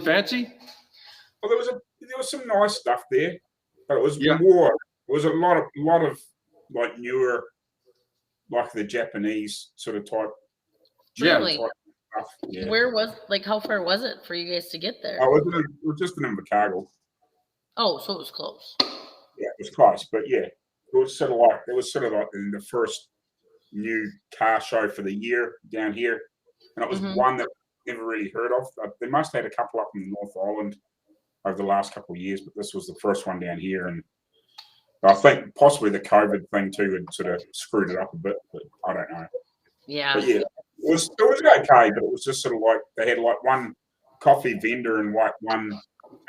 fancy? Well, there was some nice stuff there, but it was Yeah. more. It was a lot of like newer, like the Japanese sort of type. Really? Type stuff. Yeah. Where was how far was it for you guys to get there? Oh, it was just in Invercargill. Oh, so it was close. Yeah, it was close, but yeah, it was sort of like the first new car show for the year down here, and it was one that I never really heard of. They must have had a couple up in the North Island over the last couple of years, but this was the first one down here, and I think possibly the COVID thing too had sort of screwed it up a bit, but I don't know. Yeah. But yeah, it was okay, but it was just sort of like they had like one coffee vendor and like one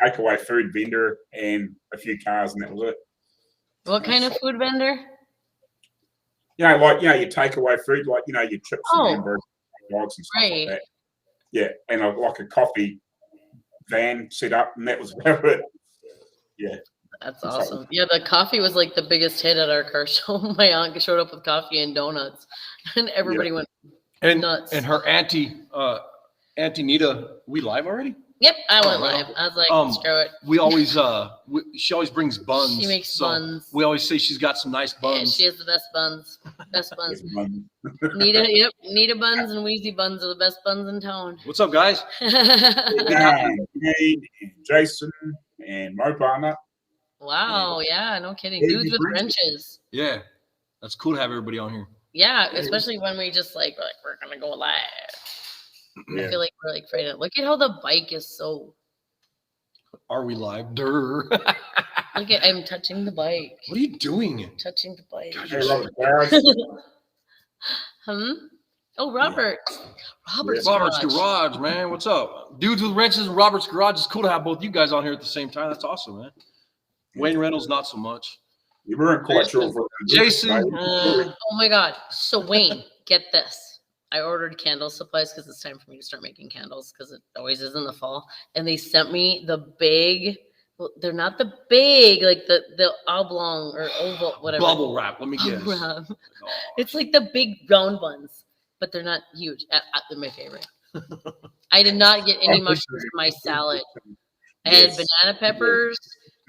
takeaway food vendor and a few cars, and that was it. What kind of food vendor? Your takeaway food, like your chips and hamburgers, dogs and stuff like that. Yeah, and like a coffee van set up, and that was about it. Yeah. That's awesome. Yeah, the coffee was like the biggest hit at our car show. My aunt showed up with coffee and donuts, and everybody went nuts. And her auntie Nita, we live already? Yep, I went live. I was like, screw it. We always, she always brings buns. She makes buns. We always say she's got some nice buns. Yeah, she has the best buns. Best buns. Nita buns and Wheezy buns are the best buns in town. What's up, guys? Jason and Mopana. Wow, yeah, no kidding. Dudes with wrenches. Yeah, that's cool to have everybody on here. Yeah, especially when we just we're gonna go live. Yeah. I feel like we're like afraid of. Look at how the bike is so. Are we live? Durr. Look at I'm touching the bike. What are you doing? Touching the bike. Oh, Robert. Robert's Garage, man. What's up? Dudes with wrenches and Robert's Garage. It's cool to have both you guys on here at the same time. That's awesome, man. Wayne Reynolds, not so much. You weren't quite sure. Jason. Oh my God. So Wayne, get this. I ordered candle supplies because it's time for me to start making candles because it always is in the fall. And they sent me the big, well, they're not the big, like the oblong or oval, whatever. Bubble wrap, let me guess. It's like the big round ones, but they're not huge. They're my favorite. I did not get any mushrooms in my salad. I had banana peppers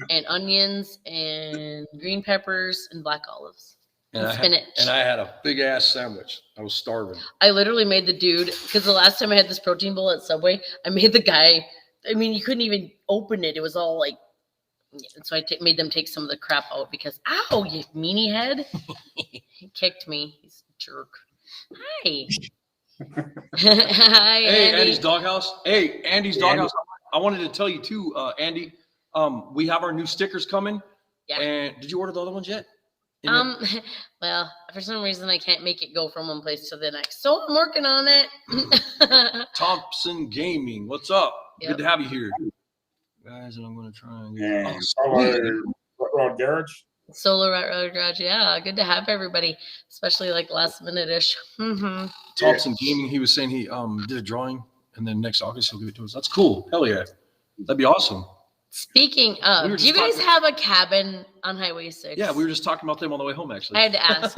and onions and green peppers and black olives. And spinach. I had a big ass sandwich. I was starving. I literally made the dude because the last time I had this protein bowl at Subway, I made the guy. I mean, you couldn't even open it. It was all like. So I made them take some of the crap out because, ow, you meanie head. He kicked me. He's a jerk. Hi. Hi, hey, Andy. Andy's Doghouse. Hey, Andy's Doghouse. I wanted to tell you too, Andy. We have our new stickers coming. Yeah. And did you order the other ones yet? Well, for some reason I can't make it go from one place to the next, so I'm working on it. Thompson Gaming, what's up? Yep. Good to have you here, guys. And I'm going to try and Rod Garage. Solo Road Garage, yeah. Good to have everybody, especially like last minute-ish. Thompson Gaming, he was saying he did a drawing, and then next August he'll give it to us. That's cool. Hell yeah, that'd be awesome. Speaking of, do you guys have a cabin on Highway 6? Yeah, we were just talking about them on the way home, actually. I had to ask.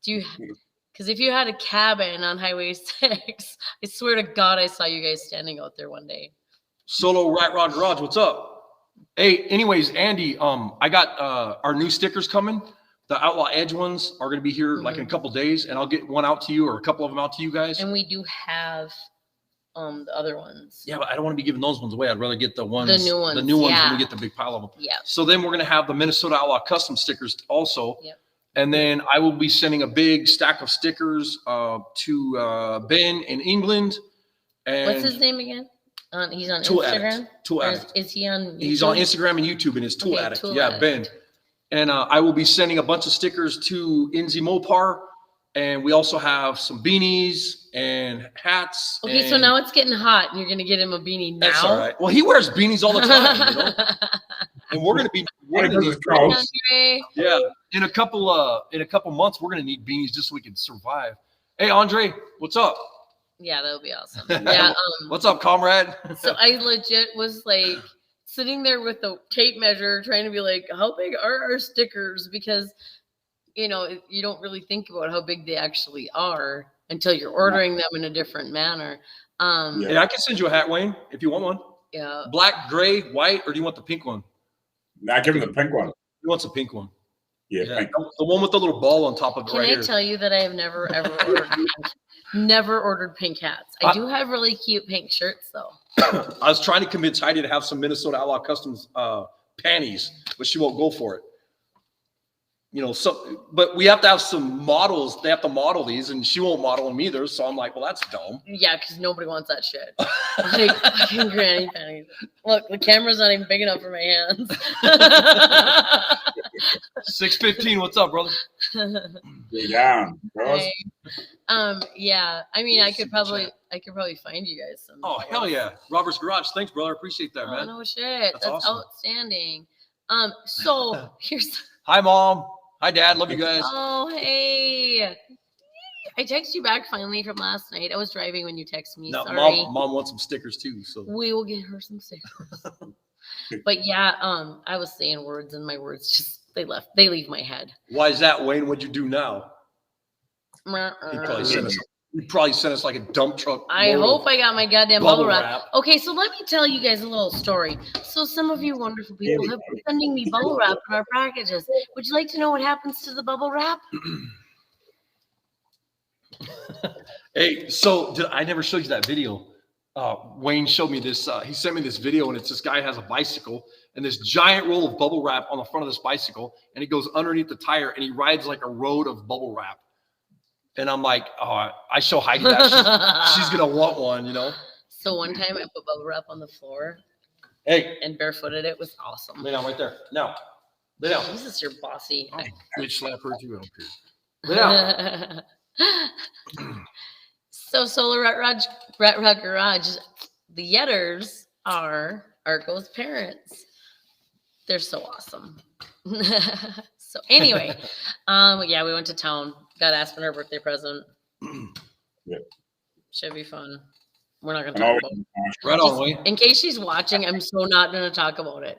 Because if you had a cabin on Highway 6, I swear to God I saw you guys standing out there one day. Solo Rat Rod Garage, what's up? Hey, anyways, Andy, I got our new stickers coming. The Outlaw Edge ones are going to be here like in a couple days, and I'll get one out to you or a couple of them out to you guys. And we do have the other ones. Yeah, but I don't want to be giving those ones away. I'd rather get the new ones yeah. when we get the big pile of them. Yeah. So then we're going to have the Minnesota Outlaw custom stickers also. Yep. And then I will be sending a big stack of stickers to Ben in England. And what's his name again? He's on Tool Instagram? Addict. Tool Addict. Is he on YouTube? He's on Instagram and YouTube, and it's Tool Addict. Tool Addict. Ben. And I will be sending a bunch of stickers to Inzi Mopar. And we also have some beanies and hats. Okay, so now it's getting hot, and you're going to get him a beanie now? That's all right. Well, he wears beanies all the time, you know? And we're going to be yeah. In a couple months, we're going to need beanies just so we can survive. Hey, Andre, what's up? Yeah, that'll be awesome. Yeah. What's up, comrade? So I legit was like sitting there with the tape measure, trying to be like, how big are our stickers? Because you know, you don't really think about how big they actually are until you're ordering them in a different manner. Yeah, I can send you a hat, Wayne, if you want one. Yeah. Black, gray, white, or do you want the pink one? Nah, give him the pink one. He wants a pink one. Yeah, Yeah, pink. the one with the little ball on top of it. Can I tell you that I have never ever ordered pink hats? I do have really cute pink shirts though. I was trying to convince Heidi to have some Minnesota Outlaw Customs panties, but she won't go for it. You know, so but we have to have some models. They have to model these, and she won't model them either. So I'm like, well, that's dumb. Yeah, because nobody wants that shit. Like fucking granny panties. Look, the camera's not even big enough for my hands. 615. What's up, brother? Yeah. Hey. Yeah. I mean, I could probably find you guys some. Oh hell yeah, Robert's Garage. Thanks, brother. I appreciate that, Oh, man. no shit. That's awesome. outstanding. So here's. Hi, Mom. Hi, Dad. Love you guys. Oh, hey. I texted you back finally from last night. I was driving when you texted me. No, Sorry. Mom wants some stickers too. So We will get her some stickers. But yeah, I was saying words and my words just they leave my head. why is that, Wayne? What'd you do now? He probably sent us like a dump truck. I load hope of I got my goddamn bubble wrap. Okay, so let me tell you guys a little story. So some of you wonderful people have been sending me bubble wrap in our packages. Would you like to know what happens to the bubble wrap? Hey, so I never showed you that video. Wayne showed me this. He sent me this video, and it's this guy has a bicycle and this giant roll of bubble wrap on the front of this bicycle, and it goes underneath the tire, and he rides like a road of bubble wrap. And I'm like, oh, I show Heidi that she's gonna want one, you know. So one time I put bubble wrap on the floor. Hey, and barefooted. It was awesome. lay down right there. Now, lay down. Jesus, you're bossy. Bitch slap her too. I don't care. Lay down. So Solar Rat Rod Garage, the Yetters are Arco's parents. They're so awesome. So anyway, yeah, we went to town. Got Aspen her birthday present. Yeah. Should be fun. We're not gonna talk about it. Right on, Wayne. In case she's watching, I'm so not gonna talk about it.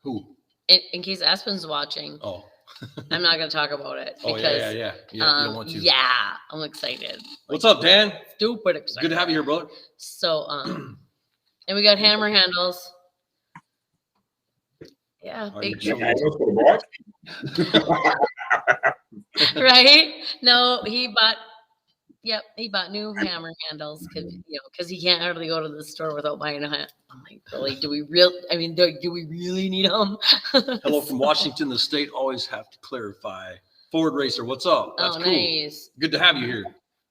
Who? In case Aspen's watching. Oh. I'm not gonna talk about it. Oh Because, yeah. You don't want to. Yeah, I'm excited. What's up, Dan? Stupid excited. Good to have you here, brother. So, and we got hammer handles. Yeah, big, right? No, he bought new hammer handles because he can't hardly go to the store without buying a hat. I'm like, really? Do we really need them? Hello from Washington, the state. Always have to clarify. Ford Racer, what's up? That's cool. Nice. Good to have you here.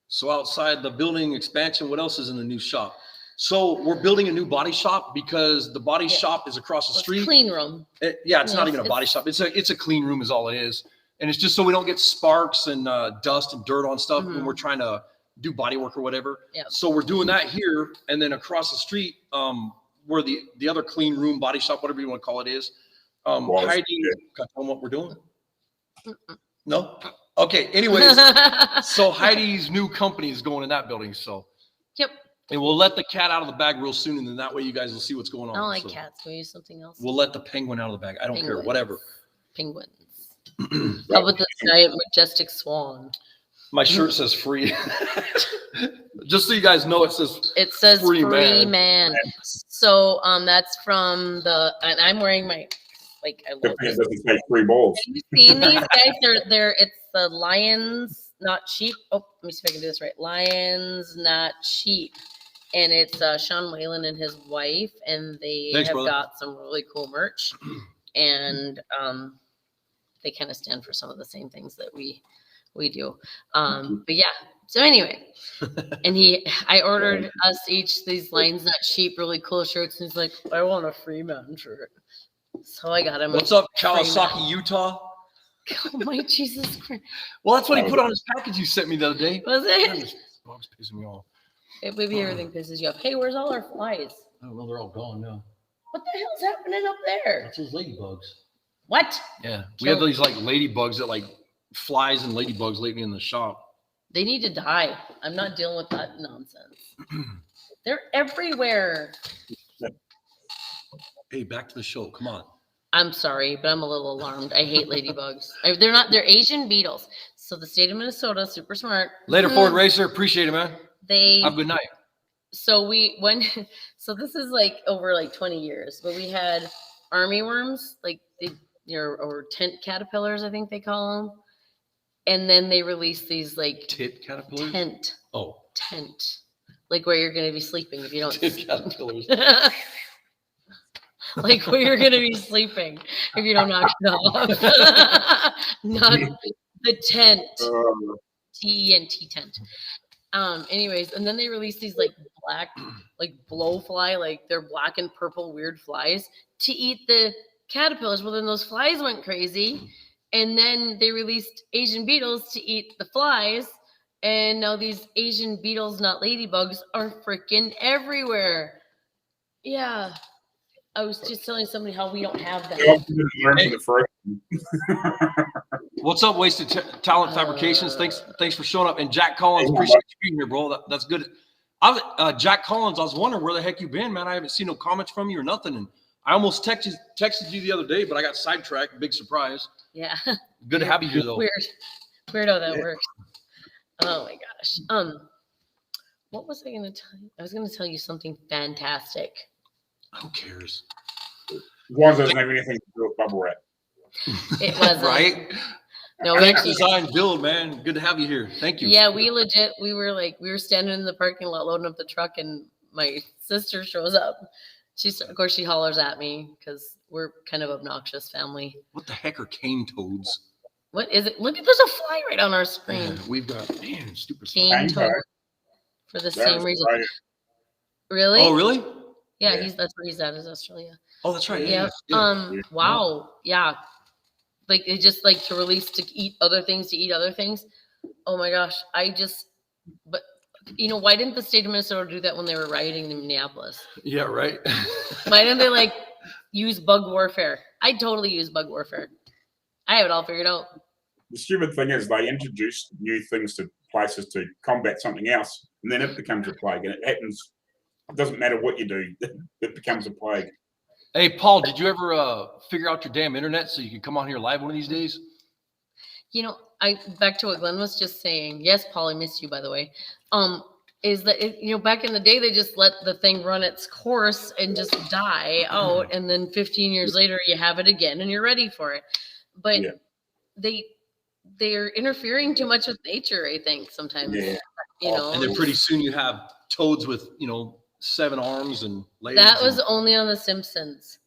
So outside the building expansion, what else is in the new shop? So we're building a new body shop because the body shop is across the street. Clean room. It's not even a body shop. It's a clean room is all it is. And it's just so we don't get sparks and dust and dirt on stuff when we're trying to do body work or whatever. Yep. So we're doing that here. And then across the street, where the other clean room, body shop, whatever you want to call it is. Heidi, can I tell them what we're doing? No? Okay. Anyways, so Heidi's new company is going in that building. So. Yep. And we'll let the cat out of the bag real soon, and then that way you guys will see what's going on. I don't like cats. Can we use something else? We'll let the penguin out of the bag. I don't care. Whatever. Penguins. How about this giant majestic swan? My shirt says free. Just so you guys know, it says free man. So that's from and I'm wearing my I love it doesn't say free bowls. Have you seen these guys? They're it's the Lions Not Cheap. Oh, let me see if I can do this right. Lions Not Cheap. And it's Sean Whalen and his wife, and they got some really cool merch. And they kind of stand for some of the same things that we do. But yeah. So anyway, and I ordered us each these Lions Not Cheap, really cool shirts, and he's like, I want a free man shirt. So I got him. What's up, Kawasaki, Utah? Oh my Jesus Christ! Well, that's what he put on his package you sent me the other day. Was it? This dog's pissing me off. Maybe everything pisses you off. Hey, where's all our flies? I don't know. They're all gone now. What the hell's happening up there? That's his ladybugs. What? Yeah, we have these ladybugs that flies and ladybugs lately in the shop. They need to die. I'm not dealing with that nonsense. They're everywhere. Hey, back to the show. Come on. I'm sorry, but I'm a little alarmed. I hate ladybugs. They're Asian beetles. So the state of Minnesota, super smart. Later, Ford Racer. Appreciate it, man. Have a good night. So we went. So this is like over like 20 years, but we had army worms, like or tent caterpillars, I think they call them. And then they released these like Tit caterpillars? tent, Oh. like where you're going to be sleeping if you don't. Tit caterpillars. Like where you're going to be sleeping if you don't knock it off. Not the tent. T-E-N-T tent. Anyways, and then they released these like black, like blowfly, like they're black and purple weird flies to eat the caterpillars. Well, then those flies went crazy. And then they released Asian beetles to eat the flies. And now these Asian beetles, not ladybugs, are freaking everywhere. Yeah. I was just telling somebody how we don't have that. What's up, Wasted Talent Fabrications? Thanks for showing up. And Jack Collins, appreciate you being here, bro. That's good. Jack Collins, I was wondering where the heck you been, man. I haven't seen no comments from you or nothing. And I almost texted you the other day, but I got sidetracked. Big surprise. Yeah. Good to have you here, though. Weird how that works. Oh my gosh. What was I going to tell you? I was going to tell you something fantastic. Who cares? One doesn't have anything to do with bubble wrap. It wasn't. Right? No, design build, man. Good to have you here. Thank you. Yeah, we were standing in the parking lot loading up the truck, and my sister shows up. Of course, she hollers at me because we're kind of obnoxious family. What the heck are cane toads? What is it? Look, there's a fly right on our screen. We've got stupid cane toad for the same reason. Right. Really? Oh, really? Yeah, that's where he's at, is Australia. Oh, that's right. Yeah. Wow. Yeah. Like they just like to release to eat other things, Oh my gosh. But why didn't the state of Minnesota do that when they were rioting in Minneapolis? Yeah, right. Why didn't they use bug warfare? I'd totally use bug warfare. I have it all figured out. The stupid thing is they introduce new things to places to combat something else, and then it becomes a plague, and it happens. It doesn't matter what you do, it becomes a plague. Hey, Paul, did you ever figure out your damn internet so you could come on here live one of these days? Back to what Glenn was just saying. Yes, Paul, I miss you, by the way. Is that back in the day they just let the thing run its course and just die out, and then 15 years later you have it again and you're ready for it. But they're interfering too much with nature, I think, sometimes. Yeah. And then pretty soon you have toads with 7 arms and legs. That was only on The Simpsons.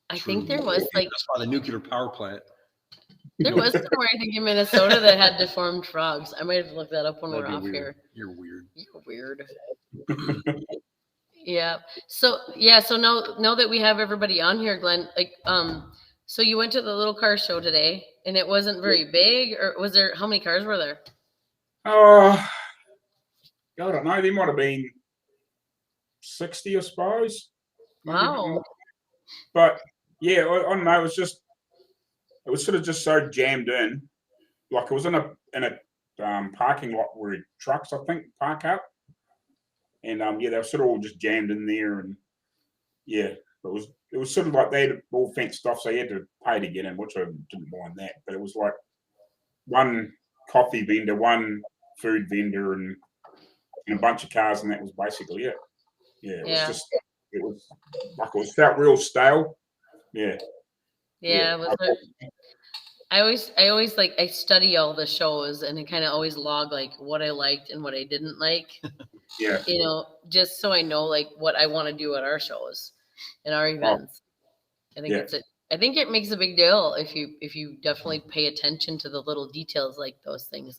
I think there was that's by the nuclear power plant. There was somewhere, I think, in Minnesota that had deformed frogs. I might have to look that up when we're off here. You're weird. You're weird. Yeah. So now that we have everybody on here, Glenn, so you went to the little car show today, and it wasn't very big, or was there? How many cars were there? I don't know. There might have been 60, I suppose. Wow. But yeah, I don't know. It was sort of just so jammed in. Like it was in a parking lot where trucks, I think, park up. And they were sort of all just jammed in there, and it was sort of like they had all fenced off, so you had to pay to get in, which I didn't mind that. But it was like one coffee vendor, one food vendor, and a bunch of cars, and that was basically it. Yeah, it felt real stale. Yeah. Yeah. I always I study all the shows, and I kind of always log what I liked and what I didn't like. Yeah. Just so I know what I want to do at our shows and our events. I think it makes a big deal if you definitely pay attention to the little details like those things.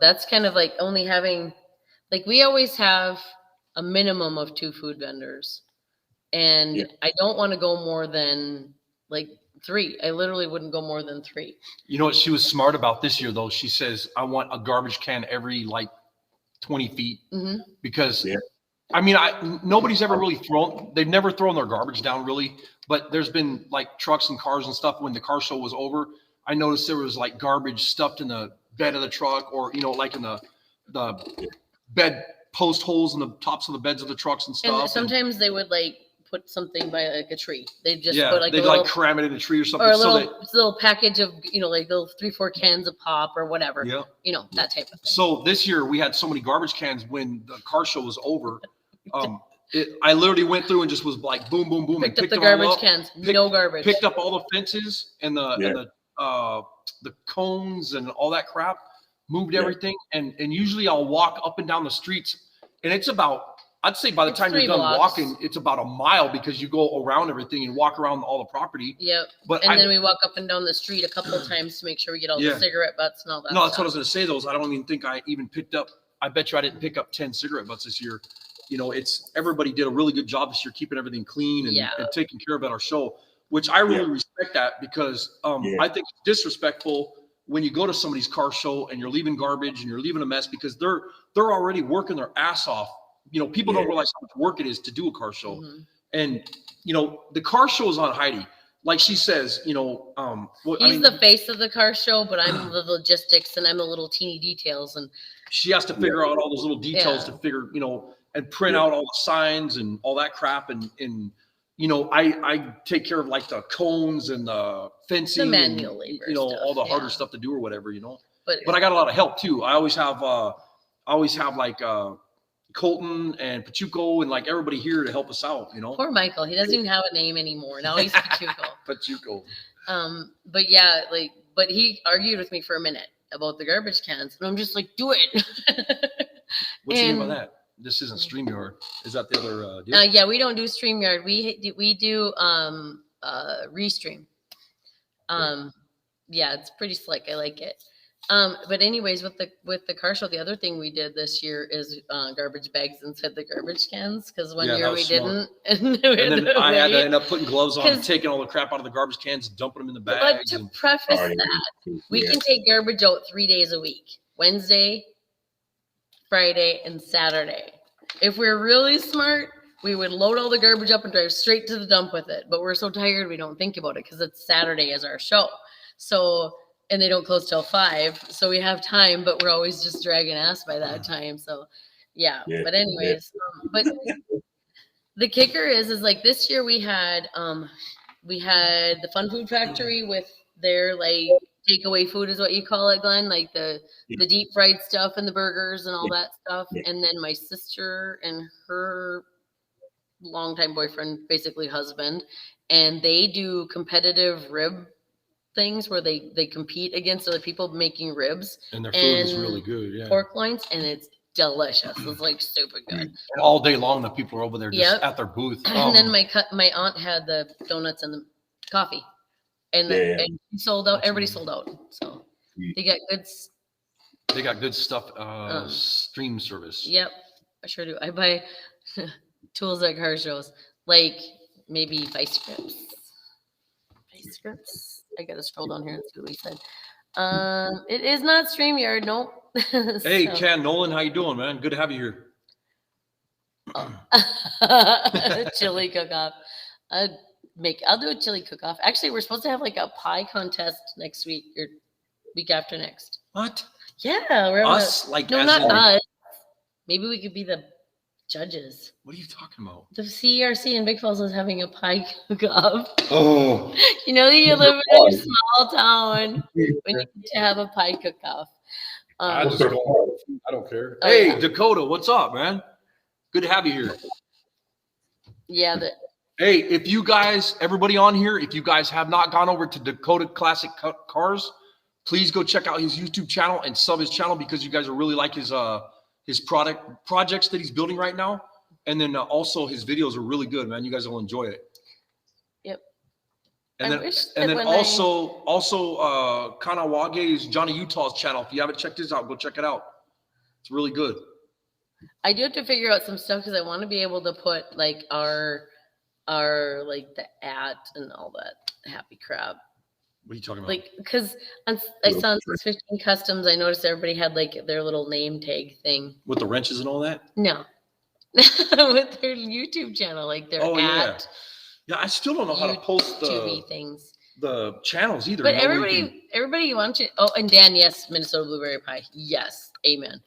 That's kind of only having we always have a minimum of 2 food vendors, and I don't want to go more than 3. I literally wouldn't go more than 3. You know what she was smart about this year, though? She says, I want a garbage can every 20 feet because nobody's ever really they've never thrown their garbage down really, but there's been trucks and cars and stuff. When the car show was over, I noticed there was garbage stuffed in the bed of the truck, or in the bed post holes in the tops of the beds of the trucks and stuff. And sometimes they would put something by like a tree. They just Yeah, put like they'd a little, like cram it in a tree or something. or a so little package of, like little 3-4 cans of pop or whatever. Yeah. That type of thing. So this year we had so many garbage cans when the car show was over. I literally went through and just was like boom, boom, boom, Picked and up the them all garbage up, cans. No garbage. Picked up all the fences and the cones and all that crap. Moved everything, and usually I'll walk up and down the streets, and it's about, I'd say by the time you're done walking, it's about a mile because you go around everything and walk around all the property. Yep. But then we walk up and down the street a couple of times to make sure we get all the cigarette butts and all that. No, that's what I was going to say. Those I don't even think I even picked up. I bet you I didn't pick up 10 cigarette butts this year. It's everybody did a really good job this year keeping everything clean and taking care of at our show, which I really respect that because I think it's disrespectful when you go to somebody's car show and you're leaving garbage and you're leaving a mess because they're already working their ass off. People don't realize how much work it is to do a car show. Mm-hmm. And, the car show is on Heidi. Like she says, he's the face of the car show, but I'm the logistics and I'm the little teeny details. And she has to figure out all those little details to figure, and print out all the signs and all that crap. And I take care of like the cones and the fencing, the manual labor, all the harder stuff to do or whatever, But I got a lot of help too. I always have like Colton and Pachuco and like everybody here to help us out. Poor Michael, he doesn't even have a name anymore. Now he's Pachuco. Pachuco. But he argued with me for a minute about the garbage cans, and I'm just like, do it. What's the name of that? This isn't StreamYard. Is that the other deal? Yeah, we don't do StreamYard. We do Restream. Yeah, it's pretty slick. I like it. But anyways, with the car show, the other thing we did this year is garbage bags inside the garbage cans because one year we didn't. And then I had to end up putting gloves on and taking all the crap out of the garbage cans and dumping them in the bags. But to preface that, we can take garbage out 3 days a week: Wednesday, Friday, and Saturday. If we're really smart, we would load all the garbage up and drive straight to the dump with it. But we're so tired we don't think about it because it's Saturday as our show. And they don't close till 5, so we have time, but we're always just dragging ass by that time. So, yeah. But anyways, but the kicker is like this year we had the Fun Food Factory with their like takeaway food is what you call it, Glenn, like the deep fried stuff and the burgers and all that stuff. And then my sister and her longtime boyfriend, basically husband, and they do competitive rib things where they compete against other people making ribs, and their food is really good, pork loins, and it's delicious. It's like super good. And all day long the people are over there just at their booth. And then my aunt had the donuts and the coffee, and and sold out. Everybody sold out. So they got good stuff. Stream service. Yep, I sure do. I buy tools at car shows, like maybe vice scripts. I gotta scroll down here and see what he said. It is not StreamYard, nope. Hey, Ken Nolan, how you doing, man? Good to have you here. Chili cook-off. I'll do a chili cook-off. Actually, we're supposed to have like a pie contest next week or week after next. What? Yeah, we're us like no, not us. Maybe we could be the judges. What are you talking about? The CRC in Big Falls is having a pie cook-off. Oh. You live in a small town when you get to have a pie cook-off. I don't care. Hey, Dakota, what's up, man? Good to have you here. Yeah. Hey, if you guys, everybody on here, if you guys have not gone over to Dakota Classic Cars, please go check out his YouTube channel and sub his channel because you guys will really like his projects that he's building right now. And then also his videos are really good, man. You guys will enjoy it. Yep. And then also Kanawage's Johnny Utah's channel. If you haven't checked his out, go check it out. It's really good. I do have to figure out some stuff because I want to be able to put like our like the and all that happy crap. What are you talking about? Like, because I saw on 615 Customs, I noticed everybody had like their little name tag thing. With the wrenches and all that? No. With their YouTube channel, like their Yeah, I still don't know how to post the channels either. But everybody wants to. Oh, and Dan, yes, Minnesota Blueberry Pie. Yes, amen.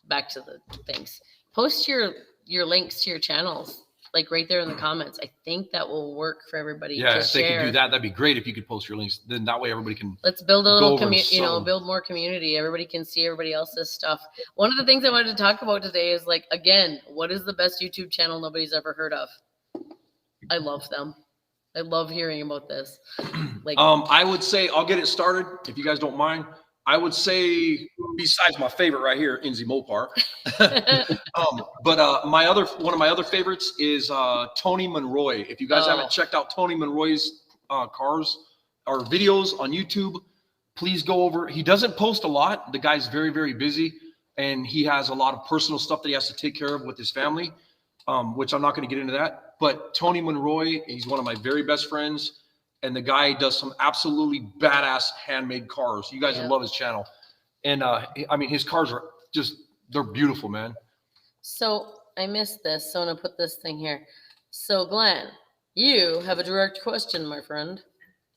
Back to the things. Post your links to your channels. like right there in the comments. I think that will work for everybody. Yeah, to if they share. could do that, that'd be great. If you could post your links, then that way everybody can. Let's build a little over and community, so- build more community. Everybody can see everybody else's stuff. One of the things I wanted to talk about today is like, again, what is the best YouTube channel nobody's ever heard of? I love them. I love hearing about this. Like, I would say I'll get it started if you guys don't mind. I would say, besides my favorite right here, Inzi Mopar, but one of my other favorites is Tony Monroy. If you guys haven't checked out Tony Monroy's cars or videos on YouTube, please go over. He doesn't post a lot. The guy's very, very busy, and he has a lot of personal stuff that he has to take care of with his family, which I'm not going to get into that. But Tony Monroy, he's one of my very best friends. And the guy does some absolutely badass handmade cars. You guys would love his channel. And I mean, his cars are they're beautiful, man. So I missed this. So I'm going to put this thing here. So Glenn, you have a direct question, my friend.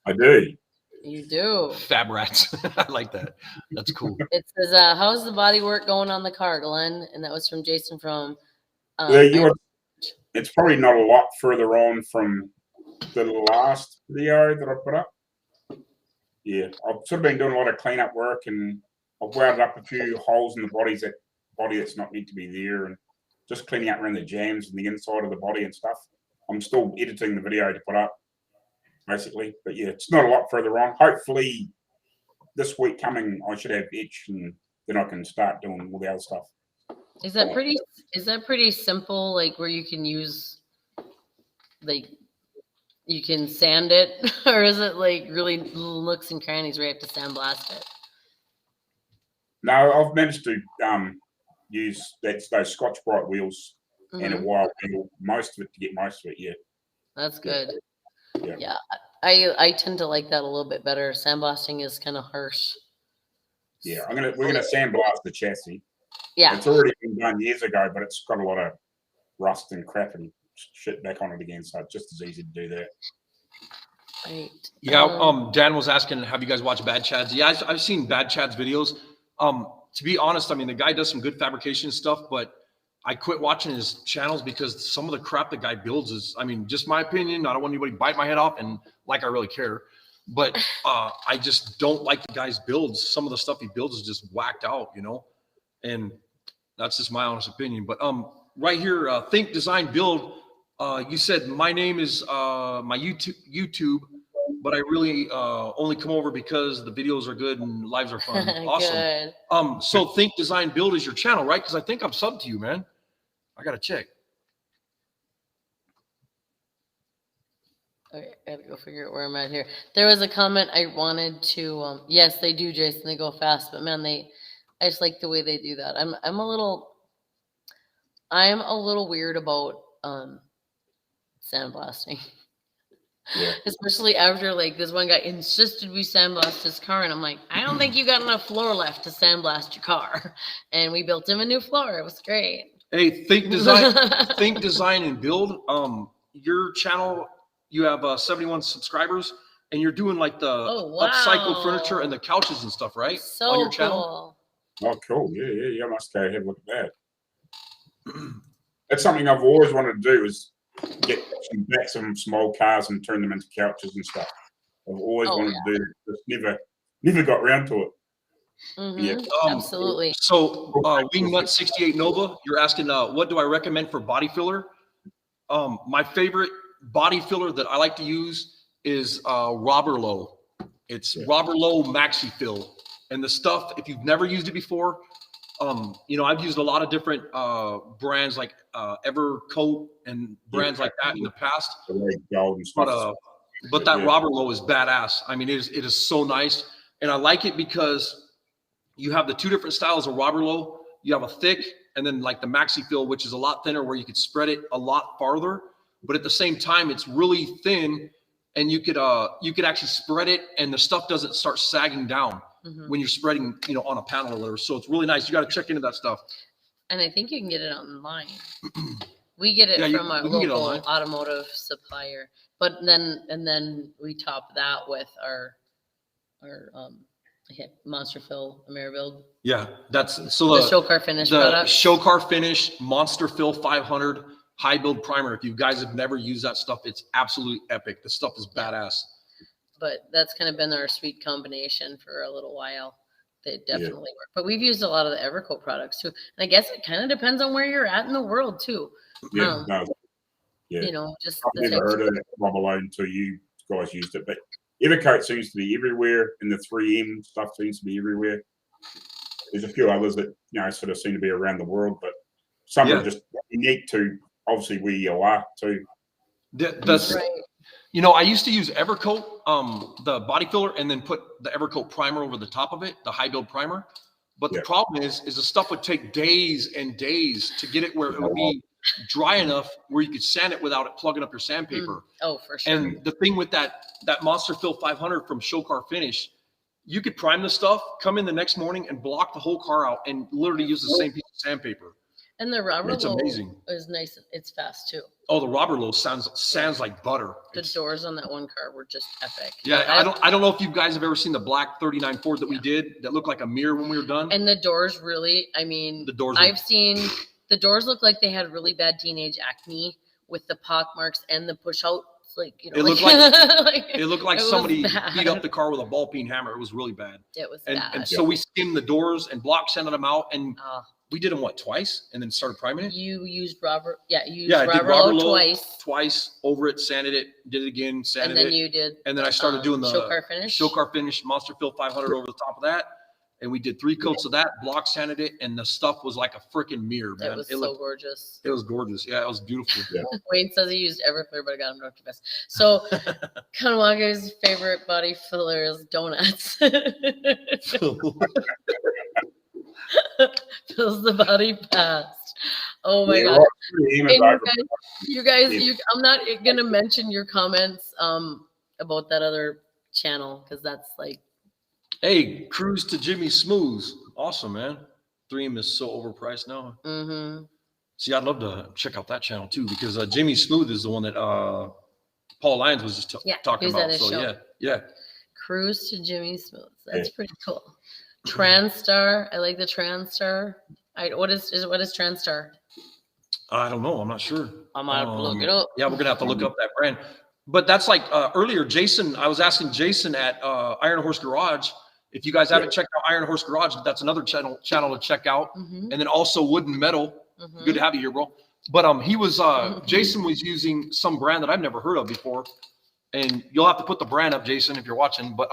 I do. You do. Fab rats. I like that. That's cool. It says, how's the body work going on the car, Glenn? And that was from Jason from it's probably not a lot further on from the last video that I put up. Yeah, I've sort of been doing a lot of cleanup work, and I've welded up a few holes in the body that's not meant to be there, and just cleaning out around the jams and the inside of the body and stuff. I'm still editing the video to put up, basically. But yeah, it's not a lot further on. Hopefully this week coming I should have Edge, and then I can start doing all the other stuff. Is that pretty simple, like where you can use, like, you can sand it, or is it like really little nooks and crannies where you have to sandblast it? No, I've managed to use those Scotch Brite wheels and a wire wheel, most of it, to get most of it. Yeah, that's good. Yeah. I tend to like that a little bit better. Sandblasting is kind of harsh. Yeah, we're gonna sandblast the chassis. Yeah, it's already been done years ago, but it's got a lot of rust and crap and shit back on it again, so it's just as easy to do that. Right. Yeah. Dan was asking, have you guys watched Bad Chad's? Yeah, I've seen Bad Chad's videos. To be honest, I mean, the guy does some good fabrication stuff, but I quit watching his channels because some of the crap the guy builds is, I mean, just my opinion. I don't want anybody to bite my head off, and like I really care, but I just don't like the guy's builds. Some of the stuff he builds is just whacked out, and that's just my honest opinion. But right here, Think Design Build. You said my name is my YouTube, but I really only come over because the videos are good and lives are fun. Awesome. Good. So Think Design Build is your channel, right? Because I think I'm subbed to you, man. I gotta check. Okay, I gotta go figure out where I'm at here. There was a comment I wanted to. Yes, they do, Jason. They go fast, but man, I just like the way they do that. I'm a little weird about sandblasting. Yeah. Especially after, like, this one guy insisted we sandblast his car, and I'm like, I don't think you got enough floor left to sandblast your car. And we built him a new floor. It was great. Hey, Think Design and Build. Your channel, you have 71 subscribers, and you're doing like the upcycled furniture and the couches and stuff, right? So on your channel. cool. Oh, cool. Yeah. I must go ahead and look at that. That's something I've always wanted to do, is get some small cars and turn them into couches and stuff. I've always wanted to do it. Just never got around to it. Yeah. Absolutely. So Wingnut 68 Nova, you're asking what do I recommend for body filler? My favorite body filler that I like to use is Robber Low. It's Robber Low Maxi Fill. And the stuff, if you've never used it before, I've used a lot of different brands like Evercoat and brands like that in the past. But that Robber Low is badass. I mean, it is so nice. And I like it because you have the two different styles of Robber Low. You have a thick, and then like the Maxi Fill, which is a lot thinner, where you could spread it a lot farther. But at the same time, it's really thin, and you could actually spread it, and the stuff doesn't start sagging down when you're spreading, on a panel or whatever. So it's really nice. You got to check into that stuff. And I think you can get it online. We get it from our local automotive supplier, but then we top that with our Monster Fill AmeriBuild. Yeah, that's the show car finish product. Show car finish Monster Fill 500, high build primer. If you guys have never used that stuff, it's absolutely epic. The stuff is badass. But that's kind of been our sweet combination for a little while. They definitely work. But we've used a lot of the Evercoat products too. And I guess it kind of depends on where you're at in the world too. Yeah, yeah. You know, just I've never heard of it, Rob, alone until you guys used it. But Evercoat seems to be everywhere, and the 3M stuff seems to be everywhere. There's a few others that, you know, sort of seem to be around the world, but some are just unique to obviously where you are too. That's right. You know, I used to use Evercoat, the body filler, and then put the Evercoat primer over the top of it, the high build primer. But the problem is the stuff would take days and days to get it where it would be dry enough where you could sand it without it plugging up your sandpaper. Oh, for sure. And the thing with that Monster Fill 500 from Show Car Finish, you could prime the stuff, come in the next morning and block the whole car out and literally use the same piece of sandpaper. And the rubber it's amazing. Is nice. It's fast too. Oh, the rubber low sounds like butter. The doors on that one car were just epic. Yeah, I don't know if you guys have ever seen the black 39 Ford that we did that looked like a mirror when we were done. And the doors really, I mean, the doors. I've seen the doors look like they had really bad teenage acne with the pock marks and the push out. Like, you know, it looked like it looked like somebody beat up the car with a ball peen hammer. It was really bad. It was bad. And so we skimmed the doors and block sanded them out, and we did them twice, and then started priming it. You used rubber, rubber twice over it, sanded it, did it again, sanded it. And then you did. And then I started doing the Show Car Finish Monster Fill 500 over the top of that. And we did 3 coats of that, block sanded it, and the stuff was like a freaking mirror, man. It was so gorgeous. It was gorgeous. Yeah, it was beautiful. Yeah. Wayne says he used Everclear, but I got him Dr. Best. So, Kanawaga's favorite body filler is donuts. Fills the body fast. Oh my God. You guys, I'm not going to mention your comments about that other channel because that's like, hey, cruise to Jimmy Smooth. Awesome, man. 3M is so overpriced now. Mm-hmm. See, I'd love to check out that channel too because Jimmy Smooth is the one that Paul Lyons was just talking about. So yeah. Cruise to Jimmy Smooth. That's pretty cool. Transtar. I like the Transtar. What is Transtar? I don't know. I'm not sure. I'm gonna have to look it up. Yeah, we're gonna have to look up that brand. But that's like earlier, Jason. I was asking Jason at Iron Horse Garage. If you guys haven't checked out Iron Horse Garage, that's another channel to check out. Mm-hmm. And then also Wood and Metal. Mm-hmm. Good to have you here, bro. But he was Jason was using some brand that I've never heard of before. And you'll have to put the brand up, Jason, if you're watching. But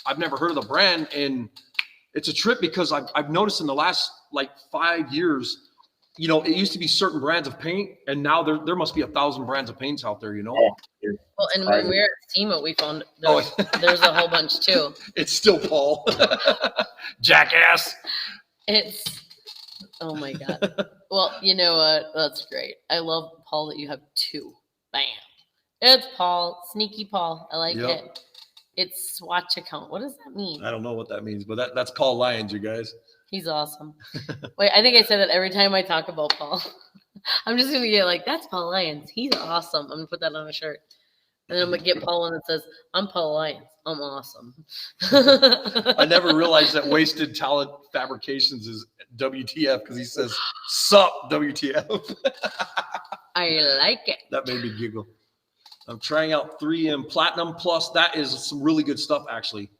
I've never heard of the brand, and it's a trip because I've noticed in the last like 5 years, you know, it used to be certain brands of paint, and now there must be 1,000 brands of paints out there, you know. Well, and when we were at SEMA, we found there's a whole bunch too. It's still Paul. Jackass. Oh my God. Well, you know what? That's great. I love, Paul, that you have 2. Bam. It's Paul. Sneaky Paul. I like it. It's Swatch account. What does that mean? I don't know what that means, but that's Paul Lyons, you guys. He's awesome. Wait, I think I said that every time I talk about Paul. I'm just going to get like, that's Paul Lyons. He's awesome. I'm going to put that on a shirt. And then I'm going to get Paul one that says, I'm Paul Lyons. I'm awesome. I never realized that Wasted Talent Fabrications is WTF because he says, sup, WTF. I like it. That made me giggle. I'm trying out 3M Platinum Plus. That is some really good stuff, actually.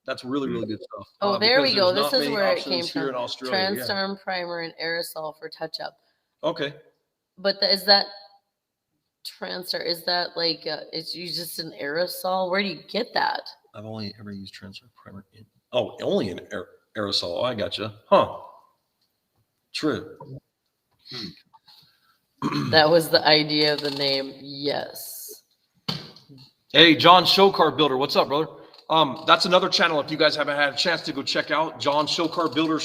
That's really, really good stuff. Oh, there we go. This is where it came from. Australia, Transarm primer and aerosol for touch-up. Okay. But is that Transar? Is that like it's just an aerosol? Where do you get that? I've only ever used Transarm primer only in aerosol. Oh, I gotcha. Huh. True. That was the idea of the name. Yes. Hey, John Show Car Builder. What's up, brother? That's another channel. If you guys haven't had a chance to go check out John Show Car Builder,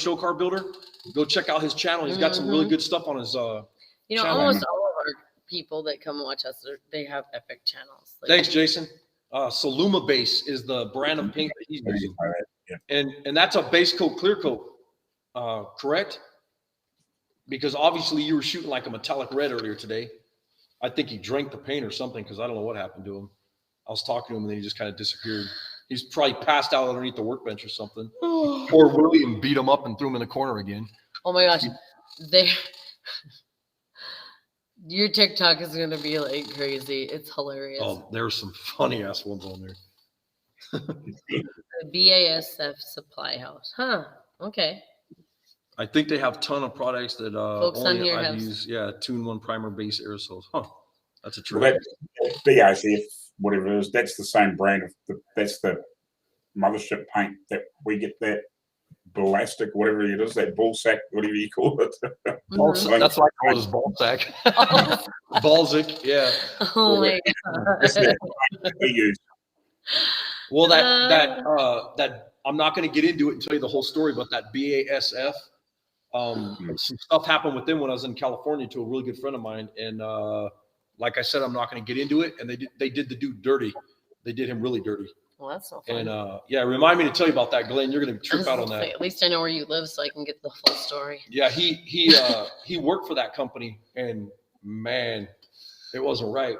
go check out his channel. He's got some really good stuff on his you know, channel. Almost all of our people that come watch us, they have epic channels. Like, thanks, Jason. Saluma Base is the brand of paint that he's using. And that's a base coat, clear coat, correct? Because obviously you were shooting like a metallic red earlier today. I think he drank the paint or something because I don't know what happened to him. I was talking to him and then he just kind of disappeared. He's probably passed out underneath the workbench or something. Or William beat him up and threw him in the corner again. Oh my gosh. Your TikTok is gonna be like crazy. It's hilarious. Oh, there's some funny ass ones on there. The BASF Supply House. Huh. Okay. I think they have a ton of products that Folks on only here I've have- used. Yeah, Tune 1 primer base aerosols. Huh. That's a Well, trick. that BASF, whatever it is, that's the same brand. That's the mothership paint that we get, that ballastic, whatever it is, that ball sack, whatever you call it. Mhm. That's what I call his ball sack. Balzic, yeah. Oh my That's god. that we use. Well, that I'm not going to get into it and tell you the whole story, but that BASF, some stuff happened with them when I was in California to a really good friend of mine, and like I said, I'm not going to get into it. And they did the dude dirty. They did him really dirty. Well, that's so fun. And yeah, remind me to tell you about that, Glenn. You're going to trip out on that. At least I know where you live, so I can get the full story. Yeah, he worked for that company, and man, it wasn't right.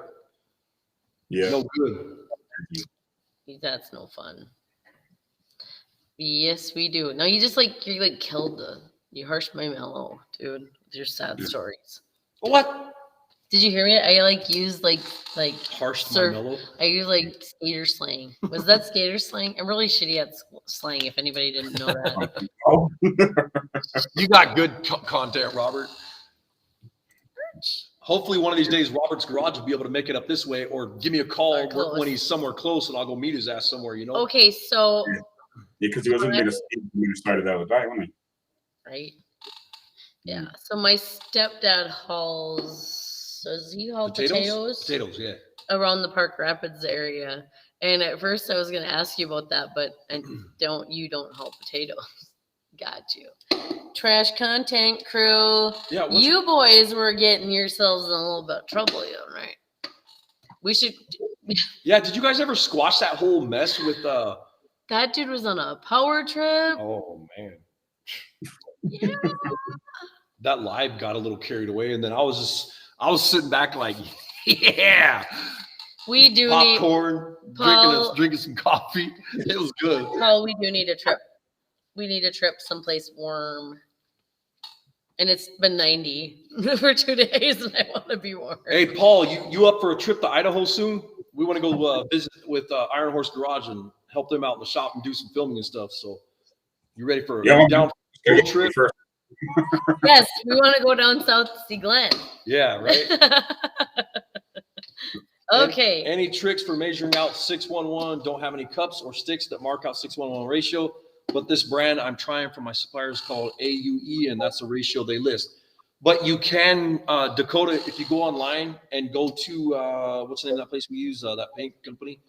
Yeah. No good. That's no fun. Yes, we do. No, you killed you harshed my mellow, dude, with your sad stories. What? Did you hear me? I used Harsh surf. mellow. I used skater slang. Was that skater slang? I'm really shitty at slang. If anybody didn't know that. Oh. You got good content, Robert. Hopefully, one of these days, Robert's Garage will be able to make it up this way, or give me a call when he's somewhere close, and I'll go meet his ass somewhere. You know? Okay, so Yeah, because he was in Minnesota the other day, wasn't he? right, yeah. So my stepdad hauls. Does he haul potatoes? Potatoes, yeah. Around the Park Rapids area. And at first, I was going to ask you about that, but you don't haul potatoes. Got you. Trash content crew. Yeah, you boys were getting yourselves in a little bit of trouble, right? We should. Yeah, did you guys ever squash that whole mess with That dude was on a power trip. Oh man. Yeah. That live got a little carried away, and then I was sitting back like, yeah. We do popcorn, need drinking some coffee. It was good. Paul, we do need a trip. We need a trip someplace warm. And it's been 90 for 2 days, and I want to be warm. Hey, Paul, you up for a trip to Idaho soon? We want to go visit with Iron Horse Garage and help them out in the shop and do some filming and stuff. So, you ready for a down trip? Yes, we want to go down south to see Glenn. Yeah, right. Okay. Any tricks for measuring out 611? Don't have any cups or sticks that mark out 611 ratio. But this brand I'm trying from my suppliers called AUE, and that's the ratio they list. But you can, Dakota, if you go online and go to, what's the name of that place we use, that paint company?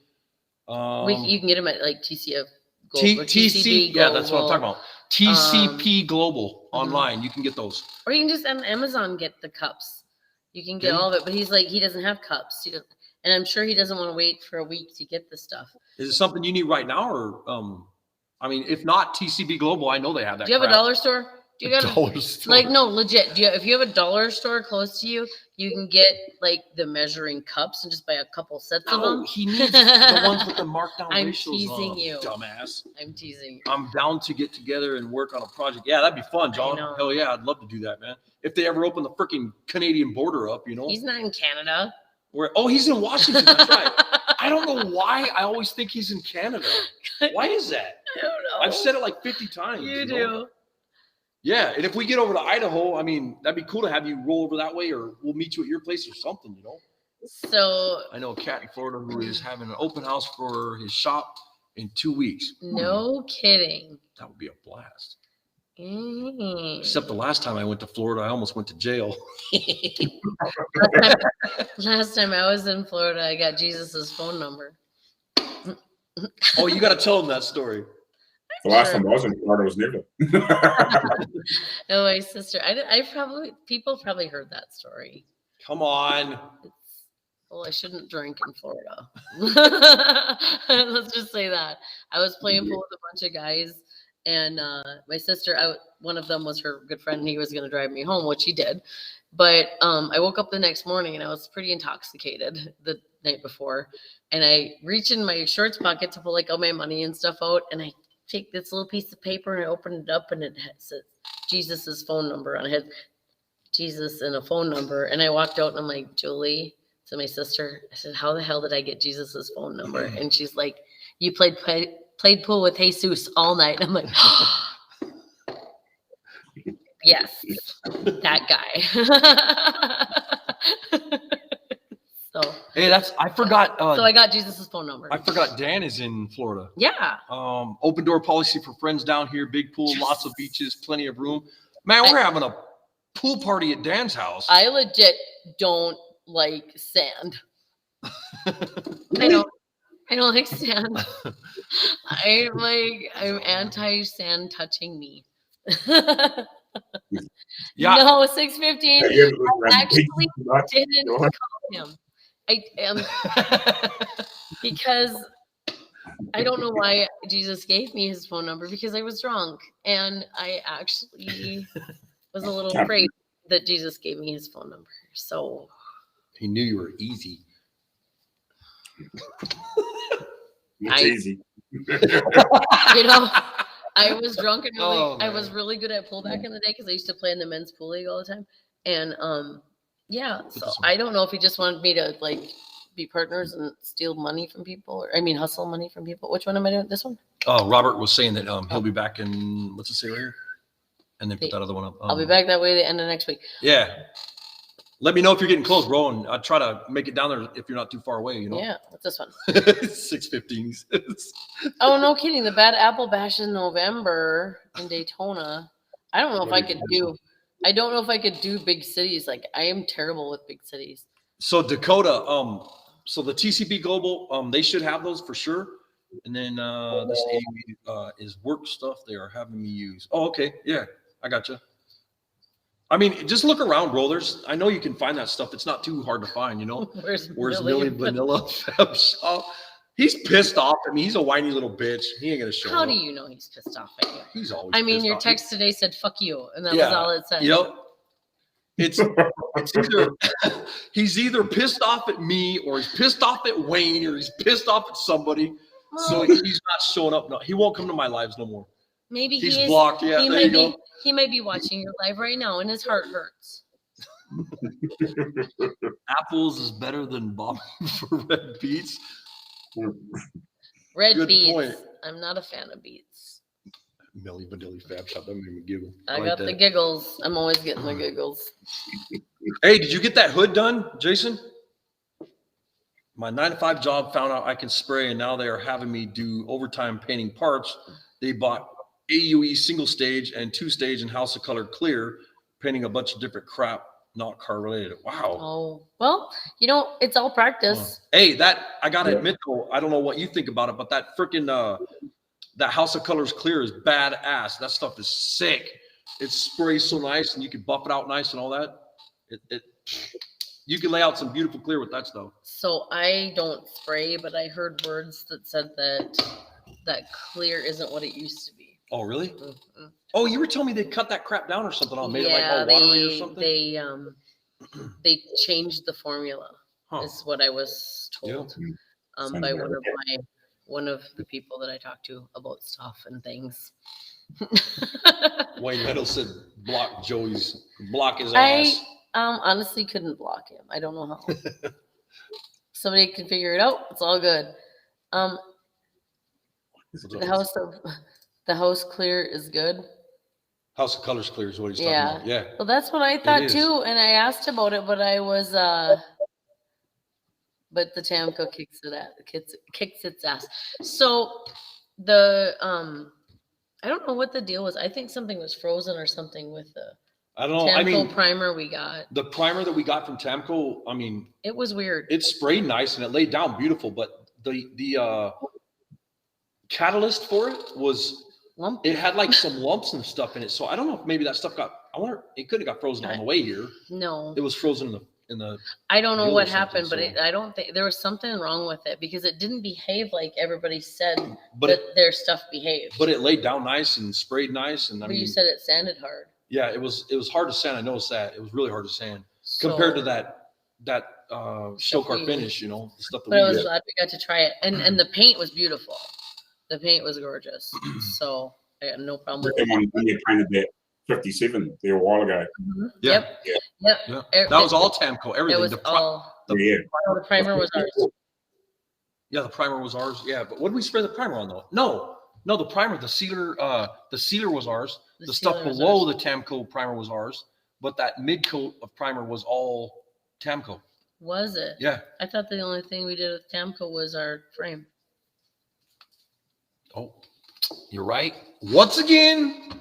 You can get them at like TCF Global. TCB Global. Yeah, that's what I'm talking about. TCP Global online. You can get those. Or you can just on Amazon get the cups. You can get all of it. But he's like, he doesn't have cups. And I'm sure he doesn't want to wait for a week to get the stuff. Is it something you need right now, or I mean, if not TCB Global, I know they have that. Do you have a dollar store? Do you got a dollar store? Like, no, legit. If you have a dollar store close to you, you can get like the measuring cups and just buy a couple sets of them. He needs the ones with the markdown I'm ratios. teasing you, dumbass. I'm teasing you. I'm down to get together and work on a project. Yeah, that'd be fun, John. Hell yeah, I'd love to do that, man. If they ever open the freaking Canadian border up, He's not in Canada. He's in Washington. That's right. I don't know why I always think he's in Canada. Why is that? I don't know. I've said it like 50 times. You do. Yeah, and if we get over to Idaho, I mean, that'd be cool to have you roll over that way, or we'll meet you at your place or something, So I know a cat in Florida who is having an open house for his shop in 2 weeks. No kidding. That would be a blast. Mm. Except the last time I went to Florida, I almost went to jail. Last time I was in Florida, I got Jesus's phone number. Oh, you got to tell him that story. The last time I was in Florida was never. No, my sister. People probably heard that story. Come on. Well, I shouldn't drink in Florida. Let's just say that. I was playing pool with a bunch of guys, and my sister, one of them was her good friend, and he was going to drive me home, which he did. But I woke up the next morning, and I was pretty intoxicated the night before. And I reach in my shorts pocket to pull like all my money and stuff out, and I take this little piece of paper and I open it up, and it says Jesus's phone number on it. Jesus and a phone number. And I walked out and I'm like, Julie, to my sister, I said, how the hell did I get Jesus's phone number? And she's like, you played pool with Jesus all night. I'm like, yes, that guy. So Hey, I forgot. so I got Jesus's phone number. I forgot Dan is in Florida. Yeah. Open door policy for friends down here. Big pool, lots of beaches, plenty of room. Man, we're having a pool party at Dan's house. I legit don't like sand. I don't like sand. I'm anti-sand touching me. Yeah. No, 6:15. I actually didn't call him. I am because I don't know why Jesus gave me his phone number, because I was drunk and I actually was a little afraid that Jesus gave me his phone number. So he knew you were easy. It's easy. I was drunk and really, Oh, I was really good at pool back in the day because I used to play in the men's pool league all the time. And yeah, so I don't know if he just wanted me to like be partners and steal money from people, hustle money from people. Which one am I doing? This one? Oh, Robert was saying that he'll be back in, what's it say right here? And then put that other one up. I'll be back that way the end of next week. Yeah. Let me know if you're getting close, bro, and I'll try to make it down there if you're not too far away, Yeah, what's this one? 6:15. Oh, no kidding. The Bad Apple Bash in November in Daytona. I don't know if I could do big cities. Like, I am terrible with big cities. So Dakota, so the TCB Global, they should have those for sure. And then this is work stuff they are having me use. Oh, okay. Yeah, I gotcha. I mean, just look around, bro. I know you can find that stuff. It's not too hard to find, Where's Millie Vanilla? He's pissed off at me. He's a whiny little bitch. He ain't gonna show up. How do you know he's pissed off at you? He's always. Your text today said "fuck you," and that was all it said. It's either he's either pissed off at me, or he's pissed off at Wayne, or he's pissed off at somebody. So he's not showing up. No, he won't come to my lives no more. Maybe he's blocked. Yeah, he might be watching your live right now, and his heart hurts. Apples is better than bombing for red beets. Red beets. Point. I'm not a fan of beets. Millie Vanilli Fab Shop. That made me giggle. I got the giggles. I'm always getting the giggles. Hey, did you get that hood done, Jason? My 9-to-5 job found out I can spray, and now they are having me do overtime painting parts. They bought AUE single stage and 2-stage and House of Color clear, painting a bunch of different crap, not car related. Wow. Oh, well, it's all practice. Hey, I gotta admit though, I don't know what you think about it, but that freaking that House of Colors clear is badass. That stuff is sick. It sprays so nice, and you can buff it out nice and all that. You can lay out some beautiful clear with that stuff. So I don't spray, but I heard words that said that clear isn't what it used to be. Oh, really? Mm-hmm. Oh, you were telling me they cut that crap down or something. Made it like all watery or something? They changed the formula, is what I was told by one of the people that I talked to about stuff and things. Wayne Meadows said block his ass. I honestly couldn't block him. I don't know how. Somebody can figure it out. It's all good. The house clear is good. House of Colors clear is what he's talking about. Yeah. Well, that's what I thought too, and I asked about it, but I was but the Tamco kicks its ass. So the I don't know what the deal was. I think something was frozen or something with the I don't know. Tamco primer we got. The primer that we got from Tamco, it was weird. It sprayed nice and it laid down beautiful, but the catalyst for it was lumpy. It had like some lumps and stuff in it. So I don't know if maybe that stuff I wonder, it could have got frozen on the way here. No. It was frozen in the I don't know what happened, but I don't think there was something wrong with it because it didn't behave like everybody said their stuff behaved. But it laid down nice and sprayed nice, and you said it sanded hard. Yeah, it was hard to sand. I noticed that. It was really hard to sand compared to that show car finish, the stuff that but I was glad we got to try it. And the paint was beautiful. The paint was gorgeous. So I had no problem with it. When you painted that 57 there a while ago. Mm-hmm. Yeah. Yep. Yeah. That was all Tamco. Everything. It was all. The primer was ours. Yeah, the primer was ours. Yeah, but what did we spray the primer on though? No, the primer, the sealer was ours. The stuff below the Tamco primer was ours, but that mid coat of primer was all Tamco. Was it? Yeah. I thought the only thing we did with Tamco was our frame. Oh, you're right. Once again,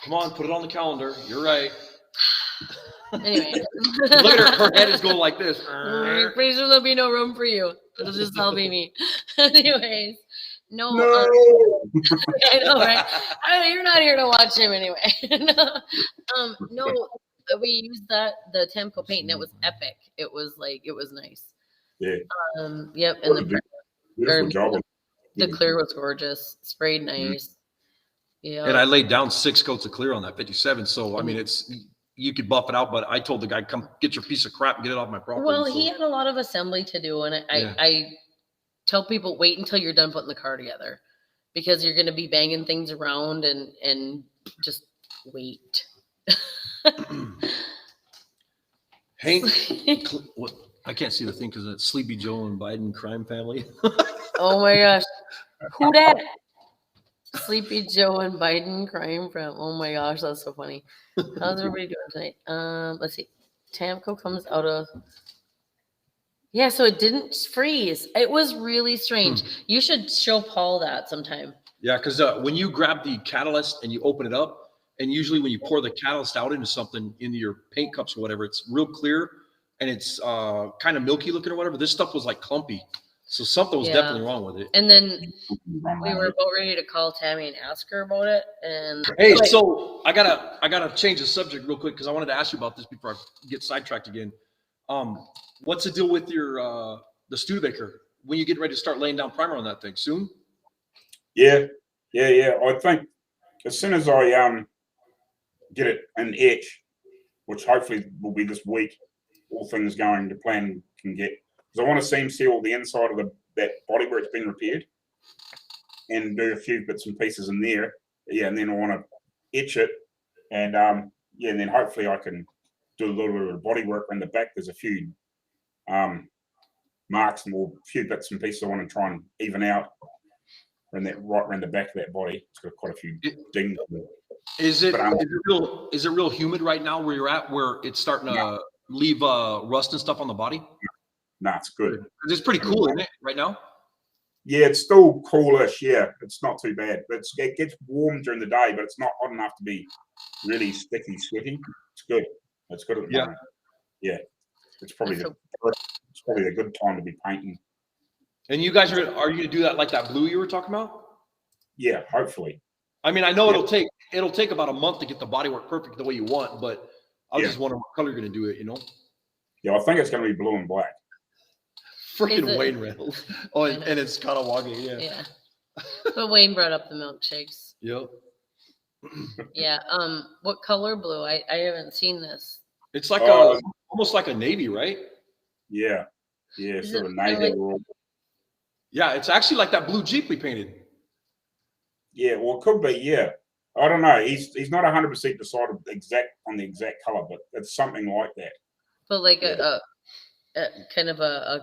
come on, put it on the calendar. You're right. Anyway, look at her. Her head is going like this. Pretty sure there'll be no room for you. It'll just all be me. Anyways, no. I know, right? You're not here to watch him anyway. No, we used the Tamco paint, and it was epic. It was nice. Yeah. Yep. And beautiful job. The clear was gorgeous. Sprayed nice. Yeah. And I laid down 6 coats of clear on that 57. So I mean, you could buff it out, but I told the guy, come get your piece of crap and get it off my property. Well, he had a lot of assembly to do, and I tell people, wait until you're done putting the car together, because you're going to be banging things around and just wait. Hank, what? I can't see the thing because it's Sleepy Joe and Biden crime family. Oh my gosh. Who that? Sleepy Joe and Biden crime from. Oh my gosh, that's so funny. How's everybody doing tonight? Let's see. Tamco comes out of. Yeah, so it didn't freeze. It was really strange. You should show Paul that sometime. Yeah, because when you grab the catalyst and you open it up, and usually when you pour the catalyst out into something, into your paint cups or whatever, it's real clear and it's kind of milky looking or whatever. This stuff was like clumpy. So something was definitely wrong with it. And then we were about ready to call Tammy and ask her about it. And hey, so I gotta change the subject real quick because I wanted to ask you about this before I get sidetracked again. What's the deal with your the Studebaker? When you get ready to start laying down primer on that thing soon? Yeah. I think as soon as I get it an etch, which hopefully will be this week, all things going to plan can get. Because I want to seam seal the inside of that body where it's been repaired, and do a few bits and pieces in there. Yeah, and then I want to etch it, and and then hopefully I can do a little bit of body work around the back. There's a few marks and a few bits and pieces I want to try and even out around the back of that body. It's got quite a few dings. Is it real humid right now where you're at, where it's starting to leave rust and stuff on the body? No, it's good. It's pretty cool, isn't it, right now? Yeah, it's still coolish. Yeah, it's not too bad. It gets warm during the day, but it's not hot enough to be really sticky, sweaty. It's good. It's good at the moment. Yeah, it's probably the good time to be painting. And you guys are you going to do that like that blue you were talking about? Yeah, hopefully. I mean, I know it'll take about a month to get the bodywork perfect the way you want, but I was just wondering what color you're going to do it. Yeah, I think it's going to be blue and black. Freaking Wayne Reynolds. Oh, and it's kind of woggy. Yeah. But Wayne brought up the milkshakes. Yep. Yeah. What color blue? I haven't seen this. It's like almost like a navy, right? Yeah. Yeah, sort of navy. Yeah, it's actually like that blue Jeep we painted. Yeah, well, it could be. Yeah, I don't know. He's not 100% decided on the exact color, but it's something like that. But like a kind of a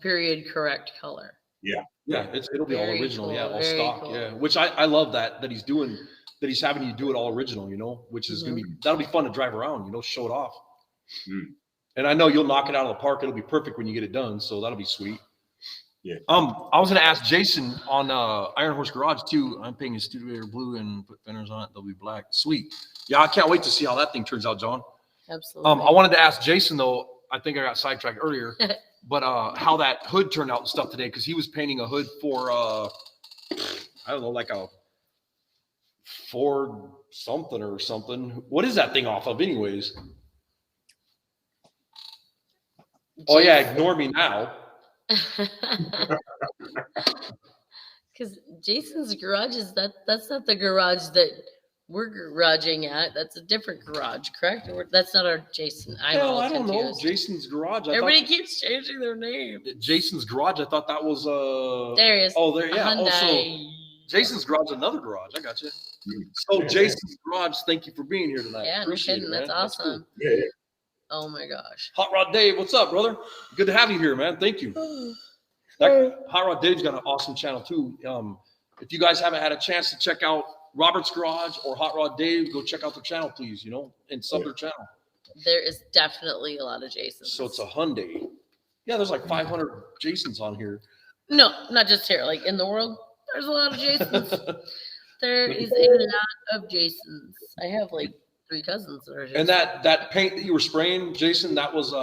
period correct color. Yeah. It'll be all original. Cool, all stock. Cool. Yeah, which I love that he's doing, that he's having you do it all original. Which is that'll be fun to drive around. Show it off. And I know you'll knock it out of the park. It'll be perfect when you get it done. So that'll be sweet. Yeah. I was gonna ask Jason on Iron Horse Garage too. I'm painting his Studebaker blue and put fenders on it. They'll be black. Sweet. Yeah, I can't wait to see how that thing turns out, John. Absolutely. I wanted to ask Jason though. I think I got sidetracked earlier, but how that hood turned out and stuff today, because he was painting a hood for I don't know, like a Ford something or something. What is that thing off of, anyways? Oh yeah, ignore me now. Because Jason's garage that's not the garage that we're garaging at. That's a different garage, correct? That's not our Jason. I don't know. Jason's garage. Everybody keeps changing their name. Jason's garage. I thought that was there he is. Oh, there, yeah. Also, Jason's garage, another garage. I got you. So Jason's garage. Thank you for being here tonight. Yeah, appreciate no kidding. it, That's awesome. Cool. Yeah. Oh my gosh. Hot Rod Dave, what's up, brother? Good to have you here, man. Thank you. Hot Rod Dave's got an awesome channel too. If you guys haven't had a chance to check out Robert's Garage or Hot Rod Dave, go check out their channel, please. And sub their channel. There is definitely a lot of Jasons. So it's a Hyundai. Yeah, there's like 500 Jasons on here. No, not just here. Like in the world, there's a lot of Jasons. There is a lot of Jasons. I have like 3 cousins that are Jasons. And that paint that you were spraying, Jason, that was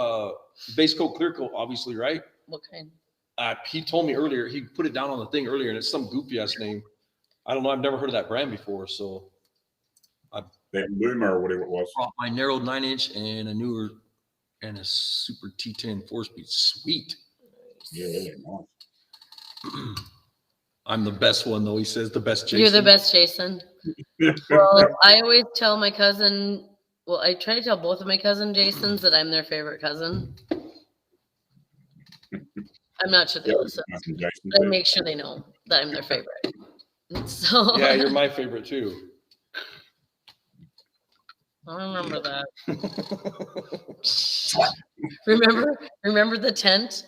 base coat, clear coat, obviously, right? What kind? He told me earlier, he put it down on the thing earlier, and it's some goofy ass name. I don't know. I've never heard of that brand before. So that Luma or whatever it was. Brought my narrowed 9-inch and a newer and a super T10 4-speed. Sweet. Yeah, nice. I'm the best one, though. He says the best Jason. You're the best Jason. Well, I always tell my cousin. Well, I try to tell both of my cousin Jasons that I'm their favorite cousin. I'm not sure they listen, but I make sure they know that I'm their favorite. So yeah, you're my favorite too. I remember that. remember the tent?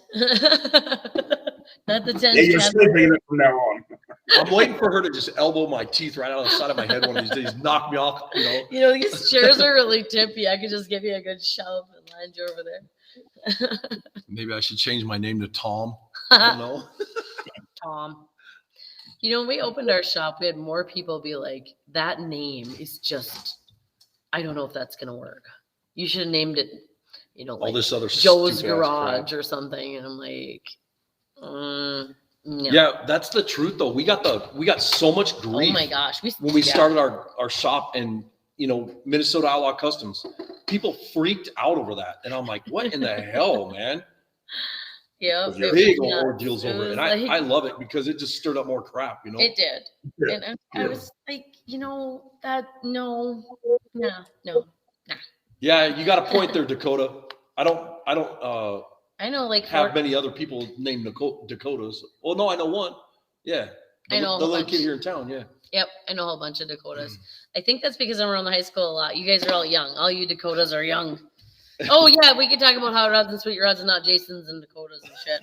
Not the tent. Yeah, you're sleeping in it from now on. I'm waiting for her to just elbow my teeth right out of the side of my head one of these days, knock me off. These chairs are really tippy. I could just give you a good shove and land you over there. Maybe I should change my name to Tom. I don't know. Tom. We opened our shop. We had more people be like, that name is just, I don't know if that's going to work. You should have named it, all this other Joe's Garage or something. And I'm like, no. Yeah, that's the truth though. We got so much grief. Oh my gosh. When we started our shop and, Minnesota Outlaw Customs, people freaked out over that. And I'm like, what in the hell, man? Yeah, big ordeals over it. And I love it because it just stirred up more crap, It did. Yeah. And I was like, that, no. Yeah, you got a point there, Dakota. I don't I know, like, have many other people named Dakotas. Well, no, I know one. Yeah. I know the little kid here in town, yeah. Yep, I know a whole bunch of Dakotas. I think that's because I'm around the high school a lot. You guys are all young. All you Dakotas are young. Oh, yeah, we can talk about hot rods and sweet rods and not Jasons and Dakotas and shit.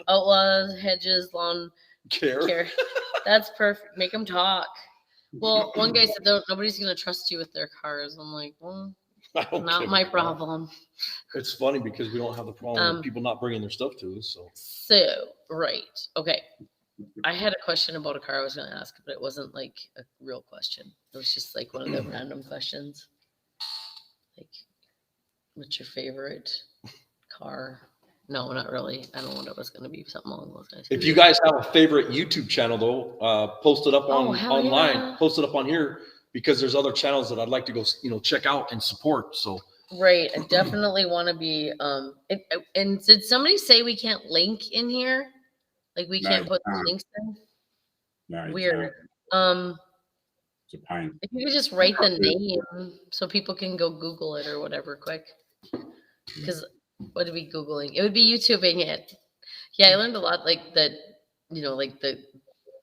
Outlaws, hedges, lawn care. That's perfect. Make them talk. Well, one guy said, nobody's going to trust you with their cars. I'm like, well, not my problem. It's funny because we don't have the problem with people not bringing their stuff to us. So, right. Okay. I had a question about a car I was going to ask, but it wasn't like a real question. It was just like one of the random questions. Like, what's your favorite car? No, not really. I don't know what it was going to be. Something along those lines. If you guys have a favorite YouTube channel, though, post it up online. Yeah. Post it up on here because there's other channels that I'd like to go, check out and support. So. Right. I definitely want to be. And did somebody say we can't link in here? Like we can't put the links in? No. Weird. It's a pain. If you could just write the name so people can go Google it or whatever quick. Because what are we Googling? It would be YouTubing it. Yeah, I learned a lot like that, like the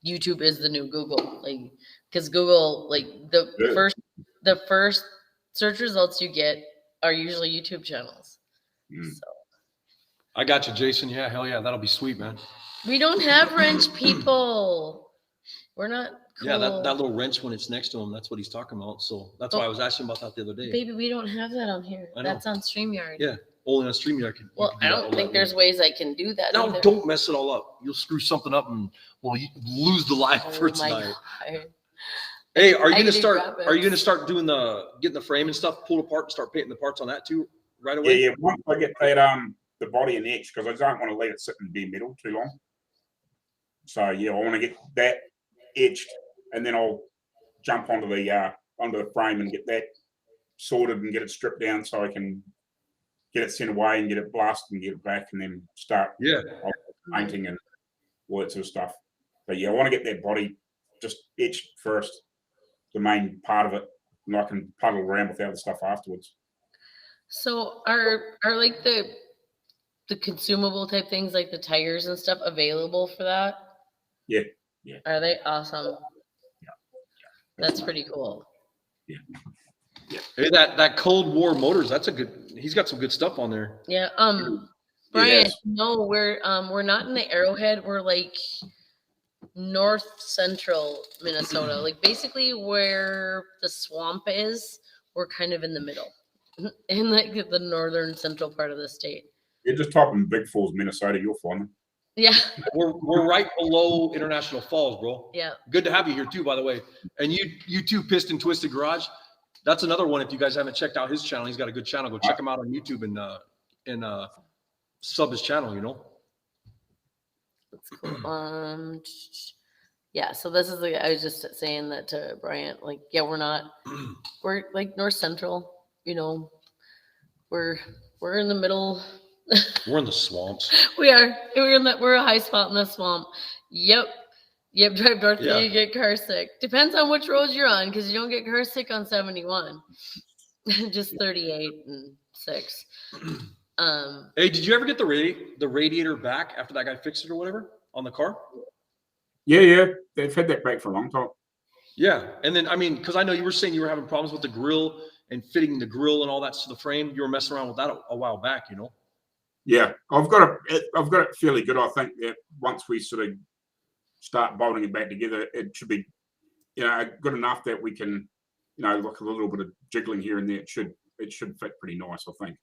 YouTube is the new Google. Like, because Google, like the first search results you get are usually YouTube channels. So I got you, Jason. Yeah, hell yeah, that'll be sweet, man. We don't have wrench people. We're not cool. Yeah, that little wrench when it's next to him, that's what he's talking about. So that's why I was asking about that the other day. Baby, we don't have that on here. That's on StreamYard. Yeah, only on StreamYard. I don't think there's ways I can do that. No, don't mess it all up. You'll screw something up and you lose the live for tonight. God. Hey, are you gonna start doing getting the frame and stuff pulled apart and start painting the parts on that too right away? Yeah. Once I get that the body and edge, because I don't want to let it sit in bare metal too long. So yeah, I want to get that etched, and then I'll jump onto the frame and get that sorted and get it stripped down so I can get it sent away and get it blasted and get it back and then start painting and all that sort of stuff. But yeah, I want to get that body just etched first, the main part of it, and I can puddle around with the other stuff afterwards. So are like the consumable type things like the tires and stuff available for that? Yeah. Are they awesome? Yeah. That's pretty cool. Yeah. Hey, that Cold War Motors, that's a good. He's got some good stuff on there. Yeah. Brian, Yes. no, we're not in the Arrowhead. We're like north central Minnesota, like basically where the swamp is. We're kind of in the middle, in like the northern central part of the state. You're just type in Big Falls, Minnesota. You'll find them. Yeah. We're right below International Falls, bro. Yeah. Good to have you here too, by the way. And you too, Piston Twisted Garage. That's another one. If you guys haven't checked out his channel, he's got a good channel. Go check him out on YouTube and sub his channel. You know. That's cool. Yeah. So this is I was just saying that to Bryant. Like, yeah, we're like north central. You know, we're in the middle. We're in the swamps. We are. We're a high spot in the swamp. Yep. Drive north and you get car sick. Depends on which roads you're on, because you don't get car sick on 71. Just 38 and 6. Hey, did you ever get the radiator back after that guy fixed it or whatever on the car? Yeah. They've had that back for a long time. Yeah, and then I mean, because I know you were saying you were having problems with the grill and fitting the grill and all that to the frame. You were messing around with that a while back, you know. Yeah, I've got it fairly good. I think that once we sort of start bolting it back together, it should be, good enough that we can, look a little bit of jiggling here and there. It should fit pretty nice. I think.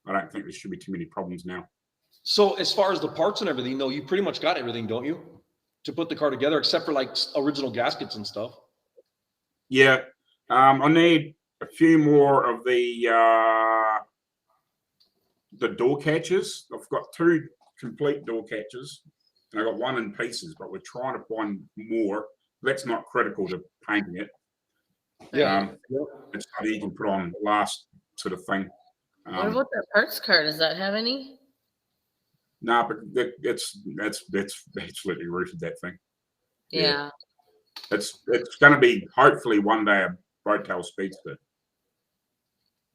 I don't think there should be too many problems now. So as far as the parts and everything, though, you pretty much got everything, don't you, to put the car together, except for like original gaskets and stuff. Yeah, I need a few more of the door catches. I've got 2 complete door catches, and I got 1 in pieces. But we're trying to find more. That's not critical to painting it. Yeah, it's something you can put on last sort of thing. What about that parts car? Does that have any? No, but that's absolutely rooted, that thing. Yeah. It's going to be hopefully one day a Roadtail Speedster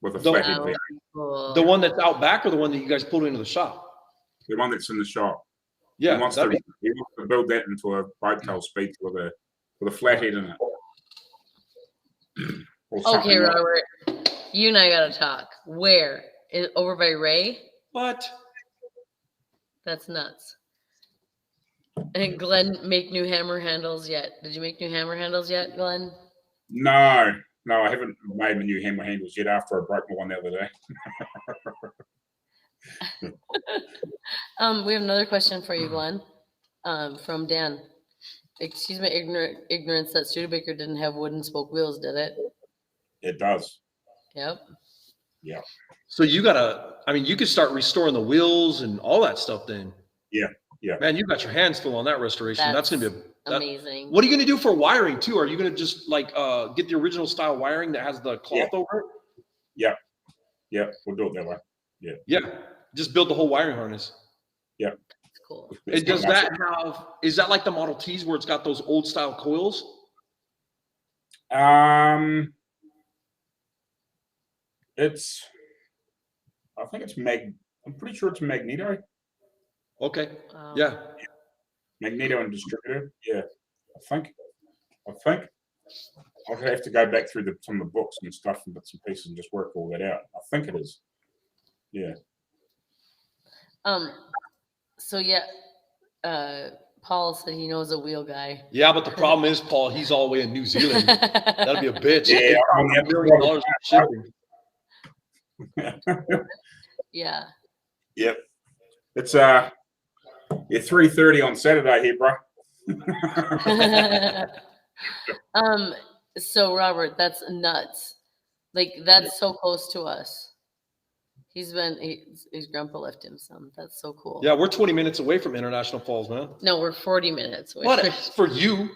with a flathead V8. Cool. The one that's out back, or the one that you guys pulled into the shop? The one that's in the shop. Yeah, he wants to build that into a Roadtail Speedster with a flathead in it. Okay, Robert, you and I gotta talk. Where? Over by Ray? What? That's nuts. And Glenn, make new hammer handles yet? Did you make new hammer handles yet, Glenn? No, I haven't made my new hammer handles yet after I broke my one the other day. We have another question for you, Glenn, from Dan. Excuse my ignorance that Studebaker didn't have wooden spoke wheels, did it? It does. Yep. Yeah. So you could start restoring the wheels and all that stuff then. Yeah. Man, you got your hands full on that restoration. That's gonna be amazing. What are you gonna do for wiring too? Are you gonna just like get the original style wiring that has the cloth over it? Yeah, we'll do it that way. Yeah. Just build the whole wiring harness. Yeah. That's cool. Is that like the Model Ts where it's got those old style coils? I think it's I'm pretty sure it's Magneto. Okay. Yeah. Magneto and distributor. Yeah. I think. I'll have to go back through some of the books and stuff and bits and pieces and just work all that out. I think it is. Yeah. So Paul said he knows a wheel guy. Yeah, but the problem is, Paul, he's all the way in New Zealand. That'd be a bitch. Yeah, $1 million shipping. Yeah. Yep. It's 3:30 on Saturday here, bro. So Robert, that's nuts. Like that's so close to us. His grandpa left him some. That's so cool. Yeah, we're 20 minutes away from International Falls, man. No, we're 40 minutes away. What? For you?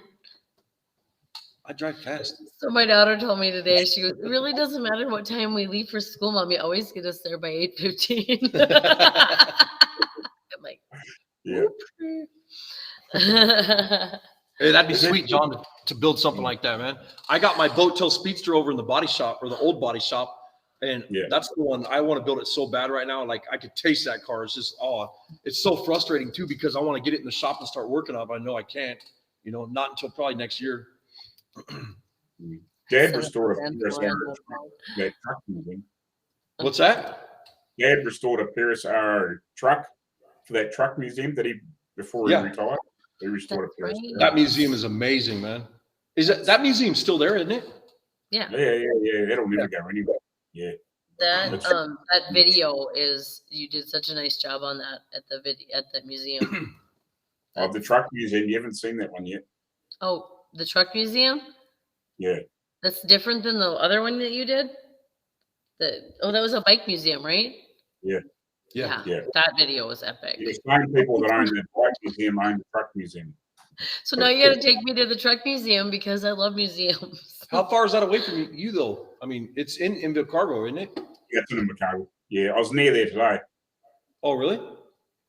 I drive fast. So my daughter told me today, she goes, it really doesn't matter what time we leave for school, Mom. You always get us there by 8:15. I'm like, yeah. Hey, that'd be sweet, John, to build something like that, man. I got my Boat Tail Speedster over in the body shop, or the old body shop, and that's the one I want to build it so bad right now. Like I could taste that car. It's just it's so frustrating too, because I want to get it in the shop and start working on it. I know I can't, not until probably next year. Dad Set up restored a events Paris around Arrow the truck world. for that truck museum. What's that? Dad restored a Paris Arrow truck for that truck museum that before he Yeah. retired. He restored That's a Paris right. Arrow. That museum is amazing, man. Is that museum's still there, isn't it? Yeah. Yeah. That'll never go anywhere. Yeah. That That's- that video is you did such a nice job on that at the museum. Oh, the truck museum. You haven't seen that one yet. Oh, the truck museum? Yeah. That's different than the other one that you did? That was a bike museum, right? Yeah. Yeah. Yeah. That video was epic. The same people that own the bike museum own the truck museum. So now you got to take me to the truck museum because I love museums. How far is that away from you though? I mean, it's in Invercargill, isn't it? Yeah, it's in Chicago. Yeah, I was near there today. Oh, really?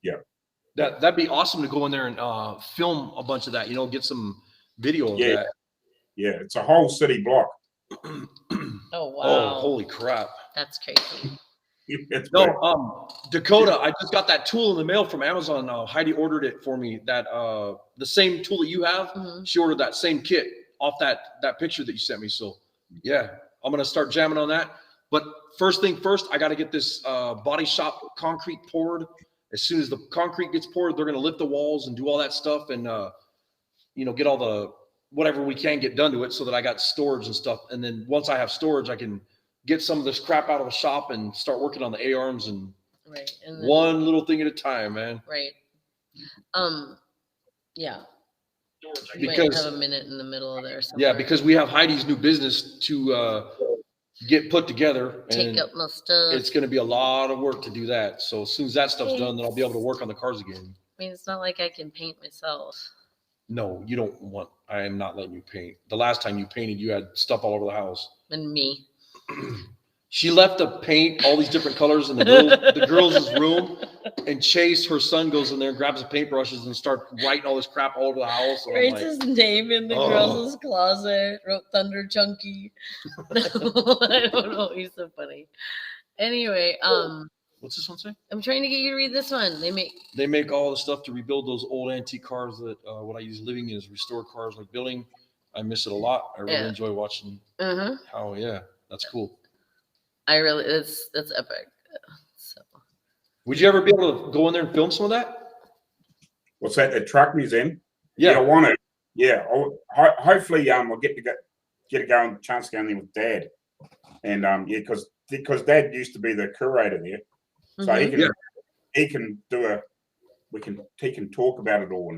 Yeah. That'd be awesome to go in there and film a bunch of that. Get some video of that. Yeah, it's a whole city block. Oh Oh, wow, holy crap! that's crazy. It's big. No, Dakota, I just got that tool in the mail from Amazon. Heidi ordered it for me. That the same tool that you have. Mhm. She ordered that same kit off that picture that you sent me. So yeah, I'm gonna start jamming on that. But first thing first, I got to get this body shop concrete poured. As soon as the concrete gets poured, they're gonna lift the walls and do all that stuff and get all the whatever we can get done to it so that I got storage and stuff. And then once I have storage, I can get some of this crap out of the shop and start working on the A-arms and Right, and then, one little thing at a time, man. right. Yeah. You might Because have a minute in the middle of there. yeah, Somewhere. because we have Heidi's new business to get put together, Take and up my stuff. it's going to be a lot of work to do that. So as soon as that stuff's done, then I'll be able to work on the cars again. I mean, it's not like I can paint myself. No, you don't want. I am not letting you paint. The last time you painted, you had stuff all over the house. And me. She left the paint, all these different colors in the girls' room, and Chase, her son, goes in there and grabs the paintbrushes and starts writing all this crap all over the house. And I'm Writes like, his name in the oh. girls' closet. Wrote Thunder Chunky. I don't know. He's so funny. Anyway, what's this one say? I'm trying to get you to read this one. They make all the stuff to rebuild those old antique cars that what I use living in is restore cars like building. I miss it a lot. I really enjoy watching how, that's cool. That's epic. So Would you ever be able to go in there and film some of that? What's that? The truck museum? Yeah. I want to. Yeah. Hopefully, we'll get a chance to go in there with Dad, and because Dad used to be the curator there, so he can he can talk about it all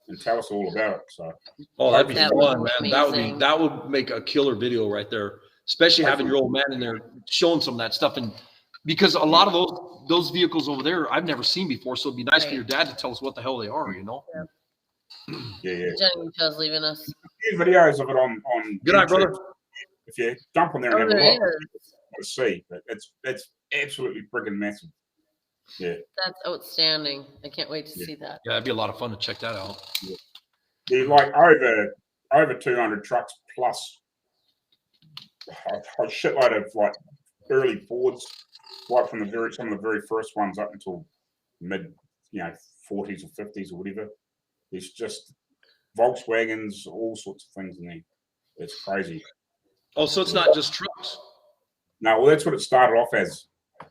and tell us all about it. So that'd be That fun, would be man. That would make a killer video right there. Especially having your old man in there showing some of that stuff, and because a lot of those vehicles over there I've never seen before, so it'd be nice for your dad to tell us what the hell they are, Yeah. Jenny Michelle's leaving us. There's videos of it on Good night, brother. If you jump on there and have there a look, is. you'll see. But it's absolutely friggin' massive. Yeah. That's outstanding. I can't wait to see that. Yeah, that'd be a lot of fun to check that out. There's like over 200 trucks plus a shitload of like early Fords, right from some of the very first ones up until mid 40s or 50s or whatever. There's just Volkswagens, all sorts of things in there. It's crazy. Oh, so it's not just trucks. No, well, that's what it started off as,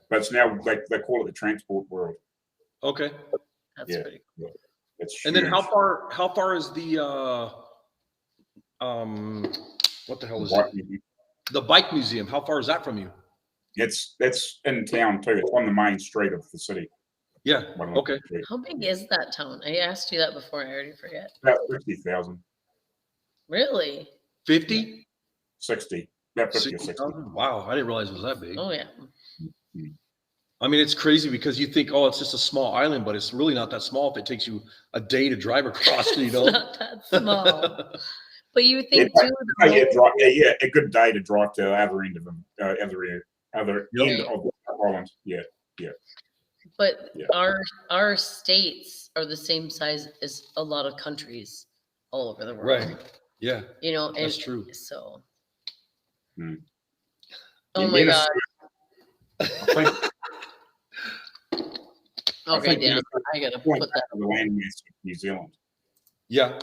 but it's now they call it the transport world. Okay. That's pretty cool. It's and then huge. how far is the what the hell is it? The bike museum. How far is that from you? It's in town too. It's on the main street of the city. Yeah. Okay. How big is that town? I asked you that before. I already forget. About 50,000. Really? 50? 60. About 50 or 60. Wow, I didn't realize it was that big. Oh yeah. I mean, it's crazy because you think, it's just a small island, but it's really not that small if it takes you a day to drive across, It's not that small. But you think too? A good day to drive to the other end of them, other end of the island. Yeah. But our states are the same size as a lot of countries all over the world. Right. Yeah. And that's true. So. Hmm. Oh my God. Okay, Dan. I gotta put that on the landmass of New Zealand. Yeah.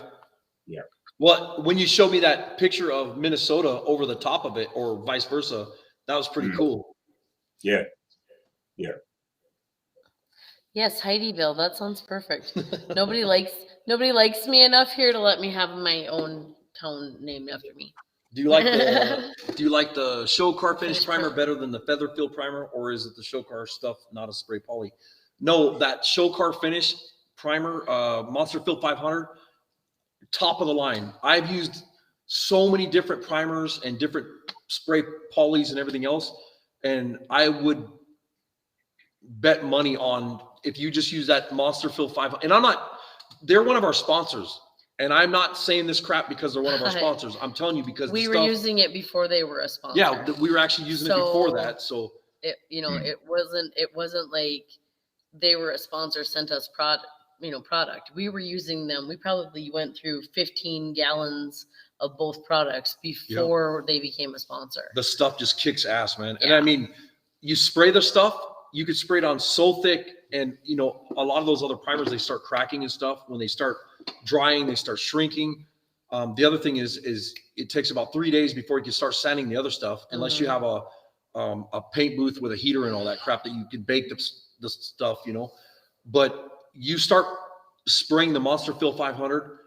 Yeah. Well, when you showed me that picture of Minnesota over the top of it, or vice versa, that was pretty cool. Yeah. Yes, Heidieville. That sounds perfect. Nobody likes me enough here to let me have my own town named after me. Do you like the show car finish primer better than the feather fill primer, or is it the show car stuff, not a spray poly? No, that show car finish primer, Monster Fill 500, top of the line. I've used so many different primers and different spray polys and everything else, and I would bet money on if you just use that Monster Fill 500. And they're one of our sponsors. And I'm not saying this crap because they're one of our sponsors. I'm telling you because we were using it before they were a sponsor. Yeah, we were actually using it before that. So it wasn't like they were a sponsor, sent us product. We were using them. We probably went through 15 gallons of both products before they became a sponsor. The stuff just kicks ass, man. And I mean, you spray the stuff, you could spray it on so thick, and a lot of those other primers, they start cracking and stuff. When they start drying, they start shrinking. The other thing is it takes about 3 days before you can start sanding the other stuff, unless you have a paint booth with a heater and all that crap that you can bake the stuff, But you start spraying the Monster Fill 500,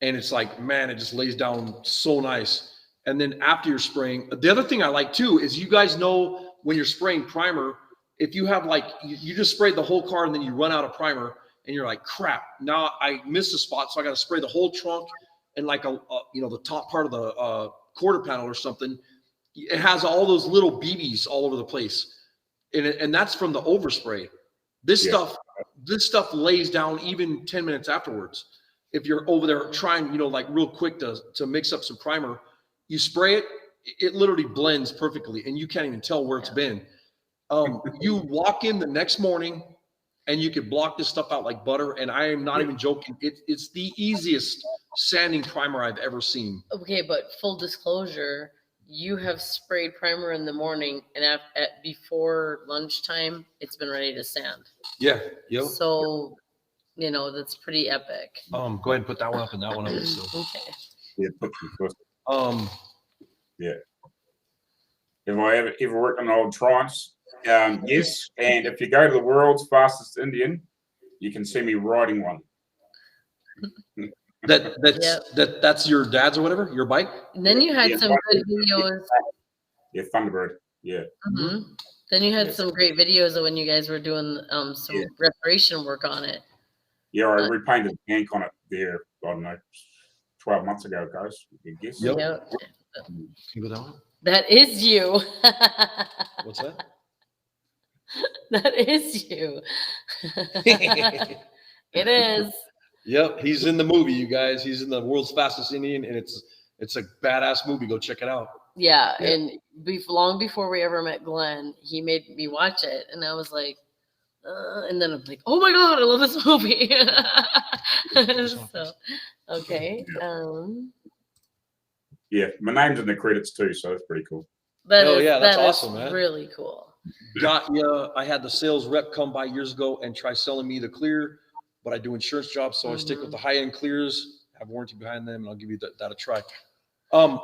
and it's like, man, it just lays down so nice. And then after you're spraying, the other thing I like too is, you guys know when you're spraying primer, if you have you just sprayed the whole car and then you run out of primer and you're like, crap, now I missed a spot, so I got to spray the whole trunk and the top part of the quarter panel or something. It has all those little BBs all over the place, and that's from the overspray. This stuff lays down even 10 minutes afterwards. If you're over there trying, real quick to mix up some primer, you spray it, it literally blends perfectly, and you can't even tell where it's been. You walk in the next morning and you could block this stuff out like butter. And I am not even joking. It's the easiest sanding primer I've ever seen. Okay, but full disclosure, you have sprayed primer in the morning, and before lunchtime, it's been ready to sand. Yeah. Yep. So, that's pretty epic. Go ahead and put that one up and that one up. So. Okay. Yeah. Yeah. Have I ever worked on old Triumphs? Yes. And if you go to the world's fastest Indian, you can see me riding one. That's your dad's or whatever, your bike. And then you had some good videos. Yeah, Thunderbird. Yeah. Mm-hmm. Then you had some great videos of when you guys were doing some restoration work on it. Yeah, I repainted the tank on it there. I don't know, 12 months ago, guys. I guess. Yep. Can you go that one? That is you. What's that? That is you. It is. Yep, he's in the movie, you guys. He's in the World's Fastest Indian, and it's a badass movie. Go check it out. Yeah. And long before we ever met Glenn, he made me watch it, and I was like, and then I'm like, oh my god, I love this movie. So, okay. Yeah, my name's in the credits too, so that's pretty cool. That's awesome, man. Really cool. I had the sales rep come by years ago and try selling me the clear, but I do insurance jobs, so I stick with the high-end clears, have warranty behind them, and I'll give you that a try.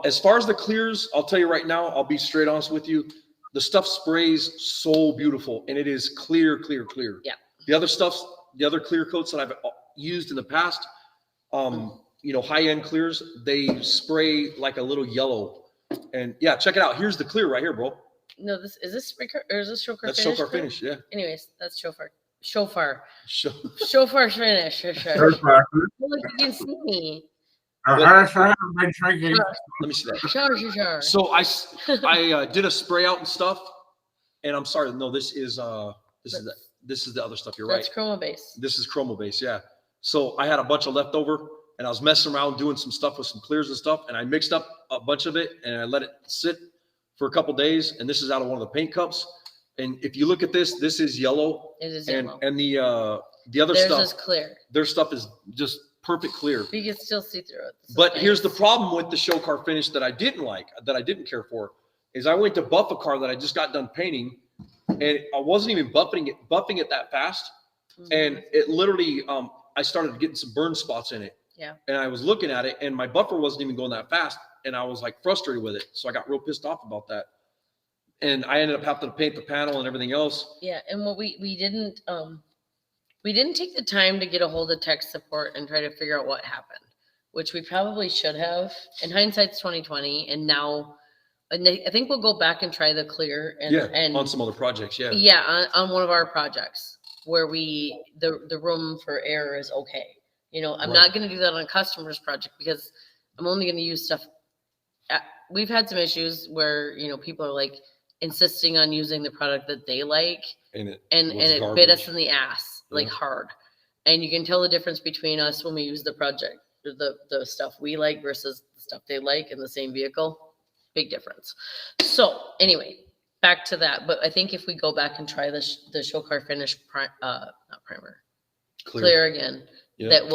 As far as the clears, I'll tell you right now, I'll be straight honest with you. The stuff sprays so beautiful, and it is clear. Yeah. The other clear coats that I've used in the past, high-end clears, they spray like a little yellow. And yeah, check it out. Here's the clear right here, bro. No, is this spray car, or is this shofar finish? That's shofar finish, yeah. Anyways, that's shofar. Shofar finish. Sure. Look, you can see me. Let me see that. Sure. So I did a spray out and stuff, and I'm sorry. No, this is the other stuff. You're right. That's chroma base. This is chroma base, yeah. So I had a bunch of leftover, and I was messing around doing some stuff with some clears and stuff, and I mixed up a bunch of it, and I let it sit for a couple days. And this is out of one of the paint cups. And if you look at this is yellow. It is yellow. And the other Theirs stuff is clear. Their stuff is just perfect clear. You can still see through it. But here's the problem with the show car finish that I didn't care for, is I went to buff a car that I just got done painting, and I wasn't even buffing it that fast. And it literally, I started getting some burn spots in it. Yeah. And I was looking at it, and my buffer wasn't even going that fast, and I was like frustrated with it. So I got real pissed off about that. And I ended up having to paint the panel and everything else. Yeah, and what we didn't take the time to get a hold of tech support and try to figure out what happened, which we probably should have. In hindsight's 2020, and now, and I think we'll go back and try the clear and on some other projects. Yeah. Yeah, on one of our projects where the room for error is okay. You know, I'm not going to do that on a customer's project because I'm only going to use stuff. We've had some issues where, you know, people are like insisting on using the product that they like, and it bit us in the ass like hard. And you can tell the difference between us when we use the project, the stuff we like versus the stuff they like in the same vehicle. Big difference. So anyway, back to that. But I think if we go back and try the show car finish, not primer, clear again, that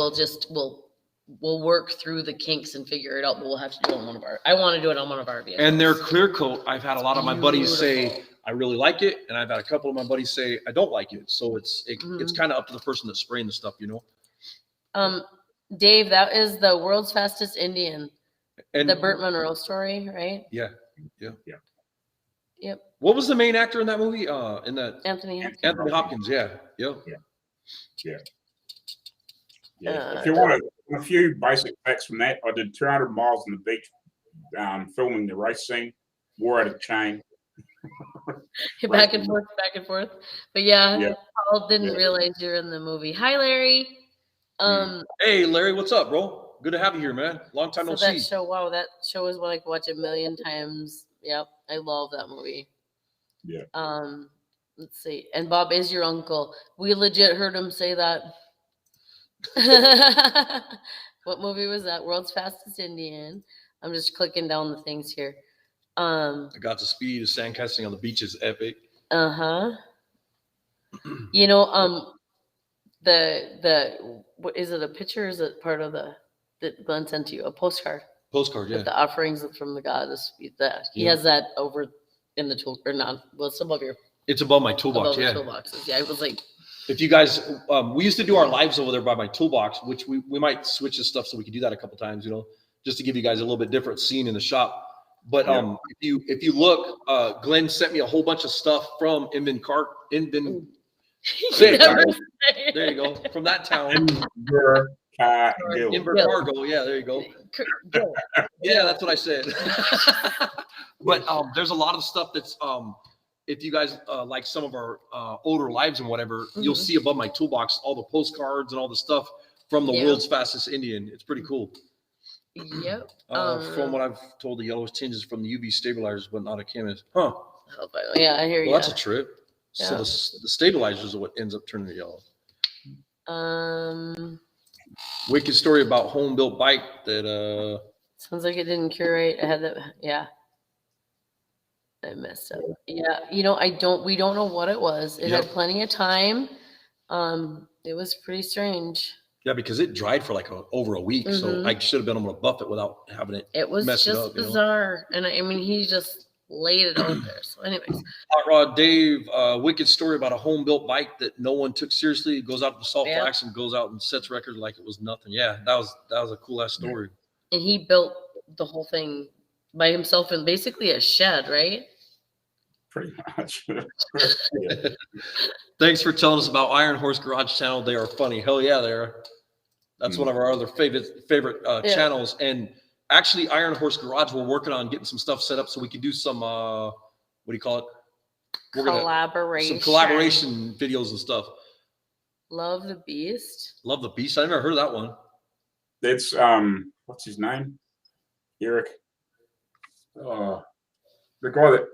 we'll work through the kinks and figure it out. But we'll have to do it on one of our. I want to do it on one of our vehicles. And their clear coat, I've had a lot of my buddies say I really like it, and I've had a couple of my buddies say I don't like it. So it's kind of up to the person that's spraying the stuff, you know. Dave, that is the world's fastest Indian. And the Burt Monroe story, right? Yeah. Yep. What was the main actor in that movie? In that Anthony Hopkins. Yeah. If you want a few basic facts from that, I did 200 miles on the beach, filming the race scene. Wore out a chain. back and forth. But yeah. Paul didn't realize you're in the movie. Hi, Larry. Hey, Larry, what's up, bro? Good to have you here, man. Long time no see. That show is what I could watch a million times. Yep, I love that movie. Yeah. Let's see. And Bob is your uncle. We legit heard him say that. What movie was that? World's Fastest Indian. I'm just clicking down the things here. I got the speed of sandcasting on the beach is epic. You know, what is it? A picture? Or is it part of that Glenn sent to you? A postcard. Postcard, yeah. With the offerings from the goddess. That he has that over in the tool or not? Well, it's above your. It's above my toolbox. The toolboxes. Yeah, it was like. If you guys, we used to do our lives over there by my toolbox, which we might switch this stuff so we could do that a couple times, you know, just to give you guys a little bit different scene in the shop. But if you look, Glenn sent me a whole bunch of stuff from Invercargill. There you go. From that town. Invercargill. Yeah, there you go. Yeah, that's what I said. But there's a lot of stuff that's if you guys like some of our older lives and whatever, you'll see above my toolbox all the postcards and all the stuff from the world's fastest Indian. It's pretty cool. Yep. From what I've told, the yellow tinges from the UV stabilizers, but not a chemist. Huh. Yeah, I hear you. Well, that's a trip. Yeah. So the stabilizers are what ends up turning it yellow. Wicked story about home built bike that sounds like it didn't curate. I had that. Yeah. I messed up. Yeah, you know, we don't know what it was. It had plenty of time. It was pretty strange. Yeah, because it dried for like over a week, so I should have been able to buff it without having it. It was just bizarre, and I mean, he just laid it out there. So, anyways, Hot Rod Dave, wicked story about a home built bike that no one took seriously. It goes out to Salt Flats and goes out and sets records like it was nothing. Yeah, that was a cool ass story. And he built the whole thing by himself in basically a shed, right? Pretty much. Thanks for telling us about Iron Horse Garage Channel. They are funny. Hell yeah, they are. That's one of our other favorite channels. And actually, Iron Horse Garage, we're working on getting some stuff set up so we can do some what do you call it? Collaboration. Some collaboration videos and stuff. Love the Beast. Love the Beast. I never heard of that one. That's what's his name? Eric. The guy that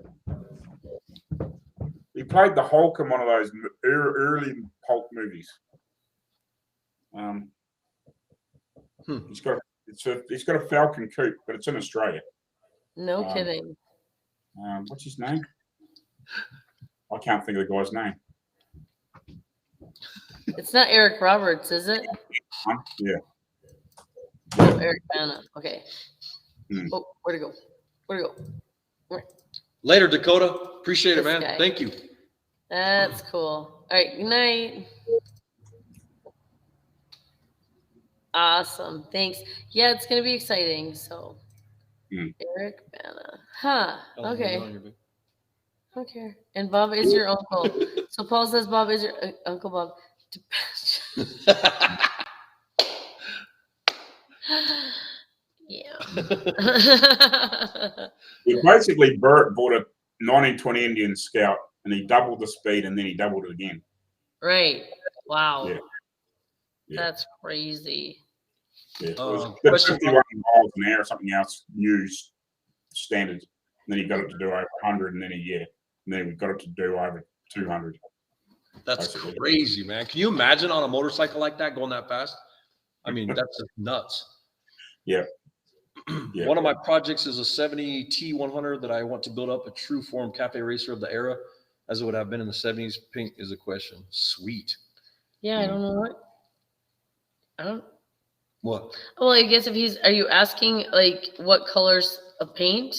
he played the Hulk in one of those early Hulk movies. He's got a Falcon coupe, but it's in Australia. No kidding. What's his name? I can't think of the guy's name. It's not Eric Roberts, is it? Yeah. Oh, Eric Bana. Okay. Oh, where'd it go? Where? Later, Dakota. Appreciate it, man. Thank you. That's cool. All right. Good night. Awesome. Thanks. Yeah, it's gonna be exciting. So, Eric Bana. Huh. Okay. Okay. And Bob is your uncle. So Paul says Bob is your Uncle Bob. Yeah. Basically, Bert bought a 1920 Indian Scout, and he doubled the speed, and then he doubled it again. Right. Wow. Yeah. That's crazy. Yeah. It was 51 miles an hour or something else, news standards. And then he got it to do over 100, and then and then we got it to do over 200. That's basically crazy, man. Can you imagine on a motorcycle like that going that fast? I mean, that's just nuts. Yeah. One of my projects is a 70 T100 that I want to build up a true form cafe racer of the era, as it would have been in the 70s. Pink is a question. Sweet. Yeah, I don't know what. I don't. What? Well, I guess are you asking like what colors of paint,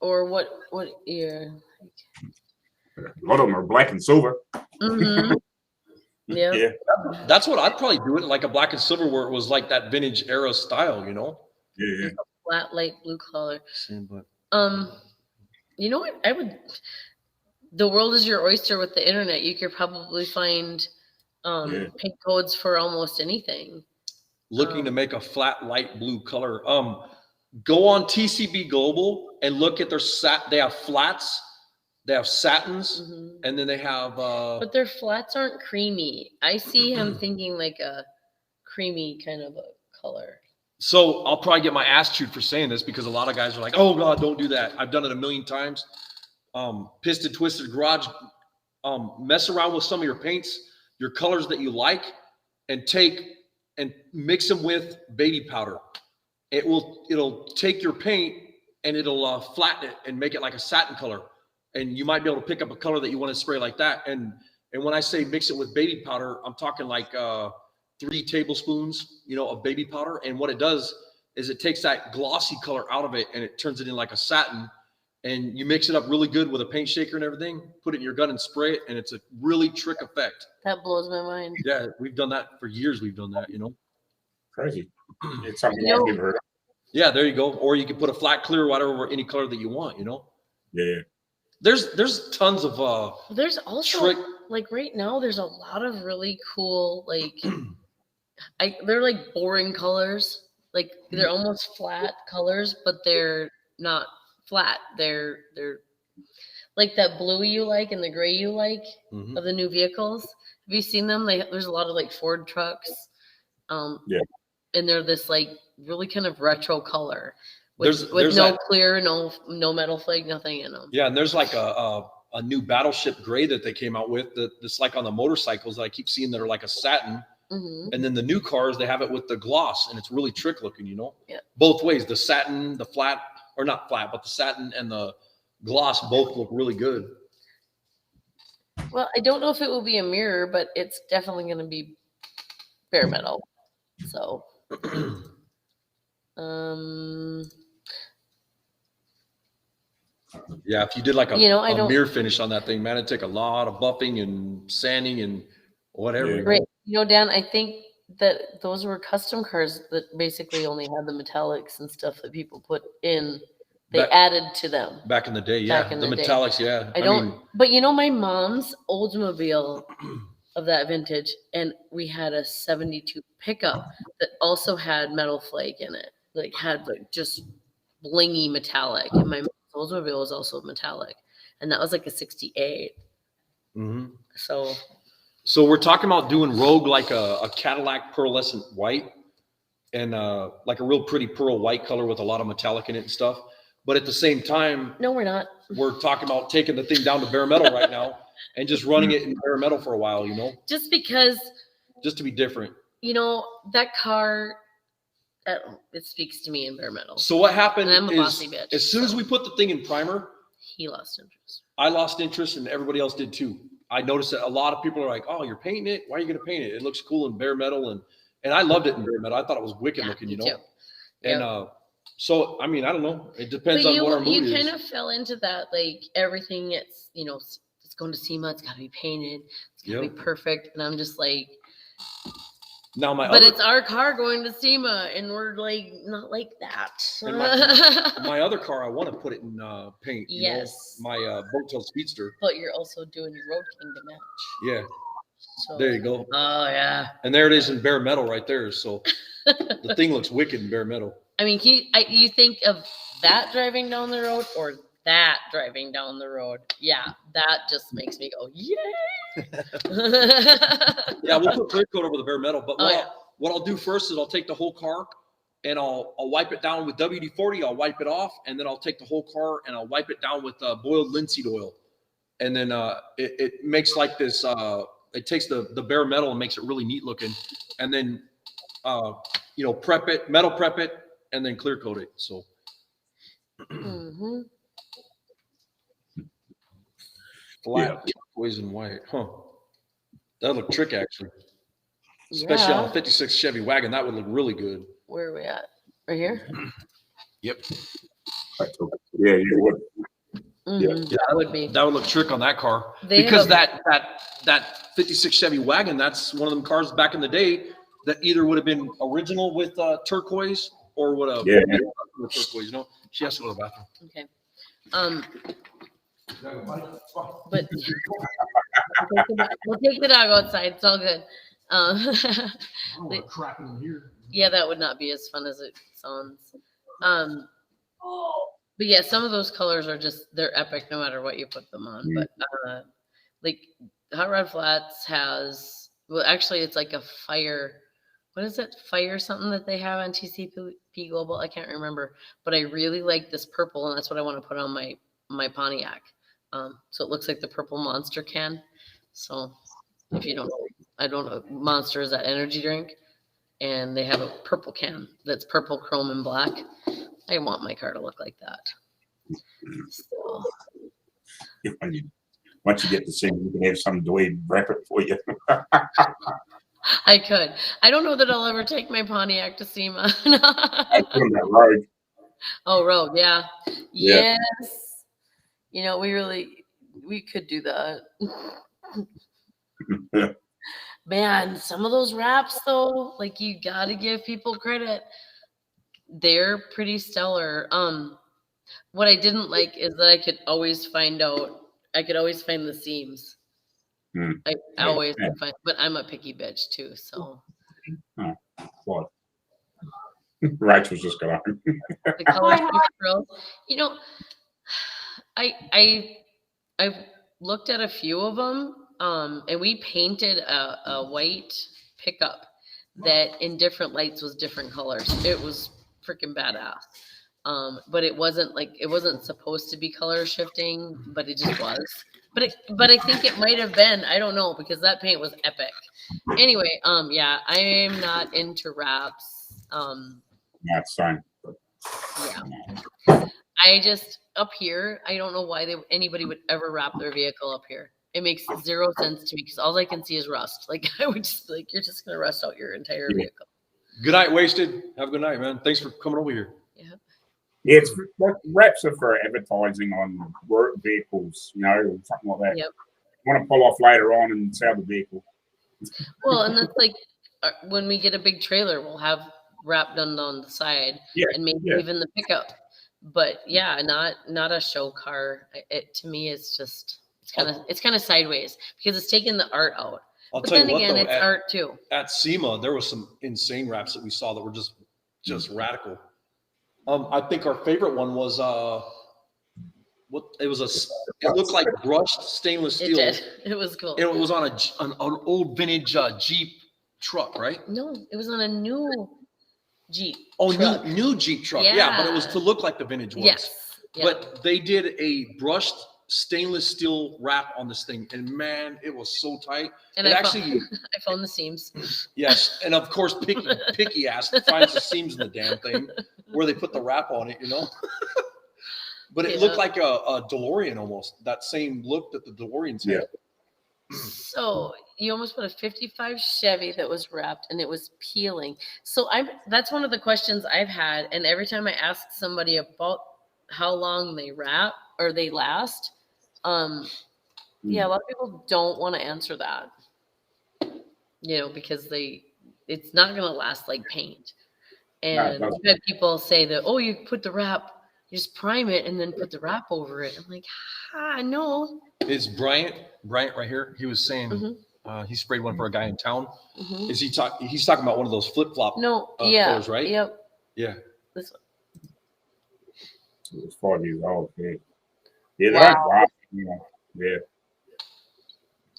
or what? Yeah. A lot of them are black and silver. Mm-hmm. Yeah. That's what I'd probably do it like a black and silver, where it was like that vintage era style, you know. Yeah. Flat light blue color. Same, but you know what? I would. The world is your oyster with the internet. You could probably find paint codes for almost anything. Looking to make a flat light blue color. Go on TCB Global and look at their They have flats, they have satins, and then they have. But their flats aren't creamy. I see him thinking like a creamy kind of a color. So I'll probably get my ass chewed for saying this, because a lot of guys are like, "Oh God, don't do that." I've done it a million times. Piston Twisted Garage. Mess around with some of your paints, your colors that you like, and mix them with baby powder. It'll take your paint and it'll flatten it and make it like a satin color. And you might be able to pick up a color that you want to spray like that. And when I say mix it with baby powder, I'm talking like 3 tablespoons, of baby powder. And what it does is it takes that glossy color out of it and it turns it in like a satin. And you mix it up really good with a paint shaker and everything, put it in your gun and spray it, and it's a really trick effect. That blows my mind. Yeah, we've done that for years. We've done that, Crazy. It's something I've never heard of. Yeah, there you go. Or you can put a flat clear, whatever, any color that you want, Yeah. There's tons of there's also like right now there's a lot of really cool they're like boring colors. Like they're almost flat colors, but they're not flat. They're like that blue you like and the gray you like of the new vehicles. Have you seen them? There's a lot of like Ford trucks. And they're this like really kind of retro color with no clear, no metal flake, nothing in them. Yeah, and there's like a new battleship gray that they came out with that's like on the motorcycles that I keep seeing that are like a satin. And then the new cars, they have it with the gloss, and it's really trick looking, Yeah. Both ways, the satin, the flat, or not flat, but the satin and the gloss both look really good. Well, I don't know if it will be a mirror, but it's definitely going to be bare metal. So, yeah, if you did like a mirror finish on that thing, man, it'd take a lot of buffing and sanding and whatever. Right. Dan, I think that those were custom cars that basically only had the metallics and stuff that people put in. They added to them. Back in the day, yeah. The metallics, yeah. But my mom's Oldsmobile of that vintage, and we had a 72 pickup that also had metal flake in it. Had just blingy metallic. And my Oldsmobile was also metallic. And that was like a 68. So we're talking about doing Rogue like a Cadillac pearlescent white and like a real pretty pearl white color with a lot of metallic in it and stuff. But at the same time, no, we're not. We're talking about taking the thing down to bare metal right now and just running it in bare metal for a while, Just because. Just to be different. That car, it speaks to me in bare metal. So what happened and I'm a bossy bitch, as soon as we put the thing in primer, he lost interest. I lost interest and everybody else did too. I noticed that a lot of people are like, "Oh, you're painting it? Why are you going to paint it? It looks cool in bare metal." And I loved it in bare metal. I thought it was wicked looking, Too. And so, I mean, I don't know. It depends on what our mood is. You kind of fell into that, like everything it's, it's going to SEMA. It's got to be painted. It's got to be perfect. And I'm just like, Now But it's our car going to SEMA, and we're like not like that. and my other car, I want to put it in paint. Yes. My Boattail Speedster. But you're also doing your Road Kingdom match. Yeah. So, There you go. Oh yeah. And there it is in bare metal right there. So the thing looks wicked in bare metal. I mean, you think of that driving down the road or that driving down the road? Yeah, that just makes me go, yay! Yeah, we'll put clear coat over the bare metal. But what I'll do first is I'll take the whole car and I'll wipe it down with WD-40. I'll wipe it off, and then I'll take the whole car and I'll wipe it down with boiled linseed oil, and then it makes like this. It takes the bare metal and makes it really neat looking, and then prep it, metal prep it, and then clear coat it. So. Mm-hmm. Flat turquoise and white, huh? That would look trick actually, especially on a '56 Chevy wagon. That would look really good. Where are we at? Right here. Yep. Yeah, you would. Mm-hmm. Yeah, that would be. That would look trick on that car because that '56 Chevy wagon. That's one of them cars back in the day that either would have been original with turquoise or would have with turquoise. She has to go to the bathroom. Okay. But we'll take the dog outside. It's all good. Crapping in here. Yeah, that would not be as fun as it sounds. But yeah, some of those colors are they're epic no matter what you put them on. But like Hot Rod Flats has, actually it's like a fire. What is it? Fire something that they have on TCP Global. I can't remember, but I really like this purple, and that's what I want to put on my Pontiac. So it looks like the purple Monster can. So if you don't know, I don't know, Monster is that energy drink, and they have a purple can that's purple, chrome, and black. I want my car to look like that. So. Once you get the same, you can have some Dwayne wrap it for you. I could. I don't know that I'll ever take my Pontiac to SEMA. I put them that road. Oh, road, yeah. Yes. We could do that. Yeah. Man, some of those wraps though, like you got to give people credit. They're pretty stellar. What I didn't like is that I could always find the seams. I always could find, but I'm a picky bitch too, so. What? Rachel's just got on. The color girls, I've looked at a few of them, and we painted a white pickup that in different lights was different colors. It was freaking badass. But it wasn't supposed to be color shifting, but it just was. But I think it might have been. I don't know, because that paint was epic. Anyway, yeah, I am not into wraps. That's fine. Yeah. I just up here, I don't know why anybody would ever wrap their vehicle up here. It makes zero sense to me because all I can see is rust. Like I would just you're just gonna rust out your entire vehicle. Good night, Wasted. Have a good night, man. Thanks for coming over here. Yeah. Yeah, it's wraps are for advertising on work vehicles, something like that. Yep. You want to pull off later on and sell the vehicle. Well, and that's like when we get a big trailer, we'll have wrap done on the side, and maybe even the pickup. But yeah, not a show car. It to me is just it's kind of sideways because it's taking the art out. But then again, it's art too. At SEMA, there was some insane wraps that we saw that were just radical. I think our favorite one was it looked like brushed stainless steel. It did. It was cool. It was on an old vintage Jeep truck, right? No, it was on a new Jeep. Oh, new Jeep truck. Yeah, but it was to look like the vintage ones. Yes. Yeah. But they did a brushed stainless steel wrap on this thing, and man, it was so tight. And I found the seams. Yes, and of course, picky ass finds the seams in the damn thing where they put the wrap on it, But it looked like a DeLorean almost. That same look that the DeLoreans had. So you almost put a 55 Chevy that was wrapped and it was peeling. So that's one of the questions I've had, and every time I ask somebody about how long they wrap or they last, a lot of people don't want to answer that, because it's not going to last like paint. No, it And doesn't. you had people say that, oh, you put the wrap, you just prime it and then put the wrap over it. I'm like, no. Is Bryant right here? He was saying Mhm. he sprayed one for a guy in town. Mhm. Is he he's talking about one of those flip flop No, colors, right? Yep. Yeah. This one. It was 5 years old. Yeah, they Wow. don't last. You know. Yeah.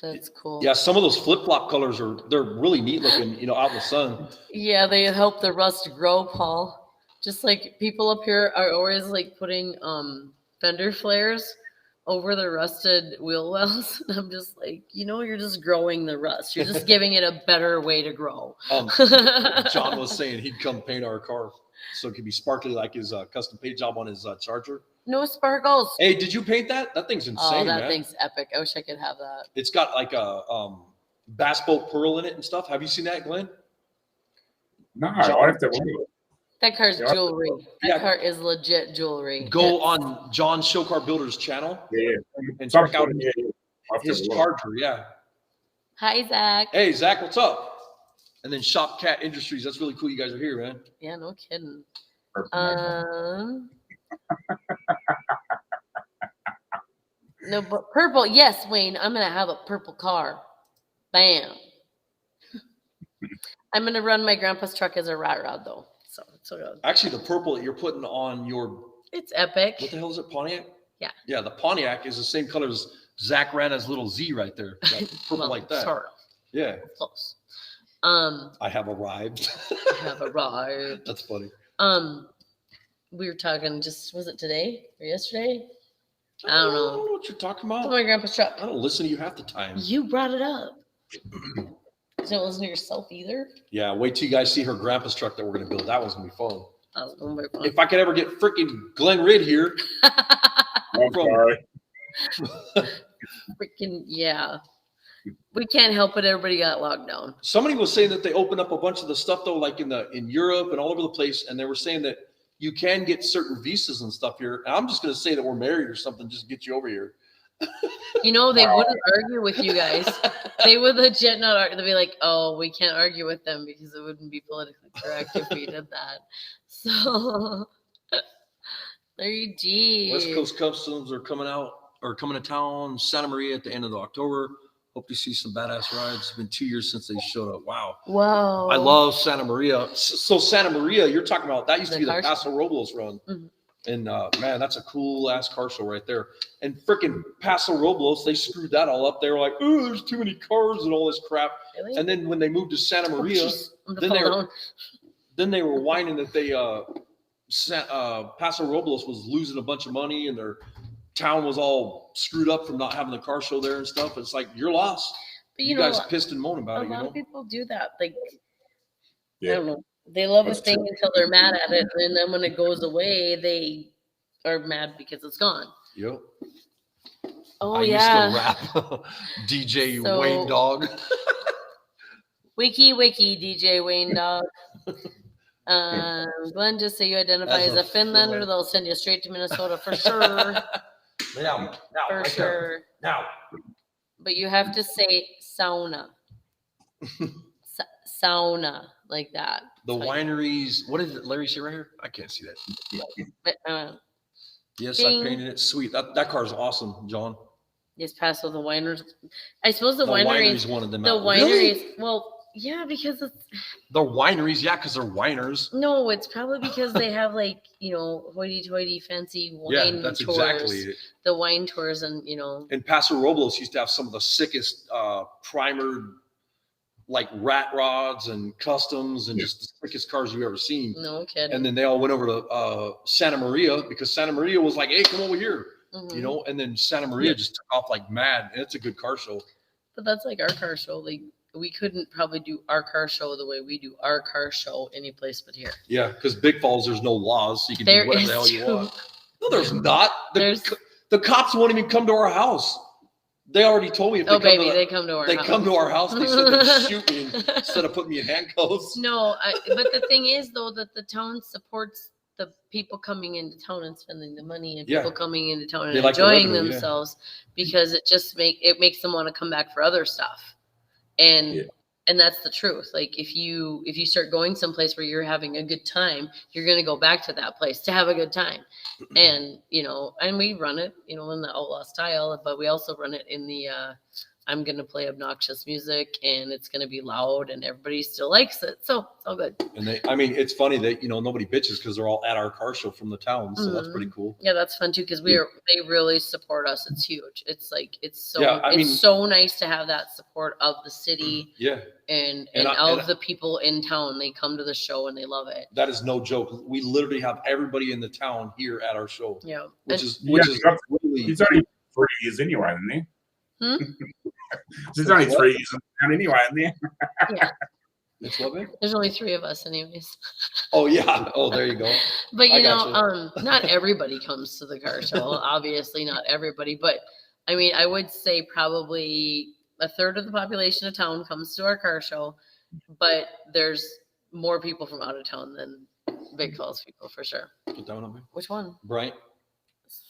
That's cool. Yeah, some of those flip flop colors they're really neat looking, out in the sun. Yeah, they help the rust grow, Paul. Just like people up here are always like putting fender flares over the rusted wheel wells. And I'm just like, you're just growing the rust. You're just giving it a better way to grow. John was saying he'd come paint our car so it could be sparkly like his custom paint job on his Charger. No sparkles. Hey, did you paint that? That thing's insane, Oh, that man. thing's epic. I wish I could have that. It's got like a bass boat pearl in it and stuff. Have you seen that, Glenn? No, I have to look at it. That car's Yeah. jewelry. That car is legit jewelry. Go on John's Show Car Builders channel Yeah. and check out Yeah, yeah. I'll have to his look. Charger. Yeah. Hi, Zach. Hey, Zach, what's up? And then Shop Cat Industries. That's really cool. You guys are here, man. Yeah, no kidding. No, but purple. Yes, Wayne. I'm gonna have a purple car. Bam. I'm gonna run my grandpa's truck as a rat rod though. So it's okay. Actually, the purple that you're putting on your It's epic. what the hell is it, Pontiac? Yeah. Yeah, the Pontiac is the same color as Zach ran his little Z right there. That purple Well, like that. Sort of. Yeah. Close. I have arrived. I have arrived. That's funny. We were talking was it today or yesterday? I don't know. I don't know what you're talking about. It's my grandpa's truck. I don't listen to you half the time. You brought it up. You don't listen to yourself either. Yeah, wait till you guys see her grandpa's truck that we're gonna build. That one's gonna be fun. That was gonna be fun. If I could ever get freaking Glenn Ridd here, I'm sorry. Freaking yeah. We can't help it. Everybody got locked down. somebody was saying that they opened up a bunch of the stuff though, like in Europe and all over the place, and they were saying that you can get certain visas and stuff here. And I'm just gonna say that we're married or something, just get you over here. They wouldn't argue with you guys. They would legit not argue. They'd be like, "Oh, we can't argue with them because it wouldn't be politically correct if we did that." So, 3G. West Coast Customs are coming to town. Santa Maria at the end of October. Hope to see some badass rides. It's been 2 years since they showed up. Wow. Wow. I love Santa Maria. So Santa Maria, you're talking about, that used to be the car show. Paso Robles run. Mhm. And man, that's a cool ass car show right there. And freaking Paso Robles, they screwed that all up. They were like, oh, there's too many cars and all this crap. Really? And then when they moved to Santa Maria, jeez. I'm then gonna they fall were, down. then they were whining that they Paso Robles was losing a bunch of money and their town was all screwed up from not having the car show there and stuff. It's like, you're lost. But You guys pissed and moan about a it, lot of people do that. Like, Yeah. I don't know. They love That's a thing true. until they're mad at it, and then when it goes away, they are mad because it's gone. Yep. Oh I yeah. used to rap DJ So- Wayne Dog. Wiki DJ Wayne Dog. Glenn, just say you identify As as a a Finlander, they'll send you straight to Minnesota for sure. Now, For right sure. there. Now. But you have to say sauna. Sauna, like that. The It's like- wineries, what is it, Larry, see right here? I can't see that. But, Yes, Ding. I painted it. Sweet. That car's awesome, John. just Paso the wineries. I suppose the The wineries. wineries wanted them The out. wineries. Really? Well, yeah, because it's The wineries, yeah, because they're winers. no, it's probably because they have like hoity-toity fancy wine Yeah, that's tours. exactly it. The wine tours, and And Paso Robles used to have some of the sickest primered, like rat rods and customs and just the sickest cars you've ever seen. no kidding. And then they all went over to Santa Maria because Santa Maria was like, hey, come over here, Mhm. And then Santa Maria just took off like mad. And it's a good car show. But that's like our car show. Like we couldn't probably do our car show the way we do our car show any place but here. Yeah, because Big Falls, there's no laws, so you can There do whatever is the hell you too. want. No, there's not. There's The cops won't even come to our house. They already told me if oh they come baby, to they come to our they house. come to our house. They said they'd shoot me instead of putting me in handcuffs. No, but the thing is though that the town supports the people coming into town and spending the money and Yeah. people coming into town and They like the enjoying revenue, yeah. themselves because it makes them want to come back for other stuff. And Yeah. And that's the truth. Like if you start going someplace where you're having a good time, you're going to go back to that place to have a good time. And, and we run it, in the outlaw style, but we also run it in the, I'm going to play obnoxious music and it's going to be loud and everybody still likes it. So it's all good. And it's funny that, nobody bitches because they're all at our car show from the town. So that's pretty cool. Yeah, that's fun too. Cause they really support us. It's huge. It's like, it's so nice to have that support of the city. Yeah. And of the people in town. They come to the show and they love it. That is no joke. We literally have everybody in the town here at our show. Yeah. Which is really, he's only 3 years anyway, isn't he? There's only 3 years in town anyway, isn't there? Yeah. It's what, man? There's only 3 of us anyways. Oh yeah. Oh, there you go. But not everybody comes to the car show. Obviously not everybody, but I mean, I would say probably a third of the population of town comes to our car show, but there's more people from out of town than Big Falls people for sure. Put that one up, man. Which one? Bryant.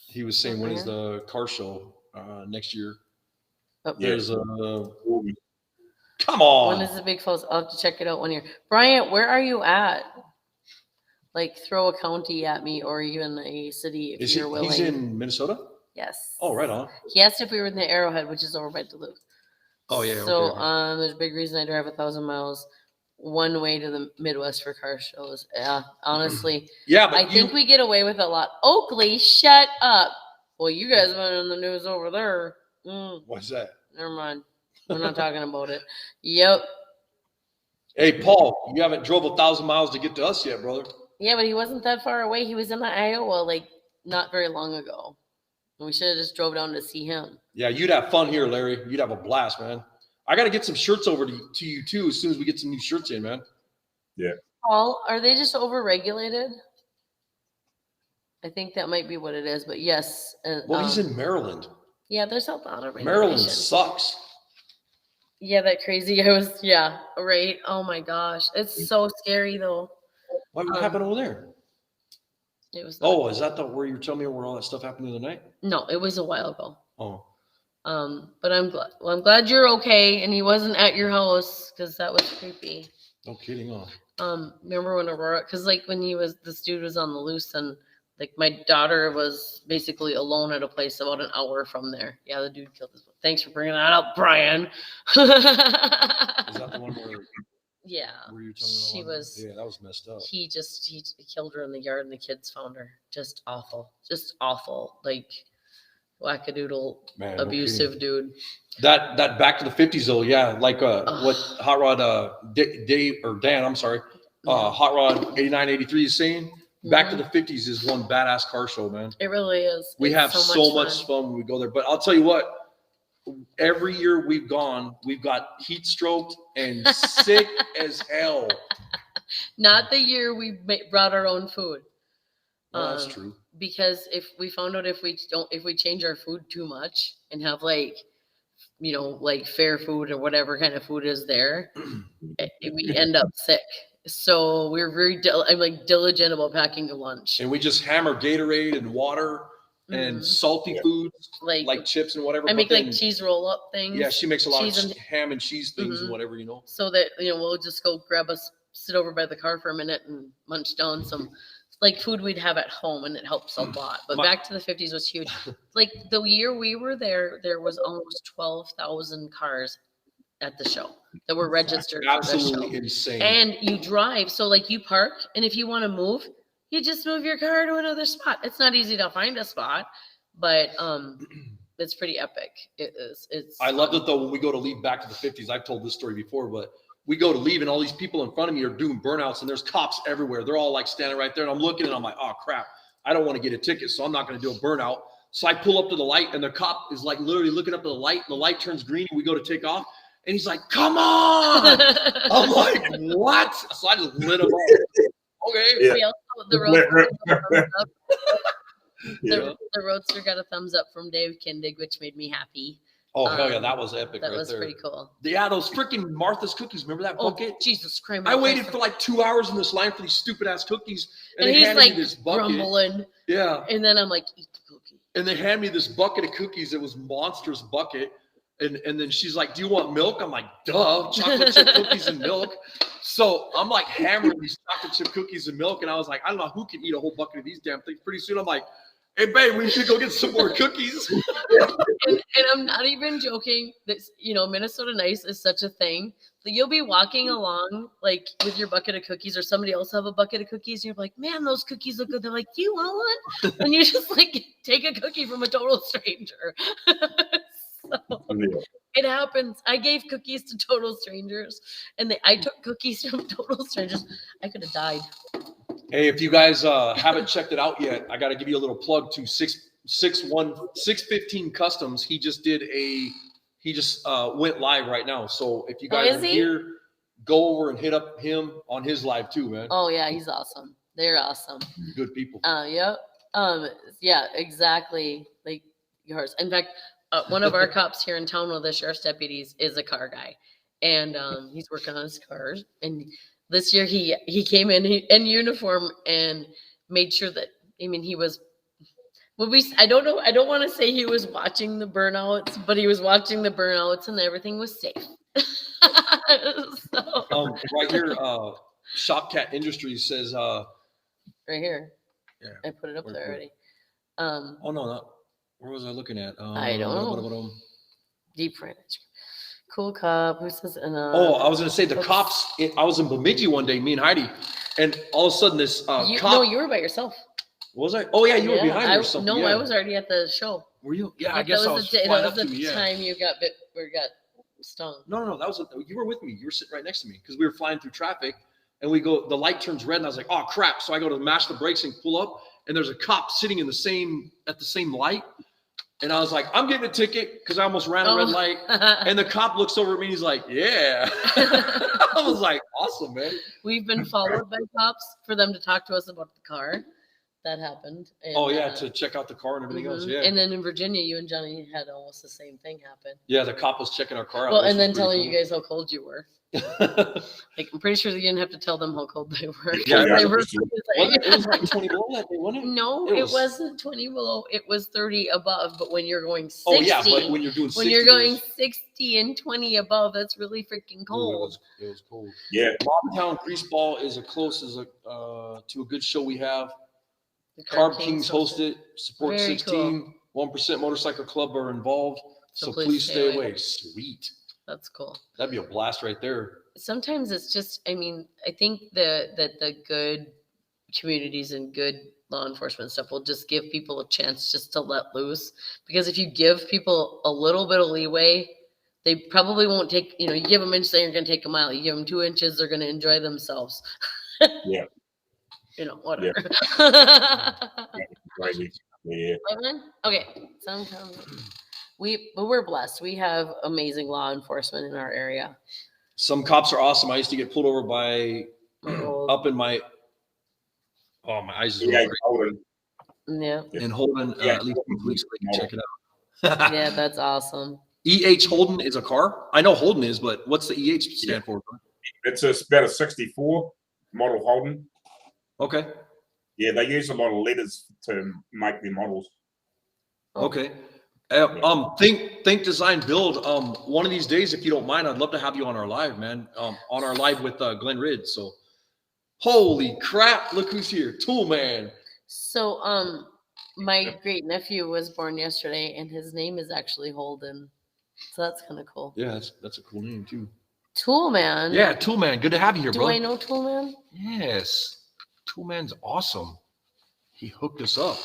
He was saying, when is the car show next year? There's a come on. When is the Big Falls? I'll have to check it out one year. Bryant, where are you at? Like throw a county at me or even a city if you're willing. He's in Minnesota? Yes. Oh, right on. He asked if we were in the Arrowhead, which is over by Duluth. Oh yeah. So there's a big reason I drive 1,000 miles one way to the Midwest for car shows. Yeah, honestly. Yeah, but I think we get away with a lot. Oakley, shut up. Well, you guys have been in the news over there. What's that? Never mind. We're not talking about it. Yep. Hey, Paul, you haven't drove 1,000 miles to get to us yet, brother. Yeah, but he wasn't that far away. He was in Iowa like not very long ago. We should have just drove down to see him. Yeah, you'd have fun here, Larry. You'd have a blast, man. I got to get some shirts over to you, too, as soon as we get some new shirts in, man. Yeah. Paul, are they just overregulated? I think that might be what it is, but yes. Well, he's in Maryland. Yeah, there's a lot of regulation. Maryland sucks. Yeah, that crazy. Right. Oh, my gosh. It's so scary, though. What happened over there? It was. Is that where you're telling me where all that stuff happened the other night? No, it was a while ago. Oh. But I'm glad. Well, I'm glad you're okay, and he wasn't at your house because that was creepy. No kidding, off. Remember when Aurora? Because when this dude was on the loose, and my daughter was basically alone at a place about an hour from there. Yeah, the dude killed his. Thanks for bringing that up, Brian. Is that the one where? Yeah. Were you telling me she was. Yeah, that was messed up. He killed her in the yard, and the kids found her. Just awful. Just awful. Wackadoodle, man, abusive dude. That back to the 50s though, yeah. What Hot Rod Dave or Dan, I'm sorry, Hot Rod 89, 83 is saying. Back to the 50s is one badass car show, man. It really is. We have so much fun when we go there. But I'll tell you what, every year we've gone, we've got heat stroked and sick as hell. Not the year we brought our own food. Well, that's true. Because if we found out if we change our food too much and have fair food or whatever kind of food is there, we end up sick. So we're very diligent about packing a lunch. And we just hammer Gatorade and water and salty foods like chips and whatever. I make cheese roll up things. Yeah, she makes a lot of ham and cheese things and whatever, So that we'll just go sit over by the car for a minute and munch down some food we'd have at home, and it helps a lot. But back to the 50s was huge. The year we were there was almost 12,000 cars at the show that were registered. Absolutely insane. And you drive, so you park, and if you want to move, you just move your car to another spot. It's not easy to find a spot, but it's pretty epic. It is. I loved it though when we go to leave back to the 50s. I've told this story before, but we go to leave and all these people in front of me are doing burnouts and there's cops everywhere. They're all standing right there. And I'm looking and I'm like, oh crap, I don't want to get a ticket. So I'm not going to do a burnout. So I pull up to the light and the cop is literally looking up at the light. And the light turns green and we go to take off. And he's like, come on. I'm like, what? So I just lit him up. Okay. Yeah. The Roadster got a thumbs up from Dave Kindig, which made me happy. Oh, hell yeah, that was epic. That was pretty cool. Yeah, those freaking Martha's cookies. Remember that bucket? Oh, Jesus Christ. I waited for 2 hours in this line for these stupid ass cookies. And they he's handed me this bucket. grumbling. Yeah. And then I'm like, eat the cookie. And they hand me this bucket of cookies. It was monstrous bucket. And then she's like, do you want milk? I'm like, duh, chocolate chip cookies and milk. So I'm like hammering these chocolate chip cookies and milk. And I was like, I don't know who can eat a whole bucket of these damn things. Pretty soon I'm like, hey, babe, we should go get some more cookies. And I'm not even joking. That, you know, Minnesota Nice is such a thing. So you'll be walking along like with your bucket of cookies, or somebody else have a bucket of cookies. And you're like, man, those cookies look good. They're like, do you want one? And you just like take a cookie from a total stranger. So it happens. I gave cookies to total strangers, and I took cookies from total strangers. I could have died. Hey, if you guys haven't checked it out yet, I got to give you a little plug to 615 Customs. He just went live right now. So if you guys are here, go over and hit up him on his live too, man. Oh yeah, he's awesome. They're awesome. Good people. Yep. Yeah, exactly. Like yours. In fact, one of our cops here in town, one of the sheriff's deputies, is a car guy, and he's working on his cars. And this year he came in uniform and made sure that, I mean, he was. Well, I don't know. I don't want to say he was watching the burnouts, but he was watching the burnouts, and everything was safe. So. Right here, Shopcat Industries says. Right here. Yeah. I put it up there already. Oh no, not. Where was I looking at? I don't know. Deep fridge. Cool cop. Who says? I was going to say the cops. I was in Bemidji one day, me and Heidi, and all of a sudden this cop. No, you were by yourself. Was I? Oh yeah, you were behind me or something. No, yeah. I was already at the show. Were you? Yeah, I guess I was. That was the time you got bit or got stung. No. That was you were with me. You were sitting right next to me because we were flying through traffic, and we go. The light turns red, and I was like, "Oh crap!" So I go to mash the brakes and pull up, and there's a cop sitting at the same light. And I was like, I'm getting a ticket because I almost ran a red light. And the cop looks over at me and he's like, yeah. I was like, awesome, man. We've been followed by cops for them to talk to us about the car. That happened. And, to check out the car and everything else. Yeah. And then in Virginia, you and Johnny had almost the same thing happen. Yeah, the cop was checking our car out. Well, and then telling you guys how cold you were. Like, I'm pretty sure you didn't have to tell them how cold they were. It was like 20 below that day, wasn't it? No, it wasn't 20 below. It was 30 above. But when you're going 60, but when you're doing 60, when you're going 60 and 20 above, that's really freaking cold. It was cold. Yeah. Bobtown Greaseball is as close as to a good show we have. The Carb Kings host it. Support 16. Cool. 1% Motorcycle Club are involved. So please stay away. Sweet. That's cool. That'd be a blast right there. Sometimes it's just, I mean, I think that the good communities and good law enforcement stuff will just give people a chance just to let loose. Because if you give people a little bit of leeway, they probably won't take, you give them an inch, they're going to take a mile. You give them 2 inches, they're going to enjoy themselves. Yeah. Whatever. Yeah. Crazy. Yeah. Okay. Sometimes we're blessed. We have amazing law enforcement in our area. Some cops are awesome. I used to get pulled over by up in my my eyes. Holden. Yeah. And Holden, at least police can check it out. Yeah, that's awesome. EH Holden is a car. I know Holden is, but what's the EH stand for? It's about a 64 model Holden. Okay. Yeah, they use a lot of letters to make their models. Okay. Think Design Build. One of these days, if you don't mind, I'd love to have you on our live, man. On our live with Glenn Ridd. So, holy crap! Look who's here, Tool Man. So, my great nephew was born yesterday, and his name is actually Holden. So that's kind of cool. Yeah, that's a cool name too. Tool Man. Yeah, Tool Man. Good to have you here, bro. Do I know Tool Man? Yes. Tool Man's awesome. He hooked us up.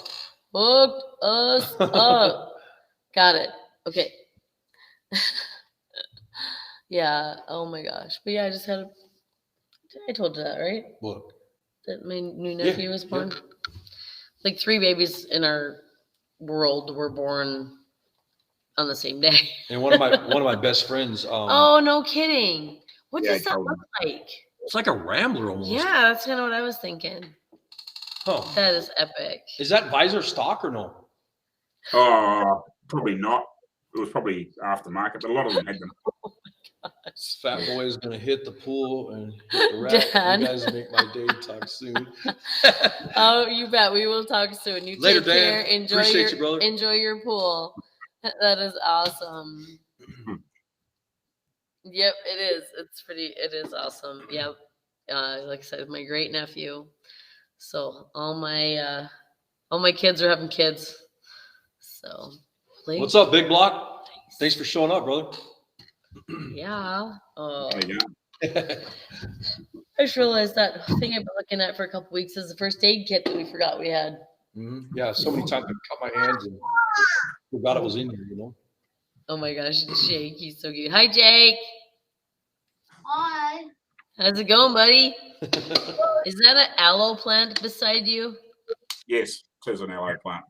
Hooked us up. Got it. Okay. Yeah. Oh my gosh. But yeah, I just had I told you that, right? What? That my new nephew was born. Yeah. Like 3 babies in our world were born on the same day. And one of my best friends. Oh, no kidding. What does that look like? It's like a Rambler almost. Yeah, that's kind of what I was thinking. Oh, that is epic. Is that visor stock or no? Probably not. It was probably aftermarket, but a lot of them had them. Oh my gosh. Fat boy is gonna hit the pool and hit the rack. You guys make my day. Talk soon. Oh, you bet. We will talk soon. You later, take care. Dan. Enjoy Appreciate you, brother. Enjoy your pool. That is awesome. Yep, it is. It is awesome. Yep. Like I said, my great nephew. So all my kids are having kids. So What's up, Big Block? Thanks for showing up, brother. Yeah. There you go. I just realized that thing I've been looking at for a couple weeks is the first aid kit that we forgot we had. Mm-hmm. Yeah, so many times I cut my hands and forgot it was in here, you know. Oh my gosh, Jake, he's so cute. Hi, Jake. Hi. How's it going, buddy? Is that an aloe plant beside you? Yes, it is an aloe plant.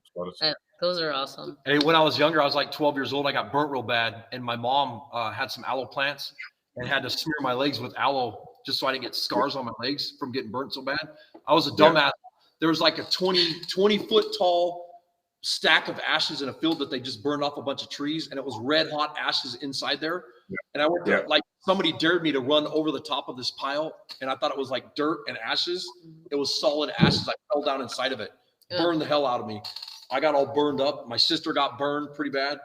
Those are awesome. Hey, when I was younger, I was like 12 years old. I got burnt real bad, and my mom had some aloe plants and had to smear my legs with aloe just so I didn't get scars on my legs from getting burnt so bad. I was a dumbass. There was like a 20-foot tall stack of ashes in a field that they just burned off a bunch of trees, and it was red hot ashes inside there. Yeah. And I went to like somebody dared me to run over the top of this pile, and I thought it was like dirt and ashes. It was solid ashes. I fell down inside of it, burned the hell out of me. I got all burned up. My sister got burned pretty bad.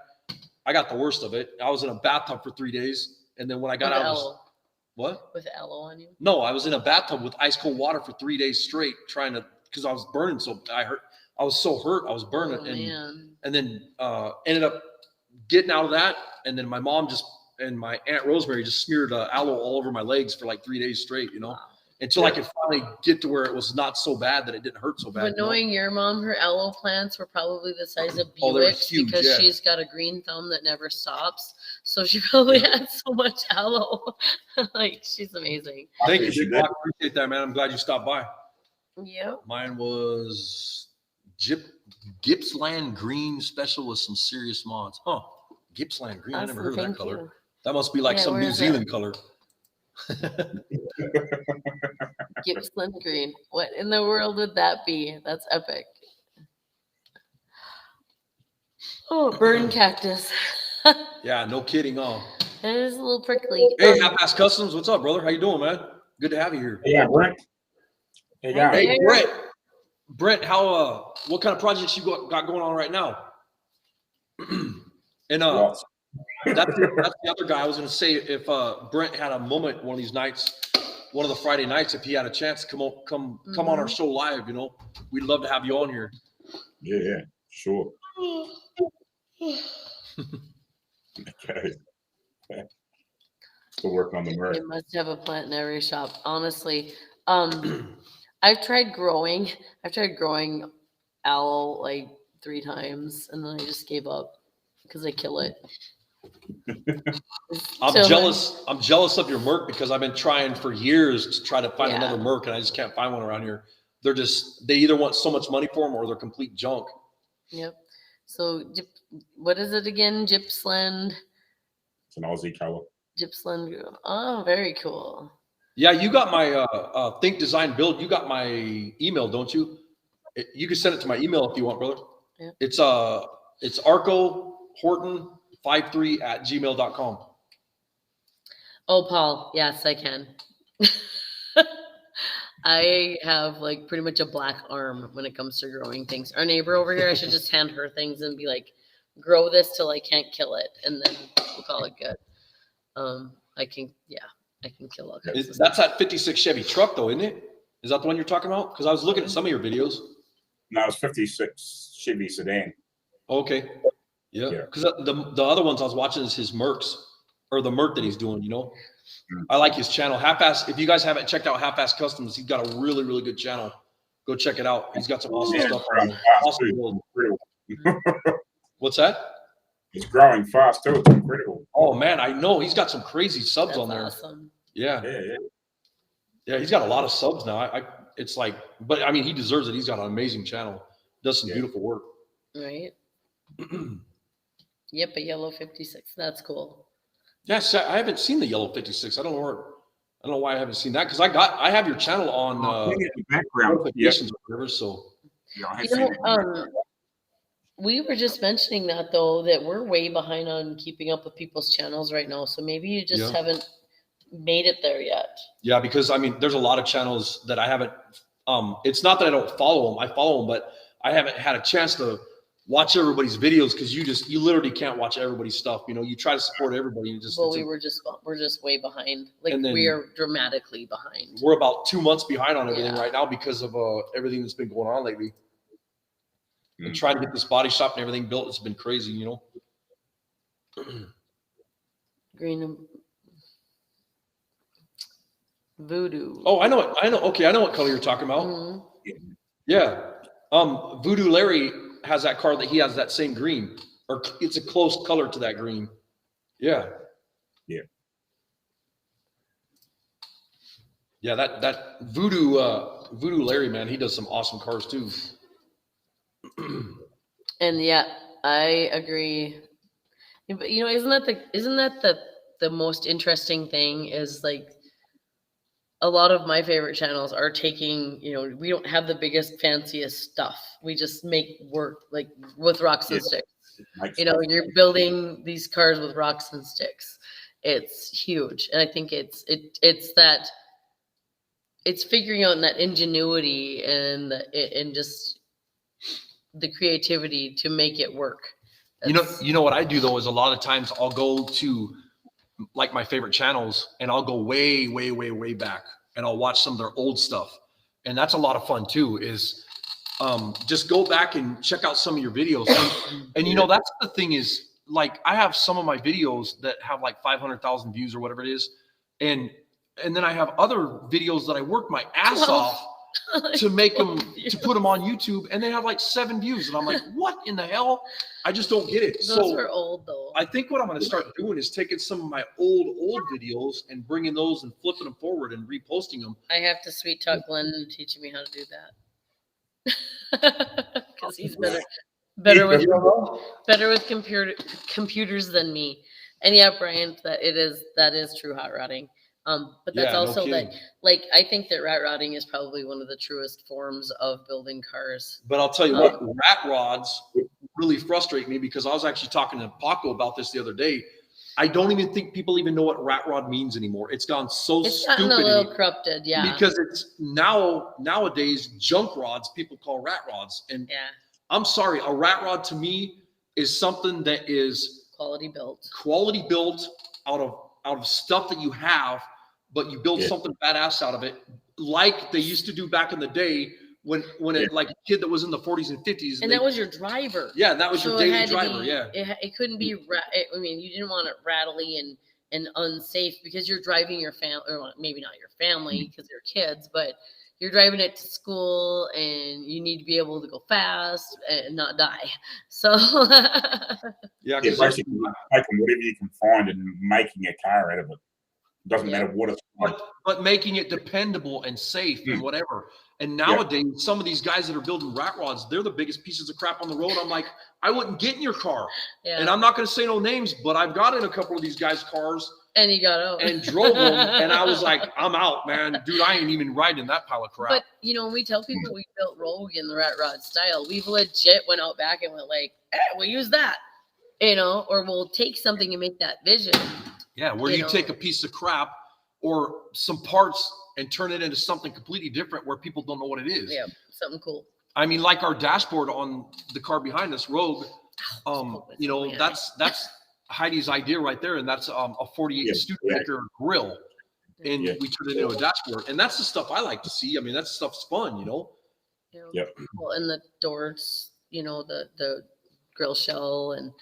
I got the worst of it. I was in a bathtub for 3 days, and then when I got out of what? With aloe on you? No, I was in a bathtub with ice cold water for 3 days straight, trying to, because I was burning so I was so hurt. I was burning, and then ended up getting out of that. And then my mom and my Aunt Rosemary just smeared aloe all over my legs for like 3 days straight, you know, until I could finally get to where it was not so bad that it didn't hurt so bad. But knowing your mom, her aloe plants were probably the size of Buicks because she's got a green thumb that never stops. So she probably had so much aloe. Like, she's amazing. Thank you, Big Block. Appreciate that, man. I'm glad you stopped by. Yep. Mine was Gippsland Green Special with some serious mods. Huh. Gippsland Green. I never heard of that color. That must be like some New Zealand color. Gippsland Green. What in the world would that be? That's epic. Oh, burn cactus. Yeah, no kidding. It is a little prickly. Hey, Half-Ass Customs. What's up, brother? How you doing, man? Good to have you here. Yeah, Brent. Hey, Brent, how what kind of projects you got going on right now? And that's the other guy. I was going to say, if Brent had a moment one of these nights, one of the Friday nights, if he had a chance to come on our show live, you know, we'd love to have you on here. Yeah, sure. Okay. Still working on the merch. You must have a plant in every shop. Honestly, I've tried growing aloe like 3 times, and then I just gave up because I kill it. I'm jealous of your Merc because I've been trying for years to try to find another Merc, and I just can't find one around here. They either want so much money for them or they're complete junk. Yep. So what is it again? Gippsland. It's an Aussie color. Gippsland. Oh, very cool. Yeah, you got my Think Design Build. You got my email, don't you? You can send it to my email if you want, brother. Yeah. It's arcohorton53@gmail.com. Oh, Paul. Yes, I can. I have like pretty much a black arm when it comes to growing things. Our neighbor over here, I should just hand her things and be like, grow this till I can't kill it, and then we'll call it good. I can kill all kinds of stuff. That's that 56 Chevy truck though, isn't it? Is that the one you're talking about? Because I was looking at some of your videos. No, it's 56 Chevy sedan. Okay. Yeah. Because the other ones I was watching is his Mercs, or the Merc that he's doing, you know. I like his channel. Half-Ass, if you guys haven't checked out Half-Ass Customs, he's got a really, really good channel. Go check it out. He's got some awesome stuff on there. Awesome. What's that? It's growing fast too. It's incredible. Oh man, I know. He's got some crazy subs on there. Awesome. Yeah, he's got a lot of subs now. It's like, but I mean, he deserves it. He's got an amazing channel. Does some beautiful work. Right. Yep, a yellow 56. That's cool. Yes, I haven't seen the yellow 56. I don't know why I haven't seen that, because I have your channel on background notifications or whatever. So we were just mentioning that though, that we're way behind on keeping up with people's channels right now. So maybe you just haven't made it there yet. Yeah, because I mean, there's a lot of channels that I haven't. It's not that I don't follow them. I follow them, but I haven't had a chance to watch everybody's videos because you literally can't watch everybody's stuff. You know, you try to support everybody. You just Well, we're just way behind. Like and then we are dramatically behind. we're about 2 months behind on everything Yeah. right now because of everything that's been going on lately. Mm. And trying to get this body shop and everything built, it's been crazy, you know. Green Voodoo. Oh, I know it. I know. Okay, I know what color you're talking about. Mhm. Yeah. Voodoo Larry has that car that he has that same green, or it's a close color to that green. Yeah. Yeah. Yeah, that Voodoo Larry, man, he does some awesome cars too. And yeah, I agree. But you know, isn't that the most interesting thing is like a lot of my favorite channels are taking, you know, we don't have the biggest, fanciest stuff. We just make work like with rocks and sticks. You know, you're building these cars with rocks and sticks. It's huge. And I think it's that it's figuring out that ingenuity and just the creativity to make it work. You know what I do though is a lot of times I'll go to like my favorite channels and I'll go way, way, way, way back and I'll watch some of their old stuff. And that's a lot of fun too, is just go back and check out some of your videos. And you know, that's the thing is like, I have some of my videos that have like 500,000 views or whatever it is. And then I have other videos that I work my ass off to make them, to put them on YouTube, and they have like 7 views. And I'm like, what in the hell? I just don't get it. Those are old though. I think what I'm going to start doing is taking some of my old videos and bringing those and flipping them forward and reposting them. I have to sweet talk Glenn into teaching me how to do that. Because he's better with computers than me. And yeah, Brian, that is true hot rodding. But that's also like I think that rat rodding is probably one of the truest forms of building cars. But I'll tell you what, rat rods really frustrate me because I was actually talking to Paco about this the other day. I don't even think people even know what rat rod means anymore. It's gone so stupid. It's gotten a little corrupted, yeah. Because it's nowadays junk rods people call rat rods. And yeah. I'm sorry, a rat rod to me is something that is quality built out of stuff that you have, but you build something badass out of it, like they used to do back in the day when it, like a kid that was in the 40s and 50s. And that was your driver. Yeah, that was your daily driver. It couldn't be. I mean, you didn't want it rattly and unsafe because you're driving your family, or maybe not your family because they're kids, but you're driving it to school and you need to be able to go fast and not die. So basically taking whatever you can find and making a car out of it. Doesn't matter what it's like. But making it dependable and safe and whatever. And nowadays, some of these guys that are building rat rods, they're the biggest pieces of crap on the road. I'm like, I wouldn't get in your car. Yeah. And I'm not going to say no names, but I've got in a couple of these guys' cars. And you got out. And drove them. And I was like, I'm out, man. Dude, I ain't even riding that pile of crap. But, you know, when we tell people we built Rogue in the rat rod style, we've legit went out back and went like, we'll use that. You know, or we'll take something and make that vision. Yeah, where you take a piece of crap or some parts and turn it into something completely different where people don't know what it is. Yeah, something cool. I mean, like our dashboard on the car behind us, Rogue, you know, that's Heidi's idea right there. And that's a 48 Studebaker grill. And we turned it into a dashboard. And that's the stuff I like to see. I mean, that stuff's fun, you know? Well, and the doors, you know, the grill shell and,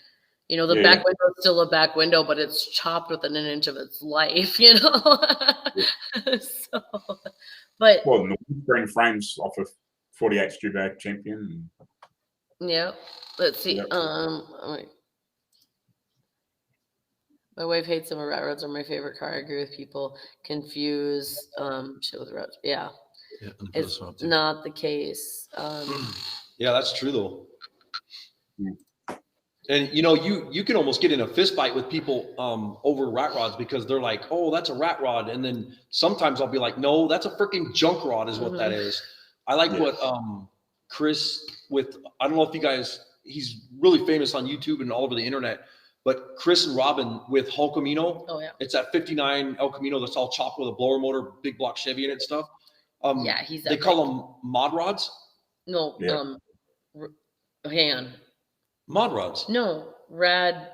you know, the back window is still a back window, but it's chopped within an inch of its life, you know? So, but. Well, the spring frames off of 48 Studebaker Champion. Yeah. Let's see. My wife hates them. Rat rods are my favorite car. I agree with people. Confuse shit with rods. Yeah. It's not the case. Yeah, that's true though. And you know, you can almost get in a fist fight with people over rat rods because they're like, oh, that's a rat rod. And then sometimes I'll be like, no, that's a freaking junk rod is what that is. I like what Chris I don't know if you guys, he's really famous on YouTube and all over the internet, but Chris and Robin with Hulk Camino. Oh, yeah. It's that 59 El Camino that's all chopped with a blower motor, big block Chevy in it and stuff. They call them mod rods. No, hang on. Mod rods. No, rad.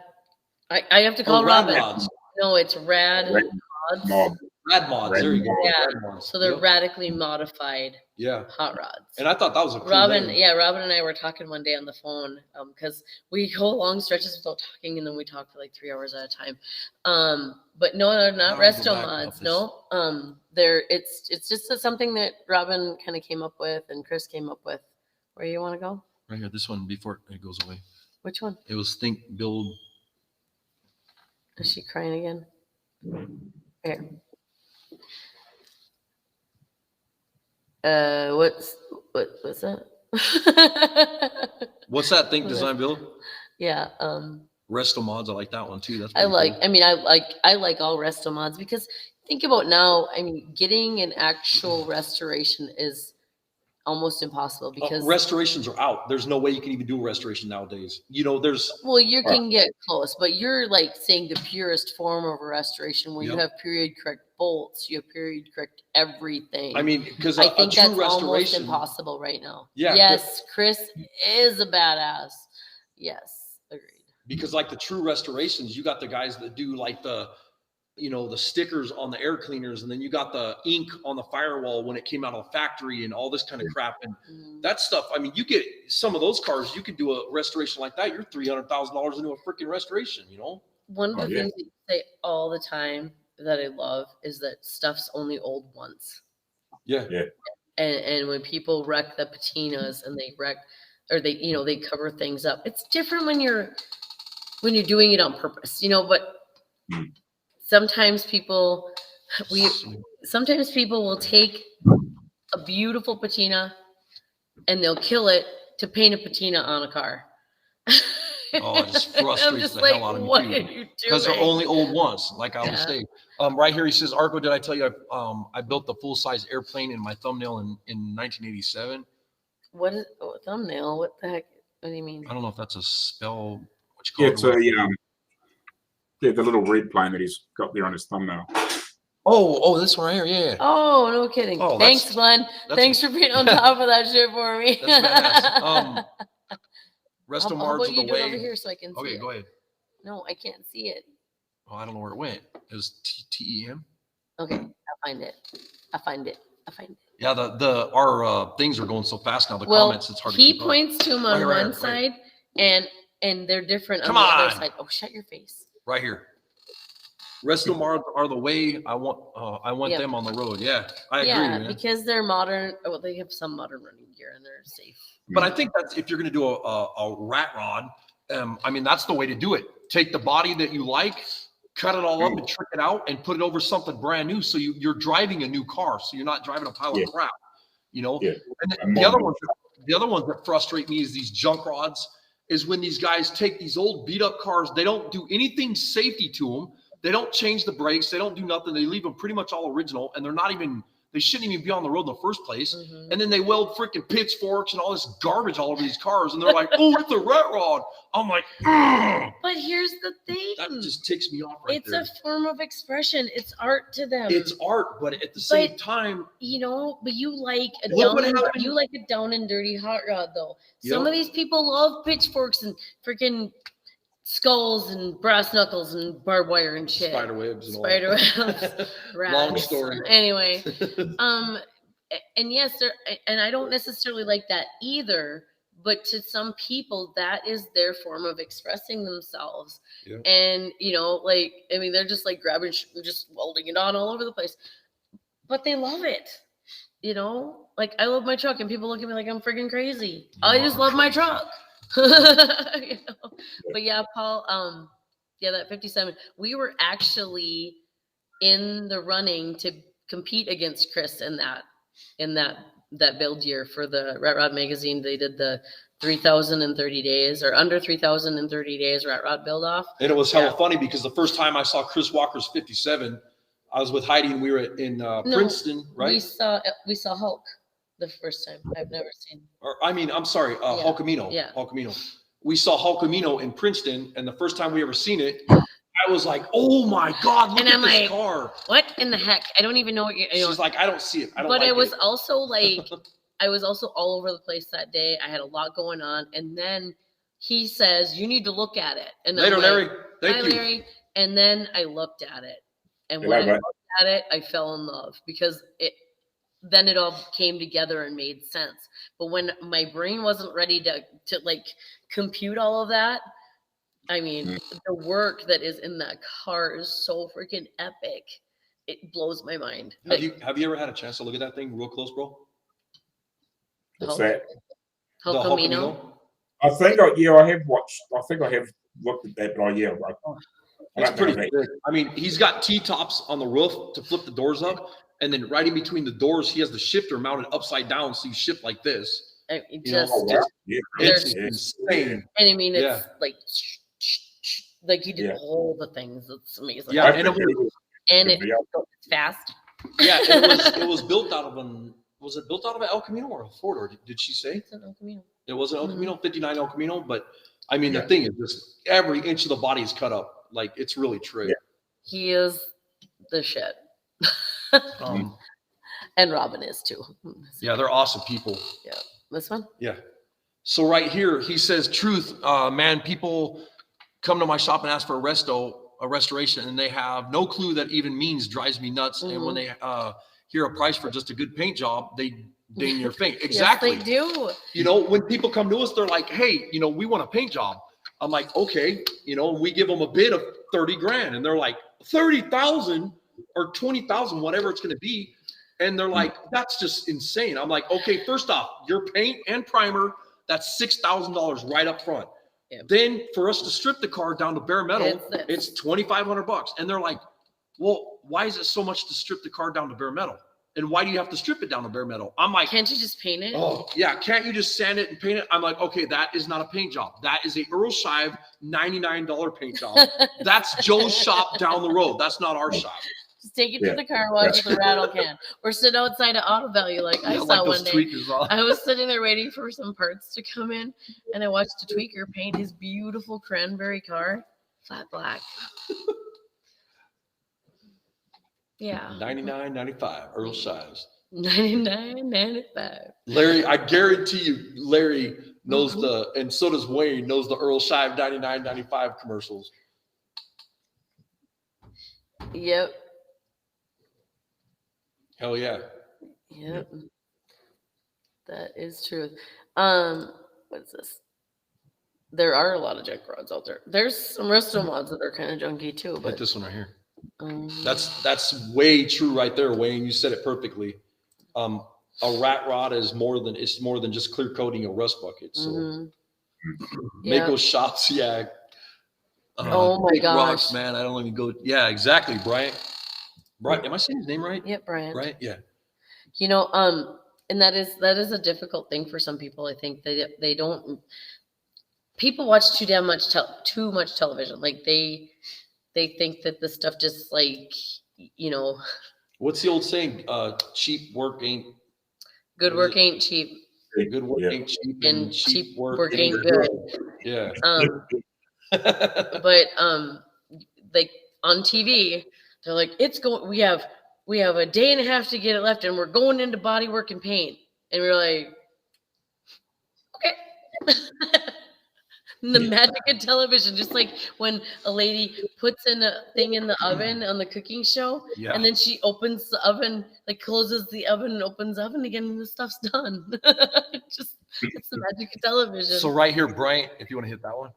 I have to call Oh, rad Robin. mods. No, it's rad Rad mods. Mod. Rad mods. There you go. Yeah. Rad mods. So they're Yep. radically modified Yeah. hot rods. And I thought that was a cool Robin, name. yeah, Robin and I were talking one day on the phone because we go long stretches without talking, and then we talk for like 3 hours at a time. But no, they're not Now I go resto back mods. about No, they're it's just something that Robin kind of came up with and Chris came up with. Where you want to go? Right here, this one before it goes away. Which one? It was think, build. Is she crying again? Here. What's that? What's that? Think, What is- design, build. Yeah. Resto mods. I like that one too. That's I pretty like. cool. I mean, I like all resto mods because think about now. I mean, getting an actual restoration is almost impossible because restorations are out. There's no way you can even do a restoration nowadays. You know, there's well, you can get close, but you're like saying the purest form of a restoration where you Yep. have period correct bolts, you have period correct everything. I mean, because I a think true that's almost restoration. impossible right now. Yeah, Yes, Chris is a badass. Yes, agreed. Because like the true restorations, you got the guys that do like the, you know, the stickers on the air cleaners, and then you got the ink on the firewall when it came out of the factory and all this kind of crap. And that stuff, I mean, you get some of those cars, you could do a restoration like that. You're $300,000 into a freaking restoration, you know? One of the things that you say all the time that I love is that stuff's only old once. Yeah. And when people wreck the patinas and they wreck, or they, you know, they cover things up, it's different when you're doing it on purpose, you know, but sometimes people will take a beautiful patina and they'll kill it to paint a patina on a car. Oh, it just I'm frustrates just the like, hell out of me what too. are you Because they're doing? only old once, like I always say. Right here, he says, Arco, did I tell you I built the full-size airplane in my thumbnail in 1987? What is thumbnail? What the heck? What do you mean? I don't know if that's a spell. What you call Yeah, it? it's the little red plane that he's got there on his thumbnail. Oh, this one right here, yeah. Oh, no kidding. Oh, thanks, Glenn. Thanks for being on top of that shit for me. That's badass. Resto How Mards about of you the do it way. over here so I can see Okay, it? go ahead. No, I can't see it. Oh, I don't know where it went. It was TEM. Okay, I'll find it. Yeah, our things are going so fast now. The Well, comments, it's hard to he keep up. points to them on Right, one right. side, and they're different Come on the other on. side. Oh, shut your face. Right here. Resto Mards are the way. I want Yep. them on the road. Yeah, I agree, Yeah, man. because they're modern. Well, they have some modern running gear and they're safe. But I think that's if you're going to do a rat rod. I mean, that's the way to do it. Take the body that you like, cut it all up and trick it out, and put it over something brand new. So you're driving a new car. So you're not driving a pile of crap. You know. Yeah. And the other ones that frustrate me is these junk rods. Is when these guys take these old beat up cars. They don't do anything safety to them. They don't change the brakes. They don't do nothing. They leave them pretty much all original, and they shouldn't even be on the road in the first place. Mm-hmm. And then they weld freaking pitchforks and all this garbage all over these cars, and they're like, "Oh, it's a rat rod." I'm like, ugh. But here's the thing. That just ticks me off right It's there. a form of expression. It's art to them. It's art, but at the same time, you know, but you like a What would down happen- you like a down and dirty hot rod though. Some Yep. of these people love pitchforks and freaking skulls and brass knuckles and barbed wire and shit. spider webs and Spider all. webs. Long Rats. story. Anyway, and yes, and I don't necessarily like that either. But to some people, that is their form of expressing themselves. Yeah. And, you know, like, I mean, they're just like grabbing, just welding it on all over the place. But they love it. You know, like I love my truck and people look at me like I'm freaking crazy. I just love my truck. You know? But yeah, Paul, yeah, that 57, we were actually in the running to compete against Chris in that build year for the Rat Rod magazine. They did the 3,030 days or under 3,030 days Rat Rod build off. And it was hella funny because the first time I saw Chris Walker's 57, I was with Heidi and we were in Princeton, right? We saw Hulk the first time. I've never seen. I'm sorry, Hulk Camino. Yeah. Hulk Camino. We saw Hulk Camino in Princeton, and the first time we ever seen it, I was like, "Oh my God, look at this car!" What in the heck? I don't even know what you're. She's like, "I don't see it. I don't." But like it was it. also like, I was also all over the place that day. I had a lot going on, and then he says, you need to look at it. And I'm Later, like, Larry. "Hi, Thank you. Larry." And then I looked at it. And You when love I it. looked at it, I fell in love because then it all came together and made sense. But when my brain wasn't ready to like compute all of that, I mean, the work that is in that car is so freaking epic. It blows my mind. Have you ever had a chance to look at that thing real close, bro? What's that? How The Camino? I think I have watched. I think I have looked at that, but I It's don't pretty think big. I mean, he's got T-tops on the roof to flip the doors up, and then right in between the doors, he has the shifter mounted upside down, so you shift like this. It You know, just, Oh, wow. Yeah, it's yeah, insane. and I mean, it's Yeah. like he did Yeah. all the things. It's amazing. Yeah, I and think it was, And Yeah. it's fast. yeah, it was built out of was it built out of an El Camino or a Ford, or did she say? It's an El Camino. It was an El Mhm. Camino, 59 El Camino, but I mean, Yeah. the thing is just every inch of the body is cut up. Like, it's really true. Yeah. He is the shit. Um, And Robin is too. yeah, they're awesome people. This one? Yeah. So right here, he says, truth, man, people come to my shop and ask for a restoration, and they have no clue that even means, drives me nuts. And when they hear a price for just a good paint job, they ding your faint. Exactly. Yes, they do. You know, when people come to us, they're like, hey, you know, we want a paint job. I'm like, okay, you know, we give them a bid of 30 grand, and they're like, 30,000 or 20,000, whatever it's going to be. And they're like, that's just insane. I'm like, okay, first off, your paint and primer, that's $6,000 right up front. Yeah. Then for us to strip the car down to bare metal, It's it's $2,500. And they're like, well, why is it so much to strip the car down to bare metal? And why do you have to strip it down to bare metal? I'm like, can't you just paint it? oh, yeah, can't you just sand it and paint it? I'm like, okay, that is not a paint job. That is a Earl Shive $99 paint job. That's Joe's shop down the road. That's not our shop. Just take it to the car wash with a rattle can, or sit outside of Auto Value like I saw like one those day. tweakers. I was sitting there waiting for some parts to come in, and I watched a tweaker paint his beautiful cranberry car flat black. Yeah, $99.95 Earl Shives. $99.95. Larry, I guarantee you, Larry knows and so does Wayne, knows the Earl Shive $99.95 commercials. Yep. Hell yeah. Yep. That is true. What is this? There are a lot of junk rods out there. There's some resto mods that are kind of junky too, Like but this one right here. That's way true right there, Wayne. You said it perfectly. A rat rod is more than just clear coating a rust bucket. So Mako shops, yeah. Oh my big gosh, rocks, man! I don't even go. Yeah, exactly, Brian. Brian, am I saying his name right? Yep, Brian. Right? Yeah. You know, and that is a difficult thing for some people. I think they don't. People watch too much television. Like they think that this stuff just like, you know. What's the old saying? Cheap work ain't. Good work ain't cheap. Good work ain't cheap, and cheap work ain't good. good. Yeah. But like on TV, they're like, we have a day and a half to get it left, and we're going into body work and paint. And we're like, okay. The magic of television, just like when a lady puts in a thing in the oven on the cooking show, and then she opens the oven, like closes the oven and opens the oven again, and the stuff's done. It's the magic of television. So right here, Brian, if you want to hit that one.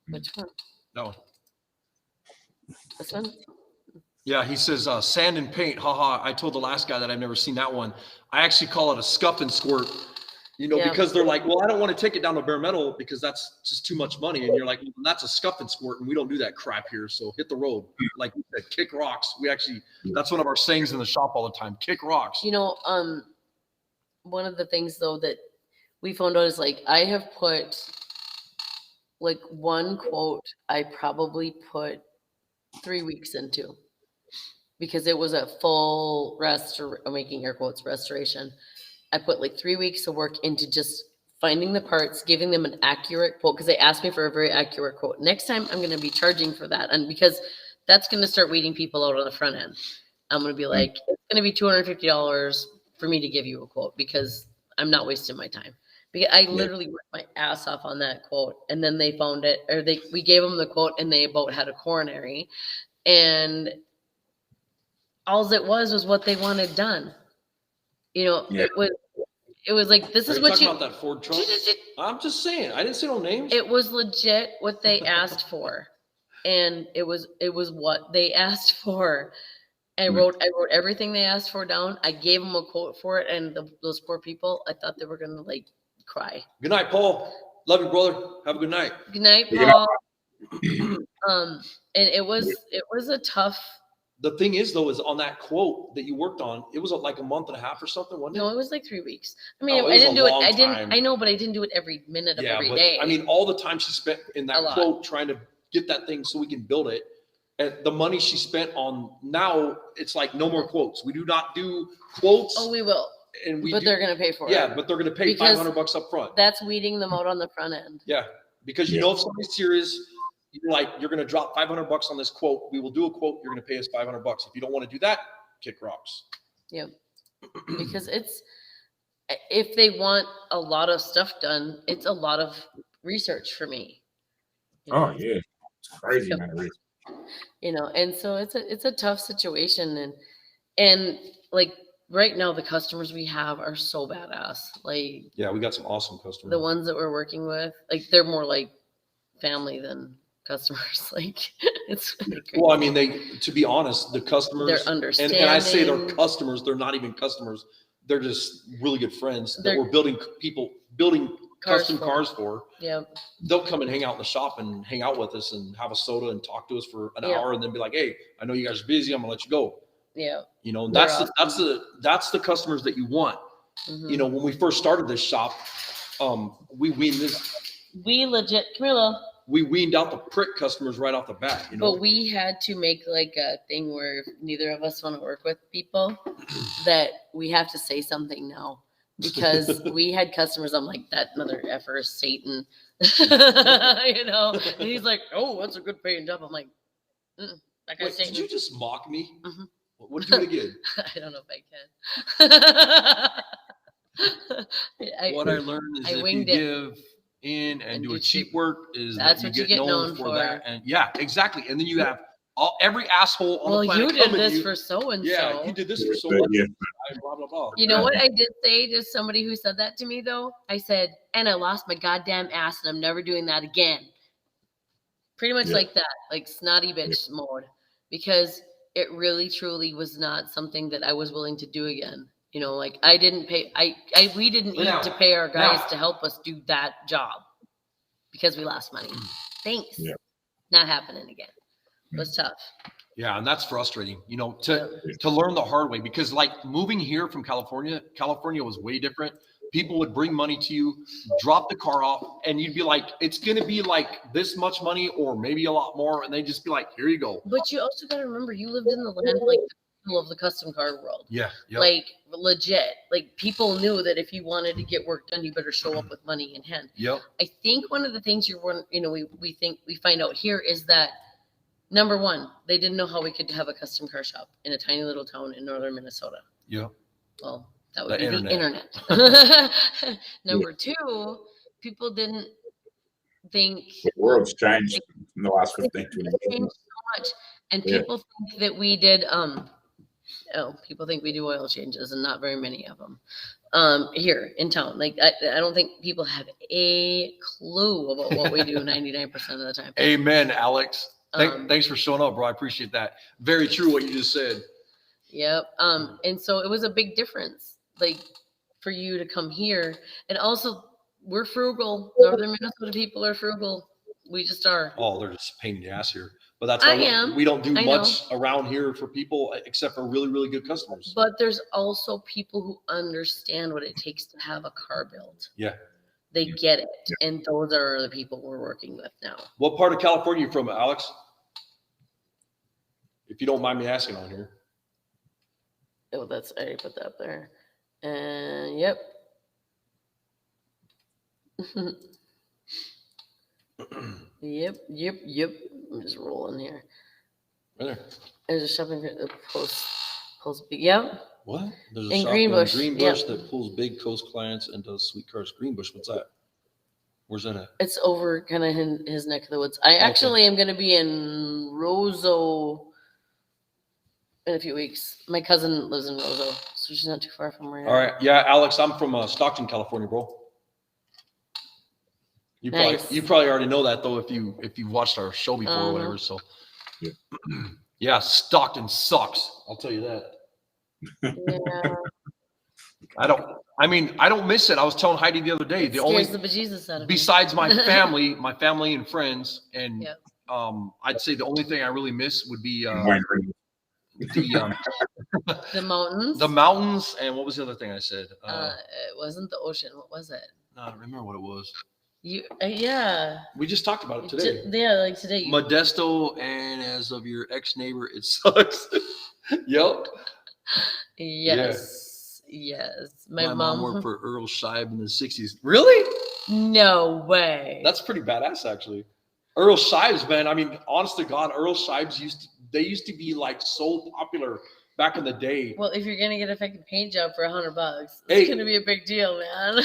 Which one? That one. This one? Yeah, he says sand and paint. Haha. I told the last guy that I've never seen that one. I actually call it a scuff and squirt. You know, because they're like, well, I don't want to take it down to bare metal because that's just too much money. And you're like, well, that's a scuff and squirt, and we don't do that crap here. So hit the road. Like we said, kick rocks. That's one of our sayings in the shop all the time. Kick rocks. You know, one of the things though that we found out is like I have put like one quote I probably put 3 weeks into because it was a full making air quotes restoration. I put like 3 weeks of work into just finding the parts, giving them an accurate quote because they asked me for a very accurate quote. Next time I'm going to be charging for that. And because that's going to start weeding people out on the front end. I'm going to be like, it's going to be $250 for me to give you a quote because I'm not wasting my time. Because I literally worked my ass off on that quote, and then they found it, or we gave them the quote, and they about had a coronary, and all it was what they wanted done. You know, it was like, this is what talking about that Ford truck. I'm just saying, I didn't say no names. It was legit what they asked for, and it was what they asked for. I wrote everything they asked for down. I gave them a quote for it, and those poor people, I thought they were gonna like cry. Good night, Paul. Love you, brother. Have a good night. Good night, Paul. And it was a tough. The thing is, though, is on that quote that you worked on, it was like a month and a half or something, wasn't it? No, it was like 3 weeks. I mean, I didn't do it. I know, but I didn't do it every minute of every day. I mean, all the time she spent in that quote trying to get that thing so we can build it. And the money she spent on, now it's like no more quotes. We do not do quotes. Oh, we will. But they're going to pay for it. Yeah, but they're going to pay $500 up front. That's weeding them out on the front end. Yeah, because you know if somebody's serious, you're going to drop $500 on this quote. We will do a quote. You're going to pay us $500. If you don't want to do that, kick rocks. Yeah, because if they want a lot of stuff done, it's a lot of research for me. Oh yeah, it's crazy amount of research. You know, and so it's a tough situation, and like right now the customers we have are so badass. Like, yeah, we got some awesome customers. The ones that we're working with, like, they're more like family than customers. Like, it's really crazy. Well, I mean, to be honest, the customers, they're understanding. And I say they're customers, they're not even customers. They're just really good friends that we're building custom cars for. Yeah. They'll come and hang out in the shop and hang out with us and have a soda and talk to us for an hour and then be like, hey, I know you guys are busy. I'm gonna let you go. Yeah. You know, that's the customers that you want. Mm-hmm. You know, when we first started this shop, we legit, Camilo. We weaned out the prick customers right off the bat, you know. But we had to make like a thing where neither of us want to work with people, that we have to say something now, because we had customers. I'm like, that mother effer is Satan, you know. And he's like, oh, that's a good paying job. I'm like, that guy's Satan. Did you just mock me? Mm-hmm. What did you do again? I don't know if I can. What I learned is if you give in and do a cheap work, is that's that what you get known for that. And yeah, exactly. And then you have every asshole on the planet. You did this for so and so. Yeah, you did this for so and so. Blah blah blah. You know what I did say to somebody who said that to me though? I said, and I lost my goddamn ass, and I'm never doing that again. Pretty much like that, like snotty bitch mode, because it really truly was not something that I was willing to do again. You know, like we didn't need to pay our guys to help us do that job because we lost money. Thanks. Yeah. Not happening again. It was tough. Yeah, and that's frustrating, you know, to learn the hard way, because like moving here from California was way different. People would bring money to you, drop the car off, and you'd be like, it's going to be like this much money or maybe a lot more. And they'd just be like, here you go. But you also got to remember, you lived in the land like of the custom car world. Yeah. Yep. Like legit. Like people knew that if you wanted to get work done, you better show up with money in hand. Yep. I think one of the things we find out here is that, number one, they didn't know how we could have a custom car shop in a tiny little town in northern Minnesota. Yeah. Well, that would be the internet. Number two, people didn't think the world's changed in the last 15 20 years. Changed so much. And people think that we did people think we do oil changes, and not very many of them here in town. Like I don't think people have a clue about what we do 99% of the time. Amen, Alex. Thanks for showing up, bro. I appreciate that. Very true what you just said. Yep. And so it was a big difference, like for you to come here. And also, we're frugal. Northern Minnesota people are frugal. We just are. Oh, they're just a pain in the ass here. But that's why we don't do much around here for people except for really, really good customers. But there's also people who understand what it takes to have a car built. Yeah. They get it. Yeah. And those are the people we're working with now. What part of California are you from, Alex? If you don't mind me asking on here. Oh, I already put that up there. And yep. Yep. I'm just rolling here. Right there. There's a shopping post. Yep. What? There's a In shop Greenbush, in Greenbush yeah. that pulls big coast clients and does sweet cars. Greenbush, what's that? Where's that at? It's over kind of in his neck of the woods. I actually am going to be in Roseau in a few weeks. My cousin lives in Roseau, so she's not too far from where. All right, yeah, Alex, I'm from Stockton, California, bro. You probably already know that though if you've watched our show before or whatever. So yeah, Stockton sucks. I'll tell you that. Yeah. I don't miss it. I was telling Heidi the other day. It scares the bejesus out of me. Besides my family and friends, and I'd say the only thing I really miss would be the mountains. The mountains, and what was the other thing I said? It wasn't the ocean. What was it? No, I don't remember what it was. Yeah. We just talked about it today. Like today. Modesto, and as of your ex-neighbor, it sucks. Yep. Yes. Yeah. Yes. My mom worked for Earl Scheib in the 60s. Really? No way. That's pretty badass, actually. Earl Scheib's, man. I mean, honest to God, Earl Scheib's used to be like so popular back in the day. Well, if you're gonna get a fucking paint job for $100, it's gonna be a big deal, man.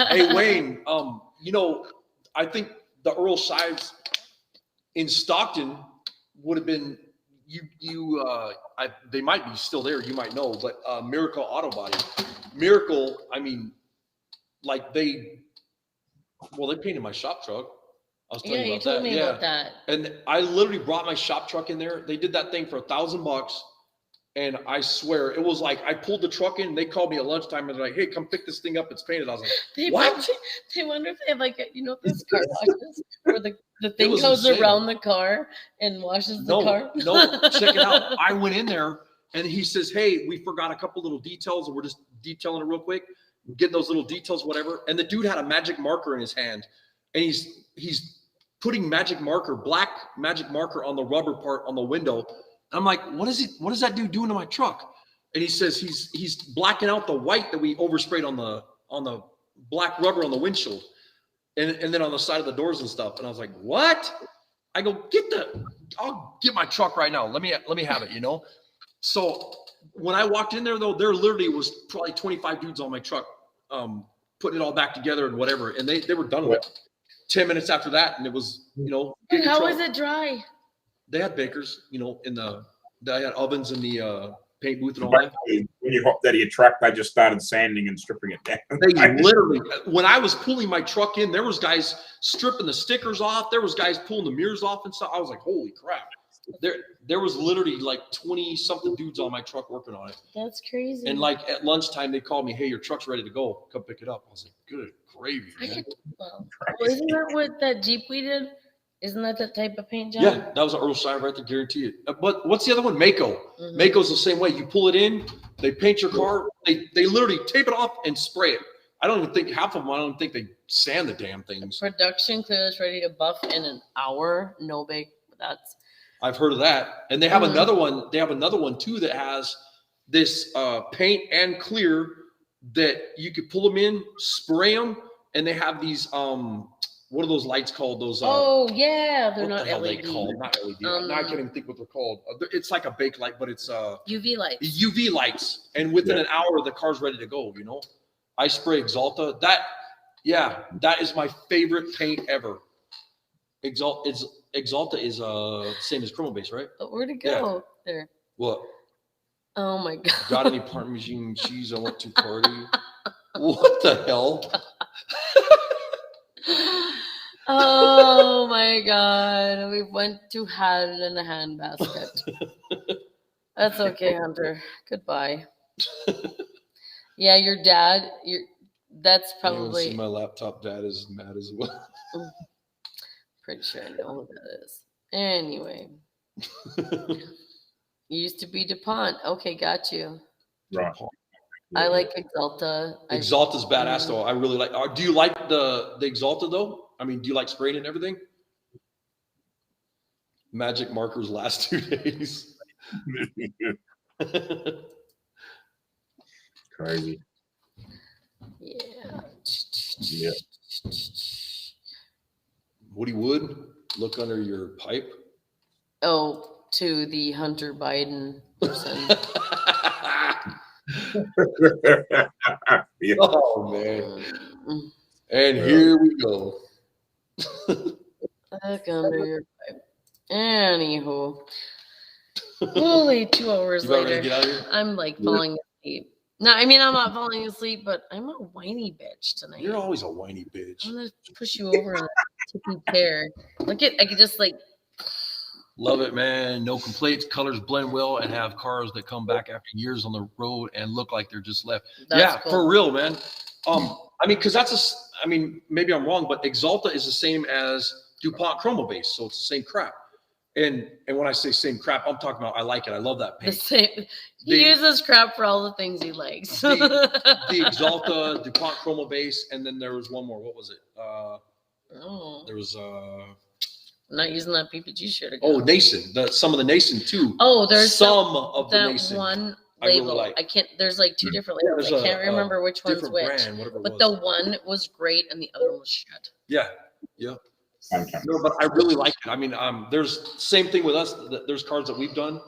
Hey, Wayne. I think the Earl Scheib's in Stockton would have been they might be still there. You might know, but Miracle Auto Body, Miracle. I mean, like they painted my shop truck. I was telling you about that. Told me about that. And I literally brought my shop truck in there. They did that thing for $1,000. And I swear, it was like I pulled the truck in. And they called me at lunchtime and they're like, "Hey, come pick this thing up. It's painted." I was like, "What?" They wonder if they have those car washes where the thing goes around the car and washes the car. No, check it out. I went in there and he says, "Hey, we forgot a couple little details and we're just detailing it real quick, getting those little details, whatever." And the dude had a magic marker in his hand, and he's putting black magic marker on the rubber part on the window. I'm like, what is that dude doing to my truck? And he says he's blacking out the white that we oversprayed on the black rubber on the windshield, and then on the side of the doors and stuff. And I was like, what? I go, I'll get my truck right now. Let me have it, So when I walked in there though, there literally was probably 25 dudes on my truck, putting it all back together and whatever. And they were done with it 10 minutes after that. And it was, And how was it dry? They had bakers, they had ovens in the paint booth and all that. When you hopped out of your truck, they just started sanding and stripping it down. They literally, when I was pulling my truck in, there was guys stripping the stickers off. There was guys pulling the mirrors off and stuff. I was like, holy crap. There was literally like 20 something dudes on my truck working on it. That's crazy. And like at lunchtime, they called me, "Hey, your truck's ready to go. Come pick it up." I was like, good gravy, man. Isn't that what that Jeep we did? Isn't that type of paint job? Yeah, that was an Earl Scheib right there, guarantee it. But what's the other one? Mako. Mako's the same way. You pull it in, they paint your car, they literally tape it off and spray it. I don't even think half of them, I don't think they sand the damn things. Production clearance ready to buff in an hour. No big. I've heard of that. And they have another one. They have another one too that has this paint and clear that you could pull them in, spray them, and they have these what are those lights called? Those they're not LED. Not LED. Now I can't even think what they're called. It's like a bake light, but it's UV lights. UV lights, and within an hour the car's ready to go. I spray Exalta. That is my favorite paint ever. Exalta is same as Chroma Base, right? Where'd it go? There. What? Oh my god. Got any Parmesan cheese I want to party? What the hell? Oh my god. We went to hell in a handbasket. That's okay, Hunter. Goodbye. Yeah, your dad, that's probably see my laptop. Dad is mad as well. Pretty sure I know who that is. Anyway. You used to be DuPont. Okay, got you. Right. I like Exalta. Exalta's badass though. I really like. Do you like the Exalta though? I mean, do you like spraying it and everything? Magic markers last 2 days. Crazy. Yeah. Woody Wood, look under your pipe. Oh, to the Hunter Biden person. Yeah. Oh man. Mm. And here we go. Back under your pipe. Anywho. Holy 2 hours You about ready later. to get out of here? I'm like falling asleep. No, I mean I'm not falling asleep, but I'm a whiny bitch tonight. You're always a whiny bitch. I'm gonna push you over in a tippy chair. Look at I could just like Love it, man. No complaints. Colors blend well and have cars that come back after years on the road and look like they're just left. that's cool. For real, man. I mean, because I mean, maybe I'm wrong, but Exalta is the same as DuPont Chromo Base, so it's the same crap. And when I say same crap, I'm talking about I like it. I love that The paint. same he uses crap for all the things he likes. The Exalta, DuPont Chromo Base, and then there was one more. What was it? There was I'm not using that PPG shirt again. oh, Nason. Some of the Nason too. Oh, there's some of the that Nason. one I really label. like. I can't. There's like 2 different Yeah, labels. there's I can't remember which one's different which. brand, whatever it But was. the one was great and the other one was shit. Yeah. No, but I really like it. I mean, there's same thing with us. There's cars that we've done,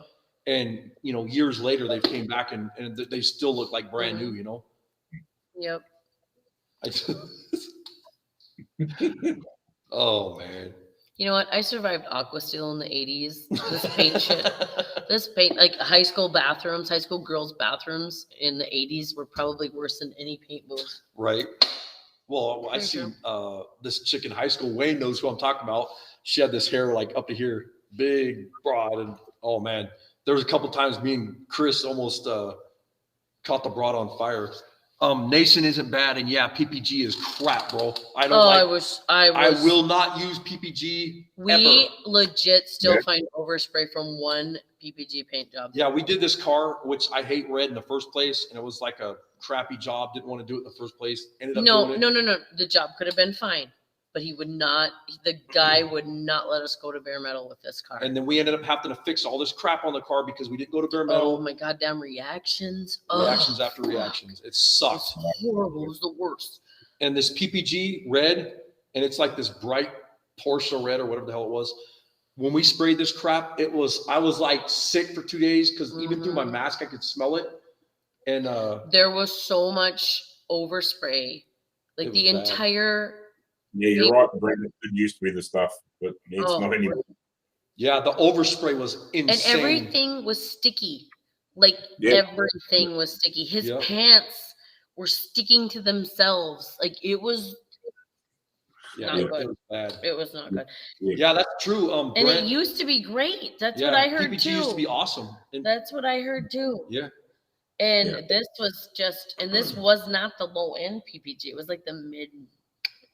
and years later they came back and they still look like brand new. Yep. Oh man. You know what? I survived Aqua Steel in the 80s. This paint shit. This paint, like high school girls' bathrooms in the 80s were probably worse than any paint booth. Right. Well, I see this chick in high school. Wayne knows who I'm talking about. She had this hair like up to here, big, broad, and oh man, there was a couple times me and Chris almost caught the broad on fire. Nason isn't bad, and yeah, PPG is crap, bro. I don't I will not use PPG. We ever. legit still find overspray from one PPG paint job. Yeah, we did this car, which I hate red in the first place, and it was like a crappy job. Didn't want to do it in the first place. Ended up doing it. No. The job could have been fine, but he would not. The guy would not let us go to bare metal with this car. And then we ended up having to fix all this crap on the car because we didn't go to bare metal. Oh my goddamn reactions! Reactions after reactions. It sucked. It was horrible. It was the worst. And this PPG red, and it's like this bright Porsche red or whatever the hell it was. When we sprayed this crap, I was like sick for 2 days because even through my mask I could smell it. And there was so much overspray, like the entire. Yeah, you're right. Brandon, it used to be the stuff, but it's not anymore. Yeah, the overspray was insane. And everything was sticky. Like everything was sticky. His pants were sticking to themselves. Like it was not good. It was bad. It was not good. Yeah, that's true. And it used to be great. That's what I heard PPG too. used to be awesome. That's what I heard too. Yeah. And this was this was not the low end PPG. It was like the mid,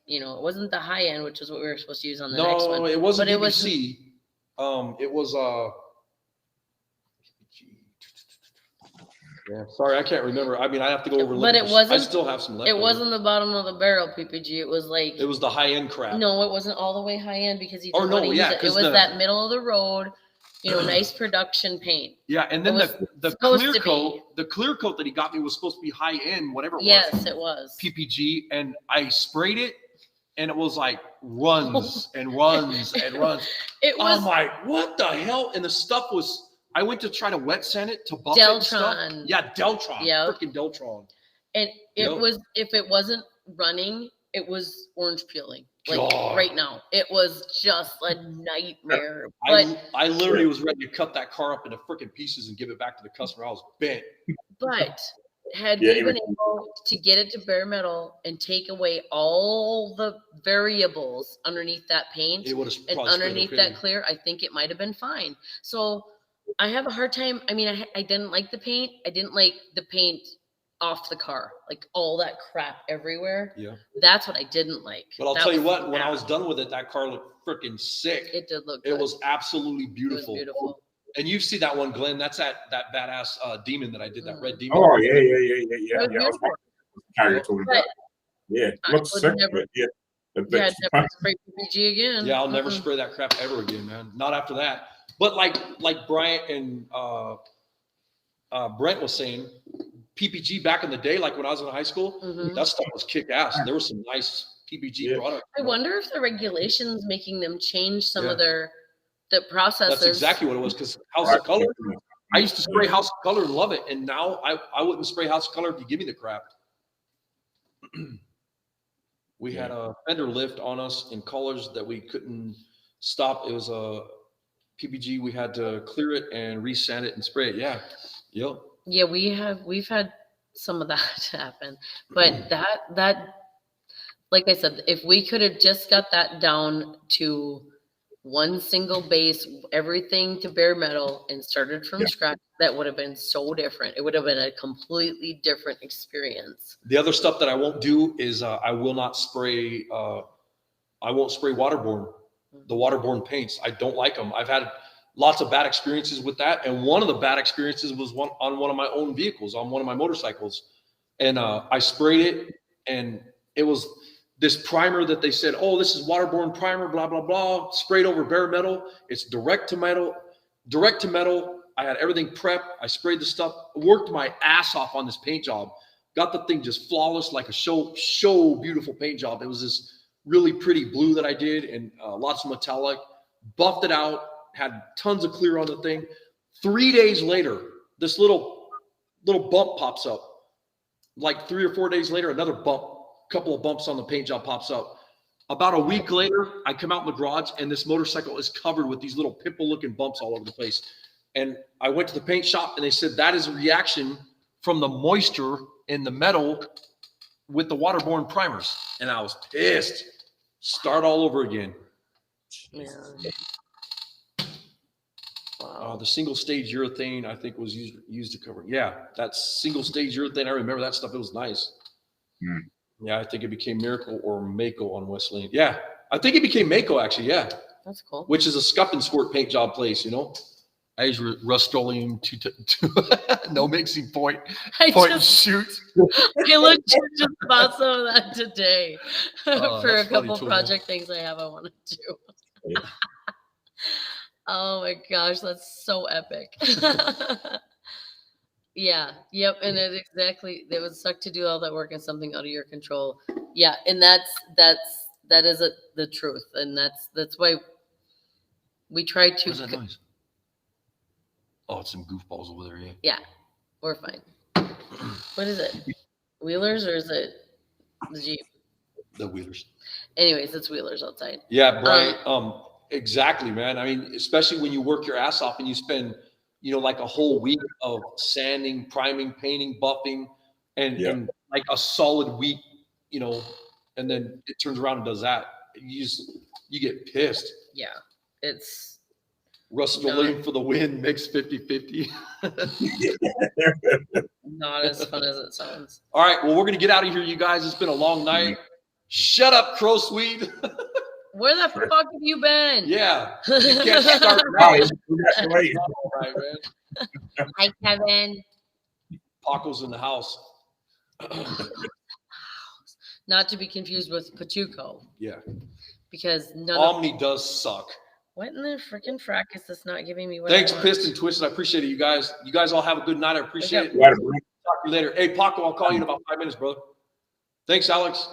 it wasn't the high end, which is what we were supposed to use on the next one. No, it wasn't but PPC. It was yeah, sorry, I can't remember. I mean, I have to go over. But it wasn't. I still have some left. It wasn't the bottom of the barrel PPG. It was like. It was the high end crap. No, it wasn't all the way high end because he. Oh no, yeah, it was that middle of the road. Nice production paint. Yeah, and then the clear coat that he got me was supposed to be high end, whatever it was. Yes, it was. PPG, and I sprayed it, and it was like runs and runs and runs. It was. I'm like, what the hell? And the stuff was. I went to try to wet sand it to buff Deltron. it and stuff. Yeah, Deltron. Yeah. Freaking Deltron. And it was, if it wasn't running, it was orange peeling. Like right now. It was just a nightmare. But I literally was ready to cut that car up into freaking pieces and give it back to the customer. I was bent. But had we been able to get it to bare metal and take away all the variables underneath that paint and underneath that clear, I think it might have been fine. So I have a hard time. I mean, I didn't like the paint. I didn't like the paint off the car, like all that crap everywhere. Yeah. That's what I didn't like. But I'll tell you what, when I was done with it, that car looked freaking sick. It did look good. It was absolutely beautiful. It was beautiful. And you see that one, Glenn. That's that badass demon that I did, that red demon. Oh, yeah. Yeah, looks sick, but yeah. Never spray PPG again. Yeah, I'll never spray that crap ever again, man. Not after that. But like Bryant and Brent was saying, PPG back in the day, like when I was in high school, that stuff was kick ass. There was some nice PPG products. I wonder if the regulations making them change some of the processes. That's exactly what it was. Because how's the color? I used to spray House of Color and love it, and now I wouldn't spray House of Color if you give me the crap. We had a fender lift on us in colors that we couldn't stop. It was a PPG. We had to clear it and resand it and spray it. Yeah. Yep. Yeah, we've had some of that happen, but that like I said, if we could have just got that down to one single base, everything to bare metal, and started from scratch, that would have been so different. It would have been a completely different experience. The other stuff that I won't do is I will not spray. I won't spray waterborne. The waterborne paints, I don't like them. I've had lots of bad experiences with that, and one of the bad experiences was on one of my own vehicles, on one of my motorcycles, and I sprayed it, and it was this primer that they said, oh, this is waterborne primer, blah, blah, blah, sprayed over bare metal. It's direct to metal. I had everything prepped. I sprayed the stuff, worked my ass off on this paint job, got the thing just flawless, like a show beautiful paint job. It was this really pretty blue that I did, and lots of metallic, buffed it out, had tons of clear on the thing. 3 days later, this little bump pops up. Like 3 or 4 days later, another bump. Couple of bumps on the paint job pops up. About a week later, I come out in the garage and this motorcycle is covered with these little pimple looking bumps all over the place. And I went to the paint shop and they said that is a reaction from the moisture in the metal with the waterborne primers. And I was pissed. Start all over again. Yeah. The single stage urethane, I think, was used to cover. Yeah, that single stage urethane. I remember that stuff. It was nice. Mm. Yeah, I think it became Miracle or Mako on Wesleyan. Yeah, I think it became Mako, actually. Yeah. That's cool. Which is a scup and squirt paint job place, you know? I use Rust-Oleum to no mixing point. Point and shoot. I looked just about some of that today for a couple funny, project things I have I want to do. Oh my gosh, that's so epic. Yeah, yep, and it would suck to do all that work and something out of your control. Yeah, and that is the truth, and that's why we try to. What's that noise? Oh, it's some goofballs over there, yeah. Yeah, we're fine. What is it? Wheelers or is it the Jeep? The Wheelers. Anyways, it's Wheelers outside. Yeah, Brian. Exactly, man. I mean, especially when you work your ass off and you spend, like a whole week of sanding, priming, painting, buffing, and like a solid week, and then it turns around and does that. You get pissed. Yeah, it's Rust-Oleum for the win, makes 50-50. Not as fun as it sounds. All right, well, we're going to get out of here, you guys. It's been a long night. Shut up, Crow Swede. Where the fuck have you been? Yeah. You can't start now. All right, man. Hi, Kevin. Paco's in the house. Not to be confused with Pachuco. Yeah. Because Omni does suck. What in the freaking frack is this not giving me? What Thanks, Piston Twisted. I appreciate it, you guys. You guys all have a good night. I appreciate it. right. Talk to you later. Hey, Paco, I'll call you in about 5 minutes, brother. Thanks, Alex.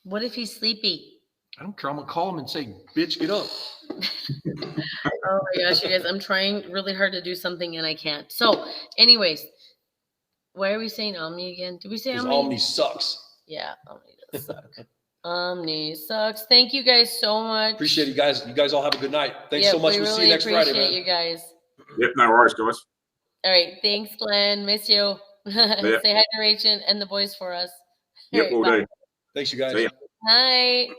What if he's sleepy? I don't care. I'm going to call him and say, bitch, get up. Oh my gosh, you guys. I'm trying really hard to do something and I can't. So, anyways, why are we saying Omni again? Did we say Omni? Omni sucks. Yeah, Omni does suck. Omni sucks. Thank you guys so much. Appreciate you guys. You guys all have a good night. Thanks so much. We'll see you next Friday, man. Appreciate you guys. Yep, no worries, guys. All right. Thanks, Glenn. Miss you. Say hi to Rachel and the boys for us. Yep, all day. Thanks, you guys. Night.